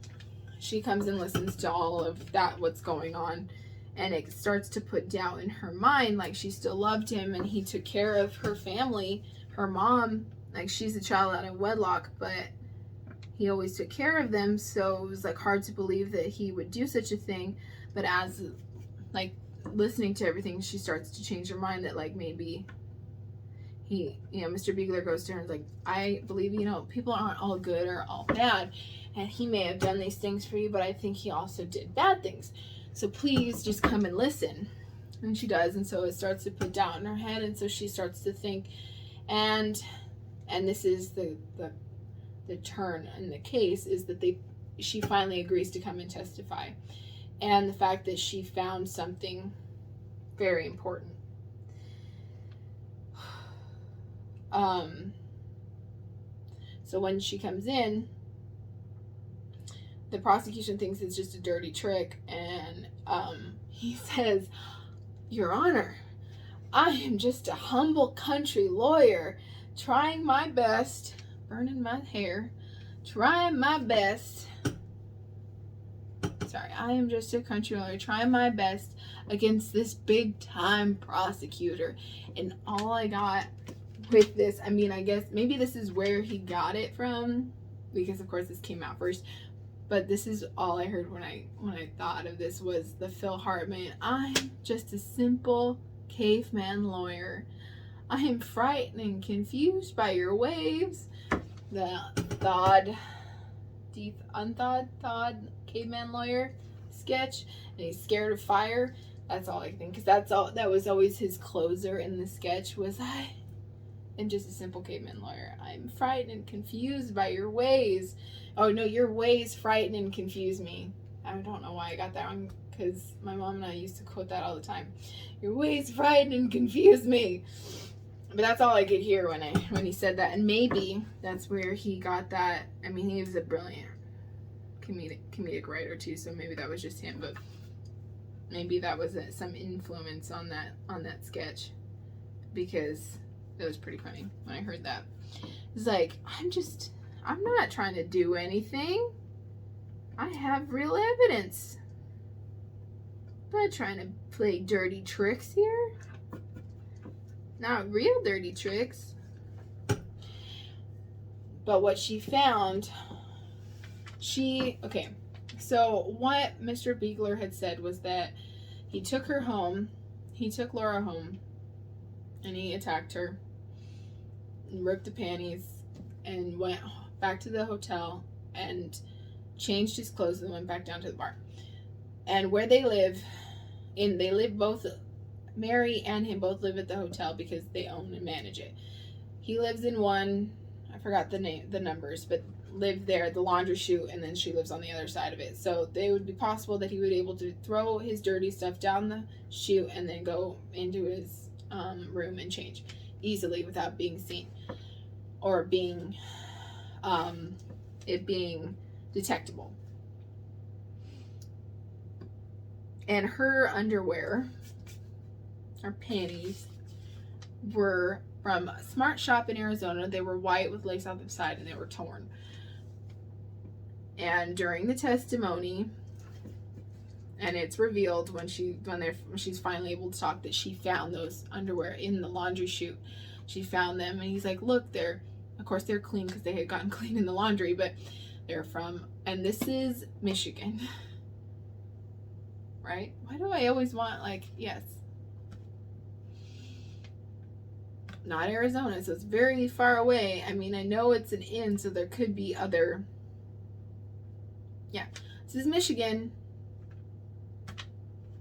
she comes and listens to all of that, what's going on. And it starts to put doubt in her mind, she still loved him, and he took care of her family, her mom. She's a child out of wedlock, but he always took care of them. So it was hard to believe that he would do such a thing. But as listening to everything, she starts to change her mind that, like, maybe Mr. Beegler goes to her and is like, I believe, people aren't all good or all bad, and he may have done these things for you, but I think he also did bad things. So please just come and listen. And she does, and so it starts to put doubt in her head, and so she starts to think, and this is the turn in the case, is that she finally agrees to come and testify. And the fact that she found something very important. So when she comes in, the prosecution thinks it's just a dirty trick, and he says, Your Honor, I am just a humble country lawyer trying my best, burning my hair, trying my best. I am just a country lawyer trying my best against this big time prosecutor. And all I got with this, I mean, I guess maybe this is where he got it from, because of course this came out first, but this is all I heard when I thought of this, was the Phil Hartman, I'm just a simple caveman lawyer. I am frightened and confused by your waves. The unthawed caveman lawyer sketch, and he's scared of fire. That's all I think, because that was always his closer in the sketch, was I am just a simple caveman lawyer. I'm frightened and confused by your ways. Oh no, your ways frighten and confuse me. I don't know why I got that one, because my mom and I used to quote that all the time. Your ways frighten and confuse me. But that's all I could hear when he said that, and maybe that's where he got that. I mean, he was a brilliant comedic writer too, so maybe that was just him, but maybe that was some influence on that sketch, because it was pretty funny when I heard that. It's like, I'm not trying to do anything. I have real evidence. I'm not trying to play dirty tricks here. Not real dirty tricks. But what she found, so what Mr. Beegler had said was that he took Laura home, and he attacked her, and ripped the panties, and went back to the hotel, and changed his clothes, and went back down to the bar. And where they live, both Mary and him both live at the hotel because they own and manage it. He lives in one, I forgot the numbers, but lived there, the laundry chute, and then she lives on the other side of it. So it would be possible that he would be able to throw his dirty stuff down the chute and then go into his room and change easily without being seen, or being detectable. And her underwear, her panties, were from a smart shop in Arizona. They were white with lace on the side, and they were torn. And during the testimony, and it's revealed when she's finally able to talk, that she found those underwear in the laundry chute. She found them, and he's like, look, they're clean because they had gotten clean in the laundry, but they're from, and this is Michigan. Right? Why do I always want, yes. Not Arizona, so it's very far away. I mean, I know it's an inn, so there could be other. Yeah. This is Michigan.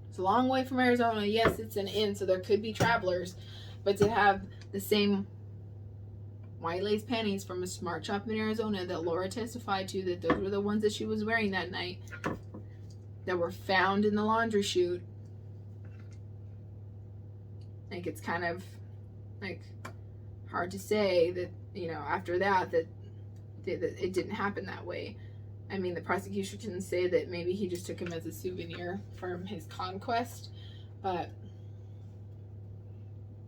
It's a long way from Arizona. Yes, it's an inn, so there could be travelers. But to have the same white lace panties from a smart shop in Arizona that Laura testified to, that those were the ones that she was wearing that night, that were found in the laundry chute. It's kind of hard to say that, after that it didn't happen that way. I mean, the prosecution can say that maybe he just took him as a souvenir from his conquest, but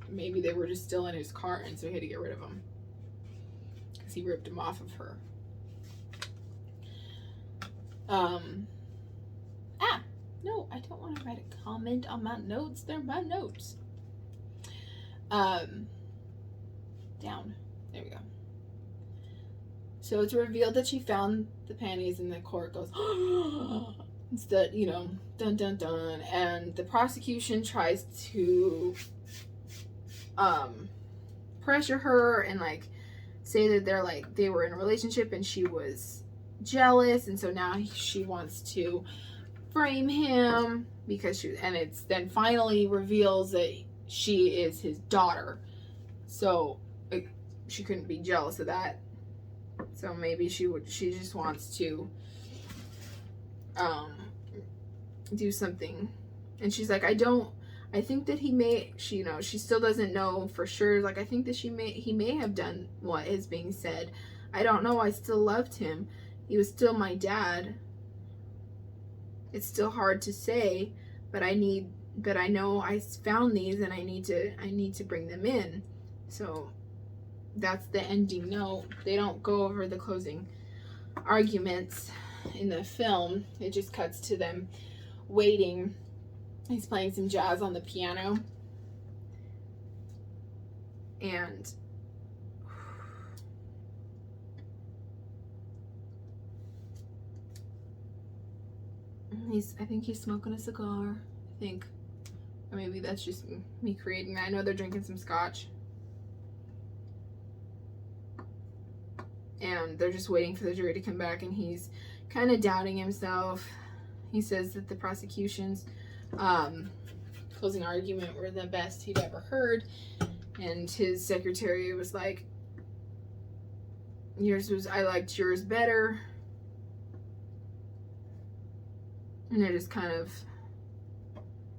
maybe they were just still in his car, and so he had to get rid of them because he ripped them off of her. No, I don't want to write a comment on my notes. They're my notes. Down. There we go. So it's revealed that she found the panties, and the court goes, It's the, dun dun dun. And the prosecution tries to pressure her and like say that they were in a relationship and she was jealous, and so now she wants to frame him because it's then finally reveals that she is his daughter. So she couldn't be jealous of that. So maybe she just wants to do something. And she's like, I think that he may, she still doesn't know for sure. Like, I think that he may have done what is being said. I don't know. I still loved him. He was still my dad. It's still hard to say, but I know I found these and I need to bring them in. So that's the ending note. They don't go over the closing arguments in the film. It just cuts to them waiting. He's playing some jazz on the piano. And I think he's smoking a cigar. Or maybe that's just me creating that. I know they're drinking some scotch. And they're just waiting for the jury to come back, and he's kind of doubting himself. He says that the prosecution's closing argument were the best he'd ever heard, and his secretary was like, I liked yours better. And they're just kind of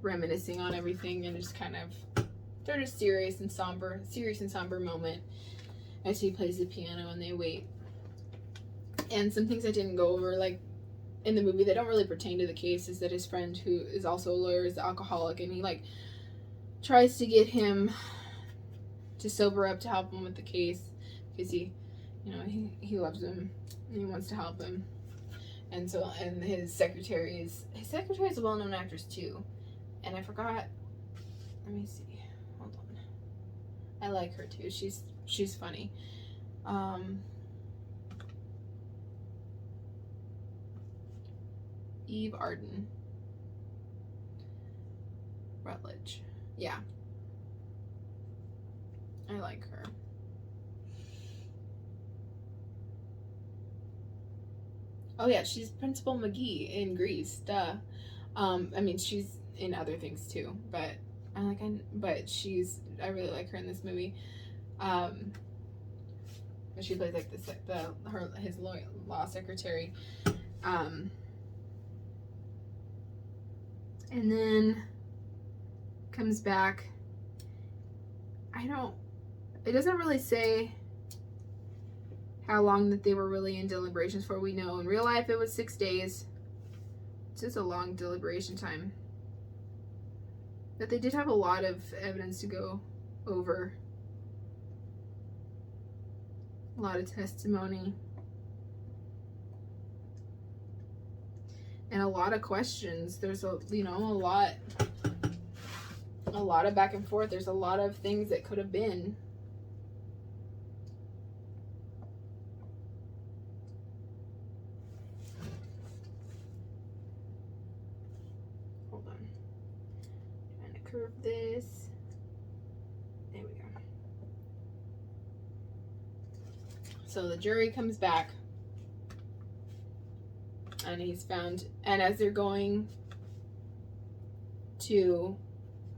reminiscing on everything, and they're just serious and somber moment as he plays the piano and they wait. And some things I didn't go over, like in the movie, that don't really pertain to the case, is that his friend, who is also a lawyer, is the alcoholic, and he like tries to get him to sober up to help him with the case because he loves him and he wants to help him. And his secretary is a well-known actress too, and I forgot. Let me see. Hold on. I like her too. She's funny. Eve Arden. Rutledge. Yeah. I like her. Oh yeah, she's Principal McGee in Grease. Duh. I mean, she's in other things too, but I really like her in this movie. She plays like his law secretary. And then comes back. It doesn't really say how long that they were really in deliberations for. We know in real life it was 6 days. It's just a long deliberation time. But they did have a lot of evidence to go over. A lot of testimony. And a lot of questions. There's a lot of back and forth. There's a lot of things that could have been. Hold on. Trying to curve this. There we go. So the jury comes back. And and as they're going to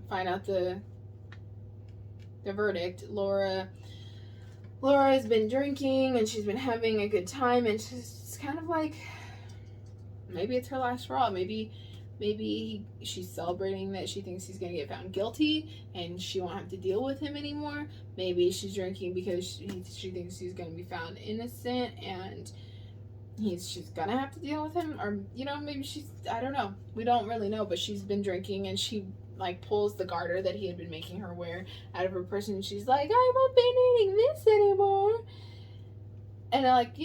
find out the verdict, Laura has been drinking and she's been having a good time, and she's kind of like, maybe it's her last straw. Maybe she's celebrating that she thinks he's going to get found guilty and she won't have to deal with him anymore. Maybe she's drinking because she thinks he's going to be found innocent and she's gonna have to deal with him, or maybe I don't know, we don't really know, but she's been drinking and she like pulls the garter that he had been making her wear out of her purse, and she's like, I won't be needing this anymore, and like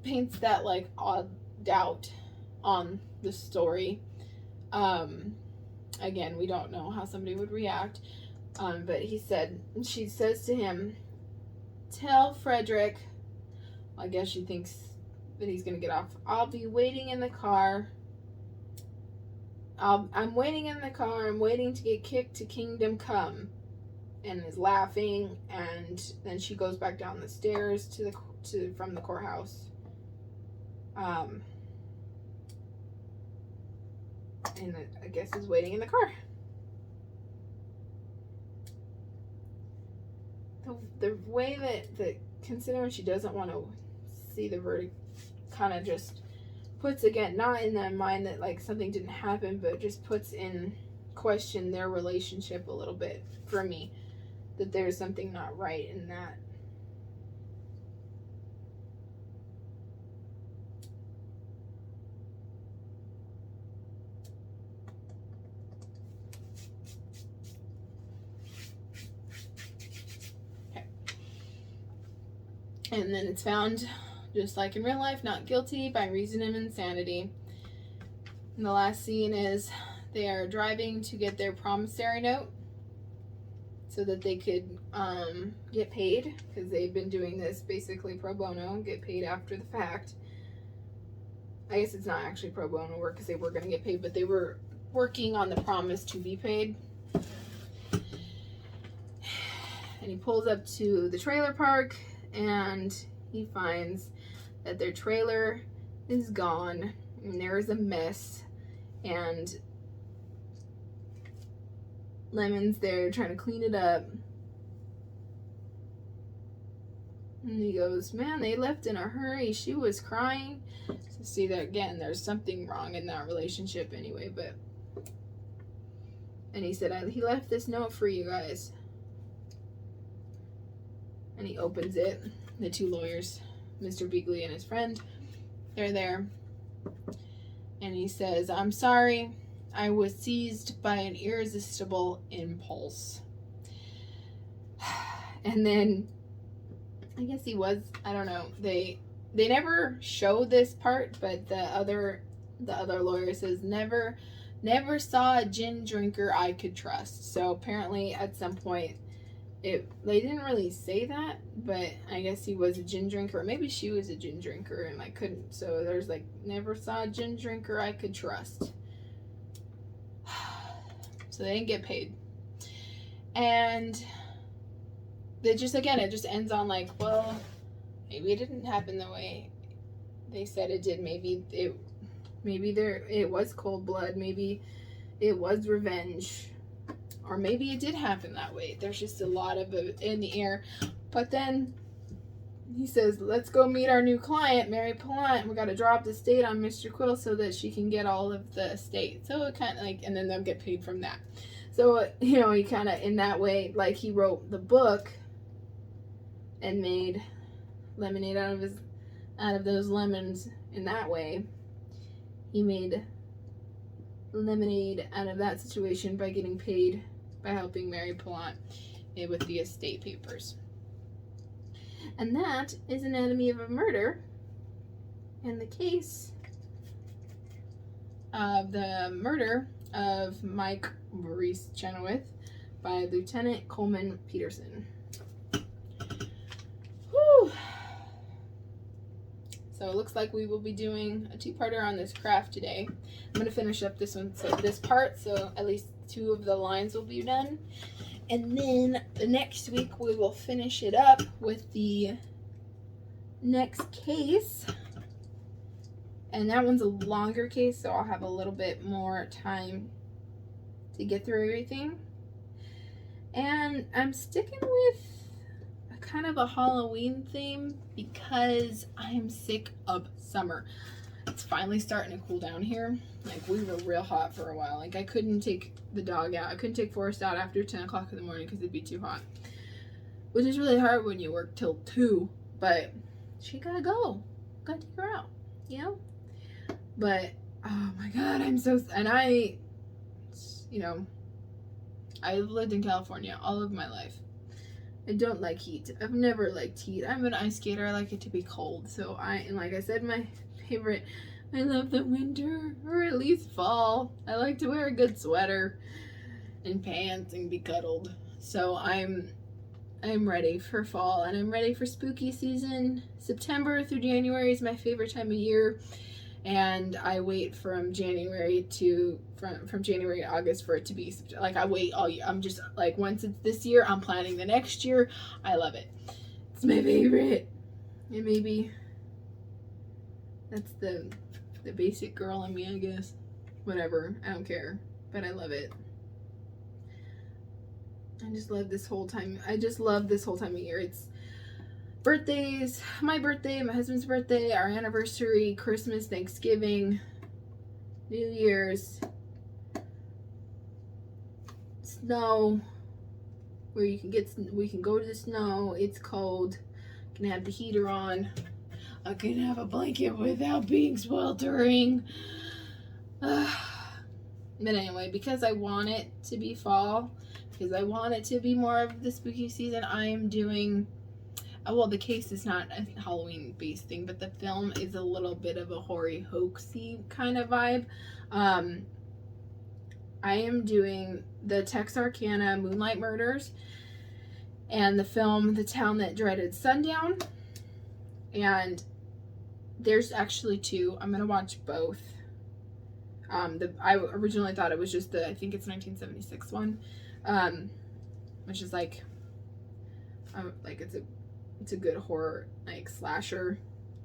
paints that like odd doubt on the story. Again, we don't know how somebody would react, but she says to him, tell Frederick, I guess she thinks that he's gonna get off, I'll be waiting in the car I'm waiting in the car. I'm waiting to get kicked to Kingdom Come," and is laughing. And then she goes back down the stairs from the courthouse. And I guess is waiting in the car. The way that considering she doesn't want to see the verdict, kind of just puts, again, not in that mind that like something didn't happen, but just puts in question their relationship a little bit for me, that there's something not right in that. Okay. And then it's found, just like in real life, not guilty by reason of insanity. And the last scene is they are driving to get their promissory note so that they could get paid, because they've been doing this basically pro bono, get paid after the fact. I guess it's not actually pro bono work because they were going to get paid, but they were working on the promise to be paid. And he pulls up to the trailer park and he finds that their trailer is gone and there is a mess, and Lemon's there trying to clean it up. And he goes, "Man, they left in a hurry. She was crying." So see that again, there's something wrong in that relationship anyway, but. And he said, "He left this note for you guys." And he opens it. The two lawyers, Mr. Beagley and his friend, they're there. And he says, "I'm sorry. I was seized by an irresistible impulse." And then, I guess he was, I don't know, they never show this part, but the other lawyer says, never saw a gin drinker I could trust. So apparently at some point, they didn't really say that, but I guess he was a gin drinker, or maybe she was a gin drinker and I couldn't. So there's like, never saw a gin drinker I could trust. So they didn't get paid. And it just ends on like, well, maybe it didn't happen the way they said it did. Maybe it was cold blood. Maybe it was revenge. Or maybe it did happen that way. There's just a lot of it in the air. But then he says, "Let's go meet our new client, Mary Polant. We got to drop the estate on Mr. Quill so that she can get all of the estate." So it kind of like, and then they'll get paid from that. So, he kind of, in that way, like he wrote the book and made lemonade out of those lemons in that way. He made lemonade out of that situation by getting paid by helping Mary Polant with the estate papers. And that is Anatomy of a Murder, and the case of the murder of Maurice Chenoweth by Lieutenant Coleman Peterson. Whew. So it looks like we will be doing a two-parter on this craft today. I'm going to finish up this one, so this part, so at least 2 of the lines will be done. And then the next week we will finish it up with the next case. And that one's a longer case, so I'll have a little bit more time to get through everything. And I'm sticking with a kind of a Halloween theme because I'm sick of summer. It's finally starting to cool down here. Like, we were real hot for a while. Like, I couldn't take the dog out. I couldn't take Forrest out after 10 o'clock in the morning because it'd be too hot. Which is really hard when you work till 2. But she gotta go. Gotta take her out, But, oh my God, and I've lived in California all of my life. I don't like heat. I've never liked heat. I'm an ice skater. I like it to be cold. So and like I said, I love the winter, or at least fall. I like to wear a good sweater and pants and be cuddled. So I'm ready for fall, and I'm ready for spooky season. September through January is my favorite time of year. and I wait from January to August for it to be like, I wait all year. I'm just like, once it's this year, I'm planning the next year. I love it. It's my favorite. And maybe that's the basic girl in me, I guess. Whatever, I don't care, but I love it. I just love this whole time. I just love this whole time of year. It's birthdays, my birthday, my husband's birthday, our anniversary, Christmas, Thanksgiving, New Year's, snow, where we can go to the snow. It's cold. I can have the heater on. I can have a blanket without being sweltering. But anyway, because I want it to be fall, because I want it to be more of the spooky season, I am doing, well, the case is not a Halloween based thing, but the film is a little bit of a hoary hoaxy kind of vibe. I am doing the Texarkana Moonlight Murders and the film The Town That Dreaded Sundown. And there's actually two. I'm going to watch both. I originally thought it was just I think it's 1976 one, which is like it's a good horror, like, slasher.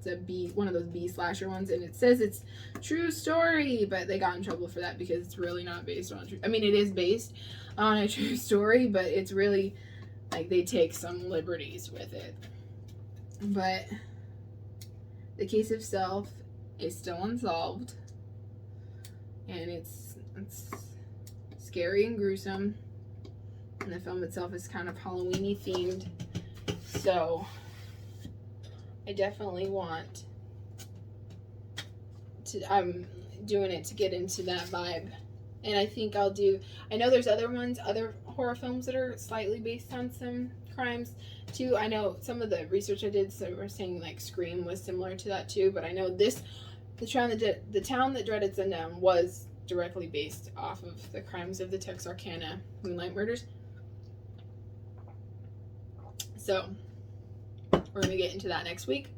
It's one of those B slasher ones, and it says it's true story, but they got in trouble for that because it's really not based on it is based on a true story, but it's really, like, they take some liberties with it. But the case itself is still unsolved, and it's scary and gruesome, and the film itself is kind of Halloween-y themed. So I definitely want to, I'm doing it to get into that vibe. And I think I know there's other horror films that are slightly based on some crimes too. I know some of the research I did, so we're saying like Scream was similar to that too, but I know the Town That Dreaded Sundown was directly based off of the crimes of the Texarkana Moonlight Murders. So we're going to get into that next week,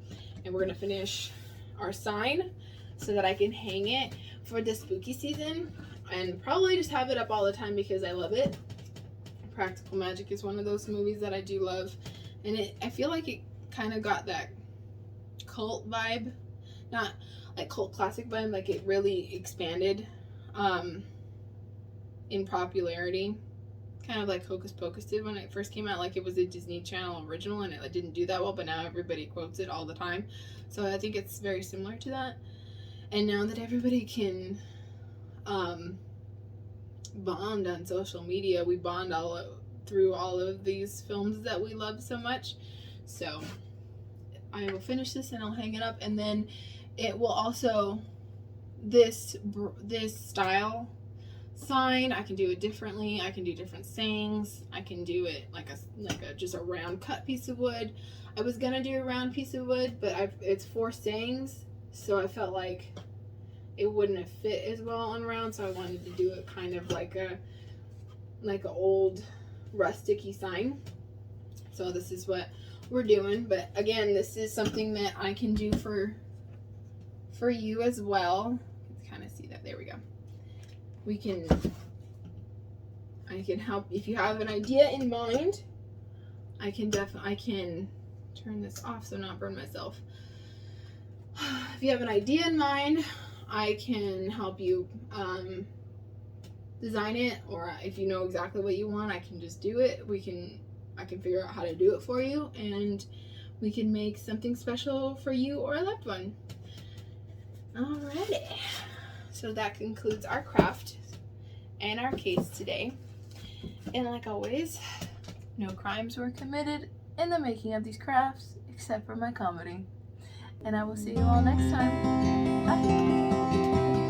and we're going to finish our sign so that I can hang it for the spooky season, and probably just have it up all the time because I love it. Practical Magic is one of those movies that I do love, and I feel like it kind of got that cult vibe, not like cult classic vibe, like it really expanded in popularity. Kind of like Hocus Pocus did when it first came out. Like, it was a Disney Channel original and it didn't do that well, but now everybody quotes it all the time. So I think it's very similar to that. And now that everybody can bond on social media, we bond through all of these films that we love so much. So I will finish this and I'll hang it up, and then it will also, this style sign, I can do it differently. I can do different sayings. I can do it like a just a round cut piece of wood. I was gonna do a round piece of wood, but it's 4 sayings, so I felt like it wouldn't have fit as well on round, so I wanted to do it kind of like a old rusticy sign. So this is what we're doing, but again, this is something that I can do for you as well. Let's kind of see that. There we go. I can help if you have an idea in mind. I can turn this off so not burn myself. If you have an idea in mind, I can help you design it, or if you know exactly what you want, I can just do it. I can figure out how to do it for you, and we can make something special for you or a loved one. Alrighty. So that concludes our craft and our case today. And like always, no crimes were committed in the making of these crafts except for my comedy. And I will see you all next time. Bye.